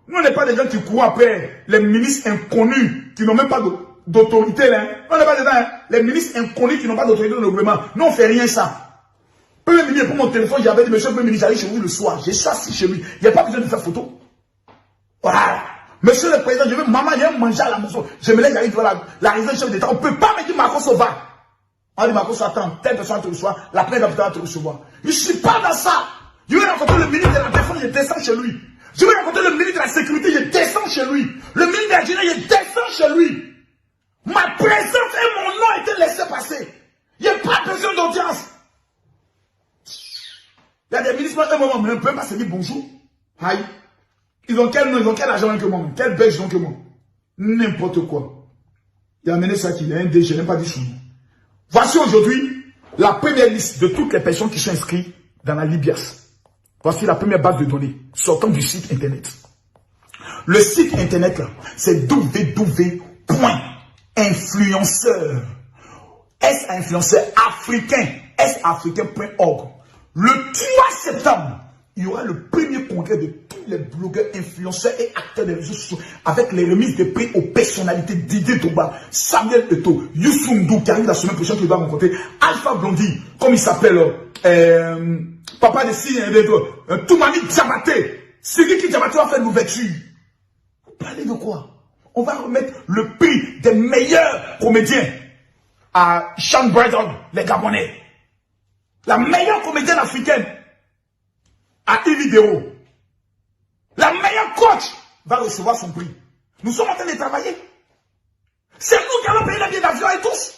S1: Nous, on n'est pas des gens qui courent après les ministres inconnus qui n'ont même pas d'autorité. Hein. On n'est pas dedans. Hein. Les ministres inconnus qui n'ont pas d'autorité dans le gouvernement. Nous, on ne fait rien ça. Premier ministre, pour mon téléphone, j'avais dit, monsieur le Premier ministre, j'allais chez vous le soir. Je suis assis chez lui. Il n'y a pas besoin de faire photo. Voilà. Monsieur le Président, je veux, maman, il y a manger à la maison. Je me lève, j'arrive devant la résidence chef d'État. On ne peut pas me dire, Makosso va. On dit, Makosso, attends, telle personne te reçoit, la première va te recevoir. Je ne suis pas dans ça. Je vais rencontrer le ministre de la Défense, je descends chez lui. Je vais rencontrer le ministre de la Sécurité, je descends chez lui. Le ministre de la Jeunesse, je descends chez lui. Ma présence et mon nom étaient laissés passer. Il n'y a pas besoin d'audience. Il y a des ministres, un moment, mais on ne peut pas se dire bonjour. Aïe. Ils ont quel nom, ils ont quel argent que moi, quel belge ils ont que moi. N'importe quoi. Il a amené ça qui est un DG, je n'ai pas dit son nom. Voici aujourd'hui la première liste de toutes les personnes qui sont inscrites dans la Libias. Voici la première base de données sortant du site internet. Le site internet là, c'est www.influenceur. influenceur-africain.org. Le 3 septembre, il y aura le premier congrès de tous les blogueurs, influenceurs et acteurs des réseaux sociaux avec les remises de prix aux personnalités Didier Toba, Samuel Eto'o, Youssou N'Dour qui arrive la semaine prochaine qu'il va rencontrer, Alpha Blondy, comme il s'appelle, Papa de Signe, Toumani Diabaté, Siriki Diabaté va faire l'ouverture. Vous parlez de quoi? On va remettre le prix des meilleurs comédiens à Sean Braddock, les Gabonais. La meilleure comédienne africaine à Ividéo. La meilleure coach va recevoir son prix. Nous sommes en train de travailler. C'est nous qui allons payer les billets d'avion et tous.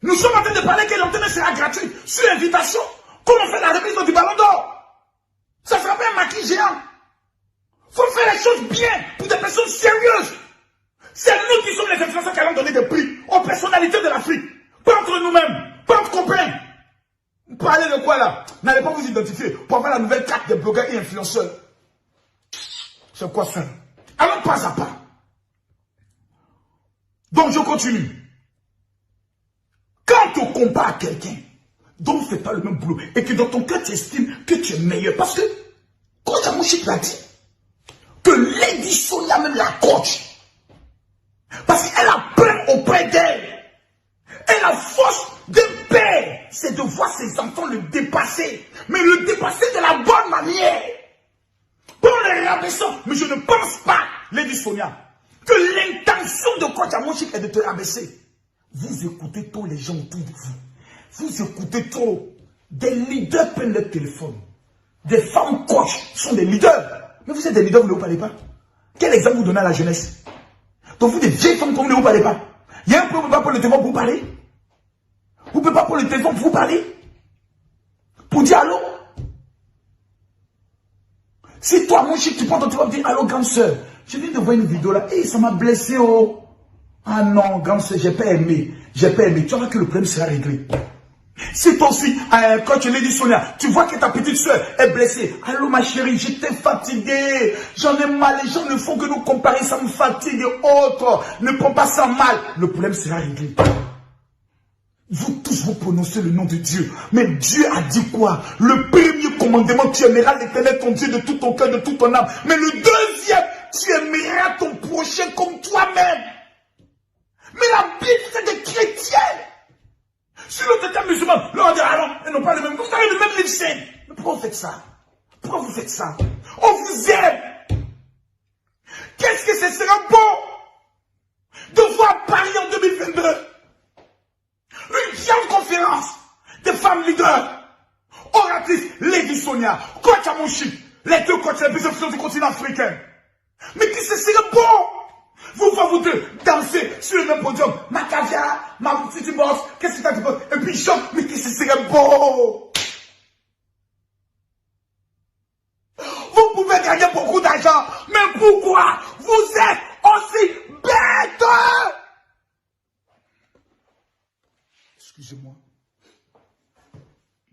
S1: Nous sommes en train de parler que l'antenne sera gratuite sur invitation. Comme on fait la remise du Ballon d'Or. Ça ne sera pas un maquis géant. Il faut faire les choses bien pour des personnes sérieuses. C'est nous qui sommes les influenceurs qui allons donner des prix aux personnalités de l'Afrique. Pas entre nous-mêmes, pas entre copains. Vous parlez de quoi là? N'allez pas vous identifier pour avoir la nouvelle carte des blogueurs et influenceurs. C'est quoi ça? Allons pas à pas. Donc je continue. Quand on compare quelqu'un dont on ne fait pas le même boulot et que dans ton cœur tu estimes que tu es meilleur, parce que coach Amouchik l'a dit, que Lady Sonia même la coach, parce qu'elle a peur auprès d'elle. Et la force d'un père, c'est de voir ses enfants le dépasser, mais le dépasser de la bonne manière. Pas en les rabaissant. Mais je ne pense pas, Lady Sonia, que l'intention de coach Amouchik est de te rabaisser. Vous écoutez trop les gens autour de vous. Vous écoutez trop. Des leaders prennent leur téléphone. Des femmes coach sont des leaders. Mais vous êtes des leaders, vous ne vous parlez pas. Quel exemple vous donnez à la jeunesse? Donc vous, des vieilles femmes, comme vous ne vous parlez pas. Il y a un peu, vous ne pouvez pas prendre le téléphone pour vous parler. Vous ne pouvez pas prendre le téléphone pour vous parler. Pour dire allô. Si toi, mon chic, tu prends ton téléphone pour dire allô, grande soeur. Je viens de voir une vidéo là. Et ça m'a blessé, oh. Ah non, grande soeur, j'ai pas aimé. J'ai pas aimé. Tu vois que le problème sera réglé. Si toi aussi, quand tu l'as dit Sonia, tu vois que ta petite soeur est blessée. Allô ma chérie, j'étais fatigué. J'en ai mal. Les gens ne font que nous comparer. Ça me fatigue et autres. Ne prends pas ça mal. Le problème sera réglé. Vous tous vous prononcez le nom de Dieu. Mais Dieu a dit quoi? Le premier commandement, tu aimeras l'Éternel ton Dieu de tout ton cœur, de toute ton âme. Mais le deuxième, tu aimeras ton prochain comme toi-même. Mais la Bible, c'est des chrétiens. Si l'autre était musulman, là on dit alors, ils n'ont pas le même. Vous avez le même livre saint. Mais pourquoi vous faites ça? Pourquoi vous faites ça? On vous aime. Qu'est-ce que ce serait beau de voir Paris en 2022? Une grande conférence des femmes leaders, oratrices, Lady Sonia, coach Amouchik, les deux coachs les plus influents du continent africain. Mais que ce serait beau! Vous deux danser sur le même podium. Ma caviar, ma petite boss, qu'est-ce que t'as dit? Et puis chante, mais que ce serait beau! Vous pouvez gagner beaucoup d'argent, mais pourquoi vous êtes aussi bête? Excusez-moi.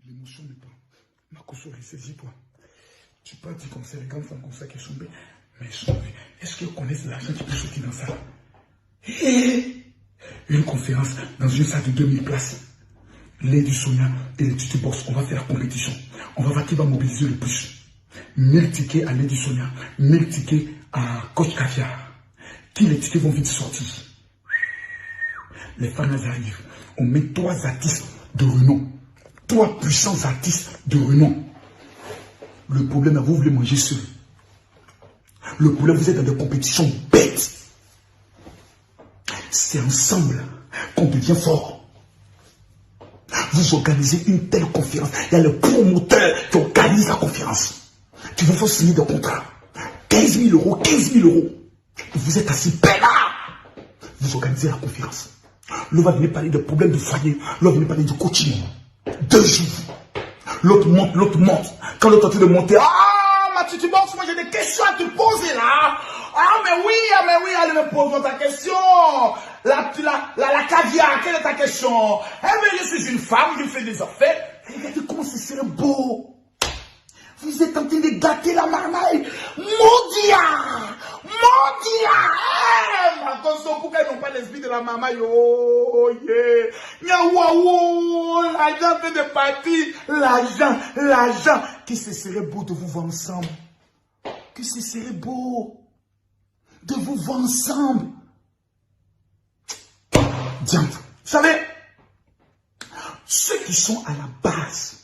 S1: L'émotion n'est pas. Ma console, saisis-toi. Tu peux dire comme ça, les grandes femmes comme ça qui sont belles. Mais est-ce qu'ils connaissent l'argent qui peut sortir dans ça? Une conférence dans une salle de 2000 places. Lady Sonia et les Tutu Box, on va faire la compétition. On va voir qui va mobiliser le plus. 1000 tickets à Lady Sonia, 1000 tickets à Coach Caviar. Qui les tickets vont vite sortir? Les fans arrivent. On met 3 artistes de renom. 3 puissants artistes de renom. Le problème, vous voulez manger seul. Le problème, vous êtes dans des compétitions bêtes. C'est ensemble qu'on devient fort. Vous organisez une telle conférence. Il y a le promoteur qui organise la conférence. Tu vous faut signer des contrats. 15 000 euros, 15 000 euros. Vous êtes assis peinard. Vous organisez la conférence. L'autre va venir parler de problèmes de foyer. L'autre va venir parler du coaching. 2 jours. L'autre monte, l'autre monte. Quand l'autre est en train de monter, ma petite boss, moi j'ai des questions à te poser là. Mais oui, allez me poser ta question. La caviar, quelle est ta question? Mais je suis une femme, je fais des affaires. Regardez comment ce serait beau. Vous êtes en train de gâter la marmaille. Mondia! Attention, pourquoi ils n'ont pas l'esprit de la marmaille? Oh, yeah! L'argent fait de partir. L'argent. Que ce serait beau de vous voir ensemble. Que ce serait beau de vous voir ensemble. Diantre. Vous savez, ceux qui sont à la base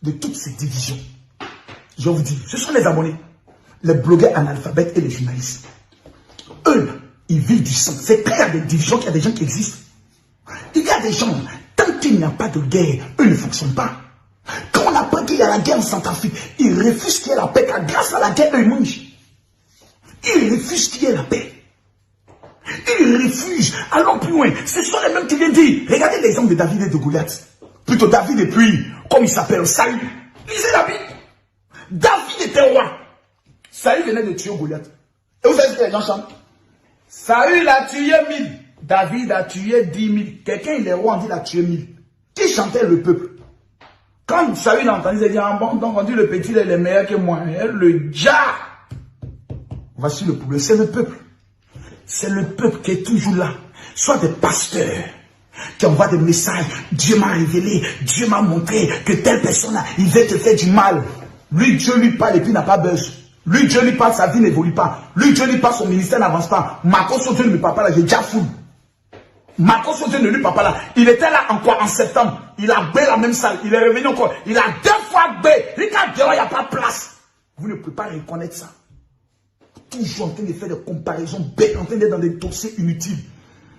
S1: de toutes ces divisions, je vous dis, ce sont les abonnés, les blogueurs analphabètes et les journalistes. Eux, ils vivent du sang. C'est clair, il y a des divisions, qu'il y a des gens qui existent. Il y a des gens, tant qu'il n'y a pas de guerre, eux ne fonctionnent pas. Quand on apprend qu'il y a la guerre en Centrafrique, ils refusent qu'il y ait la paix, car grâce à la guerre, eux, ils mangent. Ils refusent qu'il y ait la paix. Ils refusent. Allons plus loin. Ce sont les mêmes qui viennent dire. Regardez l'exemple de David et de Goliath. Plutôt David et puis, comme il s'appelle, Saül. Lisez la Bible. David était était roi. Saül venait de tuer Goliath. Et vous savez ce que les gens chantent? Saül a tué 1000. David a tué 10 000. Quelqu'un, il est roi, on dit qu'il a tué 1000. Qui chantait le peuple? Quand Saül a entendu, il a dit, ah bon, donc on dit le petit, il est meilleur que moi. Le diable. Voici le problème, c'est le peuple. C'est le peuple qui est toujours là. Soit des pasteurs qui envoient des messages. Dieu m'a révélé, Dieu m'a montré que telle personne-là, il veut te faire du mal. Lui, Dieu lui parle et puis il n'a pas buzz. Lui, Dieu lui parle, sa vie n'évolue pas. Lui, Dieu lui parle, son ministère n'avance pas. Marcos, Dieu ne lui parle pas là, j'ai déjà fou. Marcos, Dieu ne lui parle pas là. Il était là en septembre. Il a bé la même salle. Il est revenu encore. Il a 2 fois bé. Regarde dehors, il n'y a pas de place. Vous ne pouvez pas reconnaître ça. Toujours en train de faire des comparaisons bêtes, en train d'être dans des dossiers inutiles.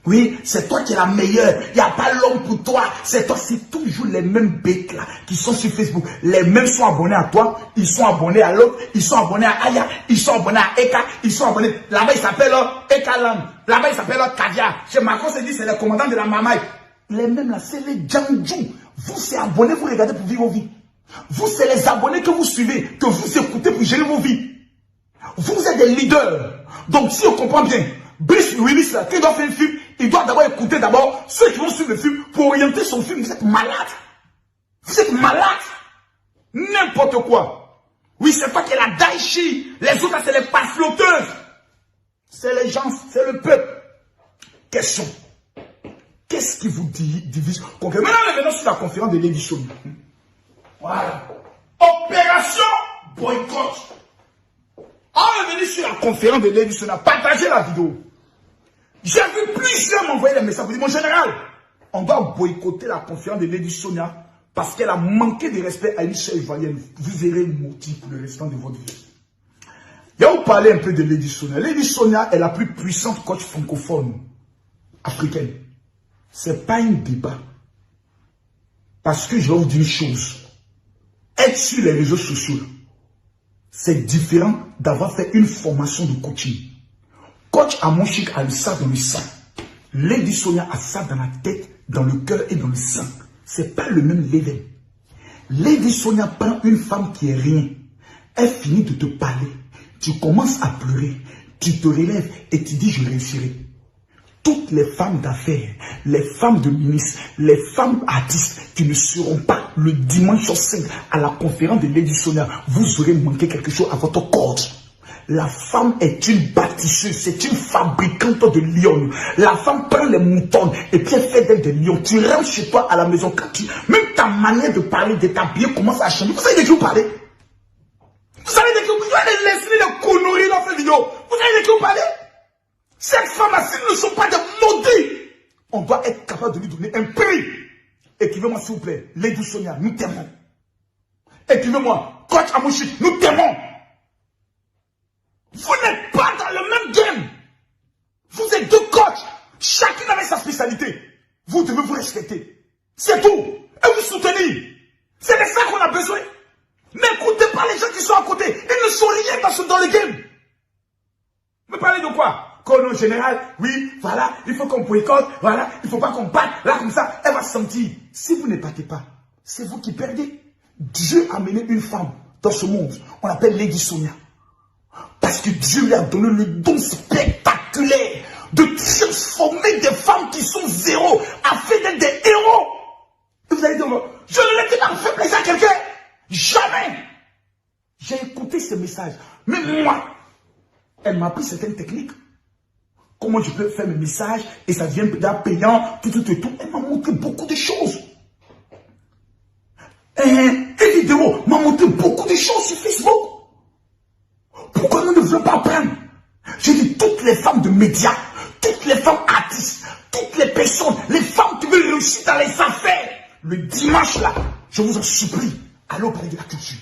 S1: Oui, c'est toi qui es la meilleure. Il n'y a pas l'homme pour toi. C'est toi, c'est toujours les mêmes bêtes là qui sont sur Facebook. Les mêmes sont abonnés à toi. Ils sont abonnés à l'autre. Ils sont abonnés à Aya. Ils sont abonnés à Eka. Ils sont abonnés. Là-bas, il s'appelle Eka Lam. Là-bas, il s'appelle Caviar. Chez Macron, c'est dit, c'est le commandant de la Mamaï. Les mêmes là, c'est les Djandjou. Vous, c'est abonnés, vous regardez pour vivre vos vies. Vous, c'est les abonnés que vous suivez, que vous écoutez pour gérer vos vies. Vous êtes des leaders. Donc, si on comprend bien, Brice Willis, là, qui doit faire un film, il doit d'abord écouter d'abord ceux qui vont suivre le film pour orienter son film. Vous êtes malade. Vous êtes malade. N'importe quoi. Oui, c'est pas que la Daichi. Les autres, c'est les pafloteuses. C'est les gens, c'est le peuple. Question. Qu'est-ce qui vous divise? Maintenant, revenons sur la conférence de Lady Sonia. Voilà. Opération boycott. On est venu sur la conférence de Lady Sonia. Partagez la vidéo. J'ai vu plusieurs m'envoyer des messages pour dire, mon général, on doit boycotter la conférence de Lady Sonia parce qu'elle a manqué de respect à une seule ivoirienne. Vous verrez le motif pour le restant de votre vie. Je vais vous parler un peu de Lady Sonia. Lady Sonia est la plus puissante coach francophone africaine. Ce n'est pas un débat. Parce que je vais vous dire une chose. Être sur les réseaux sociaux, c'est différent d'avoir fait une formation de coaching. Coach Amonchik a ça dans le sang. Lady Sonia a ça dans la tête, dans le cœur et dans le sang. Ce n'est pas le même level. Lady Sonia prend une femme qui est rien. Elle finit de te parler. Tu commences à pleurer. Tu te relèves et tu dis je réussirai. Toutes les femmes d'affaires, les femmes de ministres, les femmes artistes qui ne seront pas le dimanche 5 à la conférence de Lady Sonia, vous aurez manqué quelque chose à votre corde. La femme est une bâtisseuse, c'est une fabricante de lions. La femme prend les moutons et puis elle fait d'elle des lions. Tu rentres chez toi à la maison, même ta manière de parler, de t'habiller commence à changer. Vous savez de qui vous parlez? Vous savez de qui vous allez laisser les conneries dans cette vidéo. Vous savez de qui vous parlez? Cette femme-là, s'ils ne sont pas des maudits, on doit être capable de lui donner un prix. Écrivez-moi s'il vous plaît, Lady Sonia, nous t'aimons. Écrivez-moi, Coach Amonchik, nous t'aimons. Vous n'êtes pas dans le même game. Vous êtes deux coachs. Chacun avec sa spécialité. Vous devez vous respecter. C'est tout. Et vous soutenir. C'est de ça qu'on a besoin. N'écoutez pas les gens qui sont à côté. Ils ne sont rien dans le game. Vous parlez de quoi? Colonel général, oui, voilà, il faut qu'on boycotte, voilà, il ne faut pas qu'on batte, là comme ça, elle va se sentir. Si vous ne battez pas, c'est vous qui perdez. Dieu a mené une femme dans ce monde, on l'appelle Lady Sonia. Parce que Dieu lui a donné le don spectaculaire de transformer des femmes qui sont zéro, à faire d'elles des héros. Et vous allez dire, je ne l'ai pas fait plaisir à quelqu'un. Jamais. J'ai écouté ce message. Mais moi, elle m'a appris certaines techniques. Comment je peux faire mes messages et ça devient payant, tout. Elle m'a montré beaucoup de choses. Et vidéo m'a montré beaucoup de choses sur Facebook. Pourquoi nous ne voulons pas apprendre? J'ai dit toutes les femmes de médias, toutes les femmes artistes, toutes les personnes, les femmes qui veulent réussir dans les affaires. Le dimanche là, je vous en supplie, allez au palais de la culture.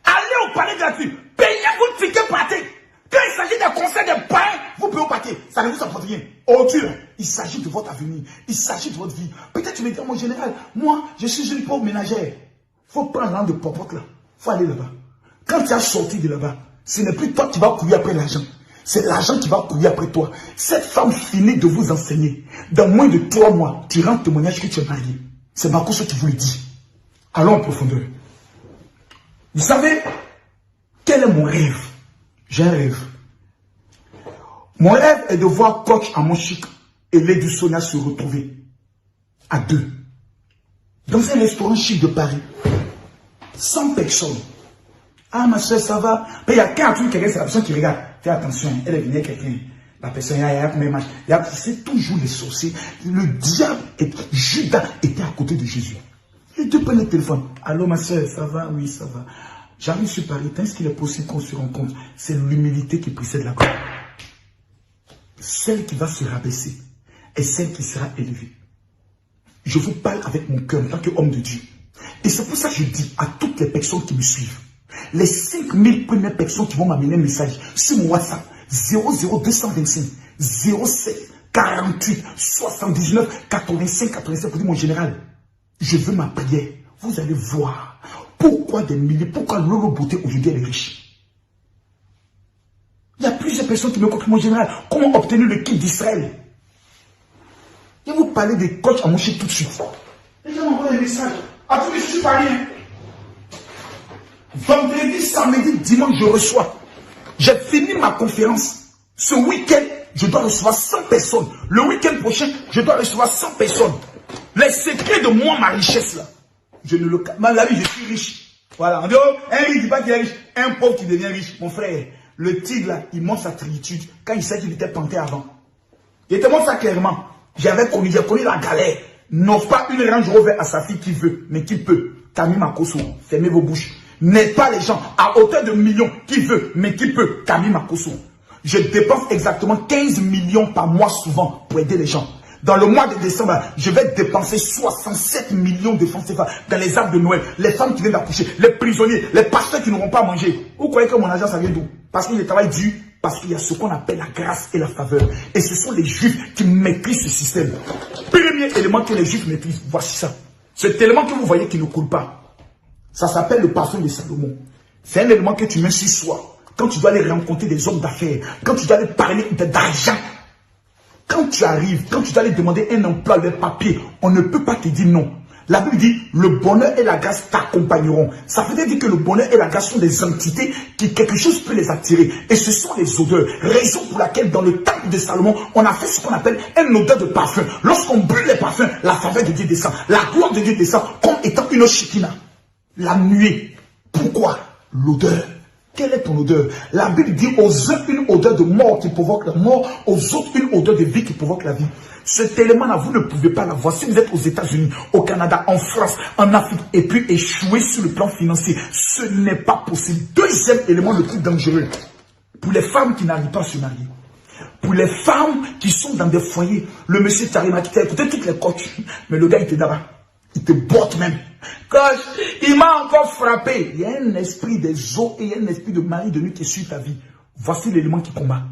S1: Allez au palais de la culture. Payez votre ticket pratique. Quand il s'agit des conseils des pains, vous payez au paquet. Ça ne vous apporte rien. Oh Dieu, il s'agit de votre avenir. Il s'agit de votre vie. Peut-être tu me dis, mon général, moi, je suis une pauvre ménagère. Il faut prendre l'an de popote là. Il faut aller là-bas. Quand tu as sorti de là-bas, ce n'est plus toi qui vas courir après l'argent. C'est l'argent qui va courir après toi. Cette femme finit de vous enseigner. Dans moins de 3 mois, tu rends témoignage que tu es marié. C'est Marcos qui vous le dit. Allons en profondeur. Vous savez, Quel est mon rêve? J'ai un rêve. Mon rêve est de voir Coach Amonchik et Lady Sonia se retrouver à 2 dans un restaurant chic de Paris. 100 personnes. Ah, ma soeur, ça va. Mais il y a qu'un truc, c'est la personne qui regarde. Fais attention, elle est venue quelqu'un. La personne, il y a combien de matchs. C'est toujours les sorciers. Le diable, Judas était à côté de Jésus. Les deux prennent le téléphone. Allô, ma soeur, ça va? Oui, ça va. J'arrive sur Paris. Est-ce qu'il est possible qu'on se rencontre? C'est l'humilité qui précède la gloire. Celle qui va se rabaisser est celle qui sera élevée. Je vous parle avec mon cœur en tant qu'homme de Dieu. Et c'est pour ça que je dis à toutes les personnes qui me suivent, les 5000 premières personnes qui vont m'amener un message sur mon WhatsApp, 00225 07 48 79 85 85, pour dire mon général, je veux ma prière. Vous allez voir pourquoi des milliers, pourquoi Lolo Beauté aujourd'hui elle est riche. Il y a plusieurs personnes qui me confient, mon général, comment obtenir le kit d'Israël? Je vais vous parler des coachs à Amonchik tout de suite. Les gens m'envoient des messages. À tous les je suis pas rien. Vendredi, samedi, dimanche, je reçois. J'ai fini ma conférence. Ce week-end, je dois recevoir 100 personnes. Le week-end prochain, je dois recevoir 100 personnes. Les secrets de moi, ma richesse là. Je ne le... Dans la vie, je suis riche. Voilà. On dit, oh, un riche, il dit pas qu'il est riche. Un pauvre qui devient riche. Mon frère, le tigre là, il montre sa tritude quand il sait qu'il était panté avant. Il te montre ça clairement. J'ai connu la galère. N'offre pas une Range Rover à sa fille qui veut, mais qui peut. Camille Makosso, fermez vos bouches. N'aide pas les gens à hauteur de millions qui veut, mais qui peut. Camille Makosso. Je dépense exactement 15 millions par mois souvent pour aider les gens. Dans le mois de décembre, je vais dépenser 67 millions de francs CFA dans les arbres de Noël, les femmes qui viennent d'accoucher, les prisonniers, les pasteurs qui n'auront pas mangé. Vous croyez que mon argent, ça vient d'où? Parce que je travaille dur, parce qu'il y a ce qu'on appelle la grâce et la faveur. Et ce sont les juifs qui maîtrisent ce système. Premier élément que les juifs maîtrisent, voici ça. Cet élément que vous voyez qui ne coule pas, ça s'appelle le parfum de Salomon. C'est un élément que tu mets sur soi. Quand tu dois aller rencontrer des hommes d'affaires, quand tu dois aller parler d'argent, quand tu arrives, quand tu dois aller demander un emploi, des papiers, on ne peut pas te dire non. La Bible dit, le bonheur et la grâce t'accompagneront. Ça veut dire que le bonheur et la grâce sont des entités qui, quelque chose peut les attirer. Et ce sont les odeurs. Raison pour laquelle, dans le temple de Salomon, on a fait ce qu'on appelle une odeur de parfum. Lorsqu'on brûle les parfums, la faveur de Dieu descend. La gloire de Dieu descend comme étant une shikina. La nuée. Pourquoi? L'odeur. Quelle est ton odeur? La Bible dit aux uns une odeur de mort qui provoque la mort, aux autres une odeur de vie qui provoque la vie. Cet élément-là, vous ne pouvez pas l'avoir. Si vous êtes aux États-Unis, au Canada, en France, en Afrique, et puis échouer sur le plan financier, ce n'est pas possible. Deuxième élément le plus dangereux, pour les femmes qui n'arrivent pas à se marier, pour les femmes qui sont dans des foyers, le monsieur Tarima qui t'a écouté toutes les coachs, mais le gars il était là-bas. Il te botte même. Coach, il m'a encore frappé. Il y a un esprit des eaux et il y a un esprit de mari de nuit qui suit ta vie. Voici l'élément qui combat.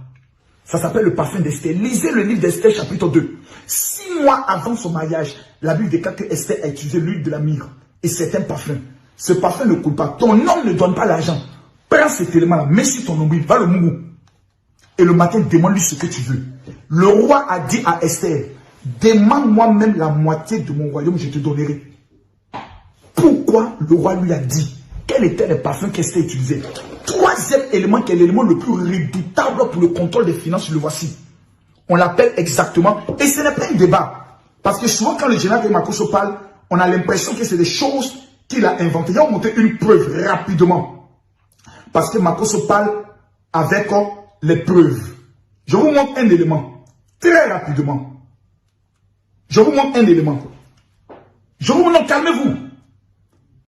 S1: Ça s'appelle le parfum d'Esther. Lisez le livre d'Esther chapitre 2. 6 mois avant son mariage, la Bible déclare que Esther a utilisé l'huile de la myrrhe. Et c'est un parfum. Ce parfum ne coule pas. Ton homme ne donne pas l'argent. Prends cet élément-là, mets sur ton nombril, va le mourou. Et le matin, demande-lui ce que tu veux. Le roi a dit à Esther, demande-moi même la moitié de mon royaume, je te donnerai. Pourquoi le roi lui a dit? Quel était le parfum qu'Esther utilisait? Troisième élément, qui est l'élément le plus redoutable pour le contrôle des finances, le voici. On l'appelle exactement, et ce n'est pas un débat. Parce que souvent, quand le général Makosso parle, on a l'impression que c'est des choses qu'il a inventées. Il va vous montrer une preuve rapidement. Parce que Makosso parle avec les preuves. Je vous montre un élément, très rapidement. Je vous montre un élément. Je vous montre, calmez-vous.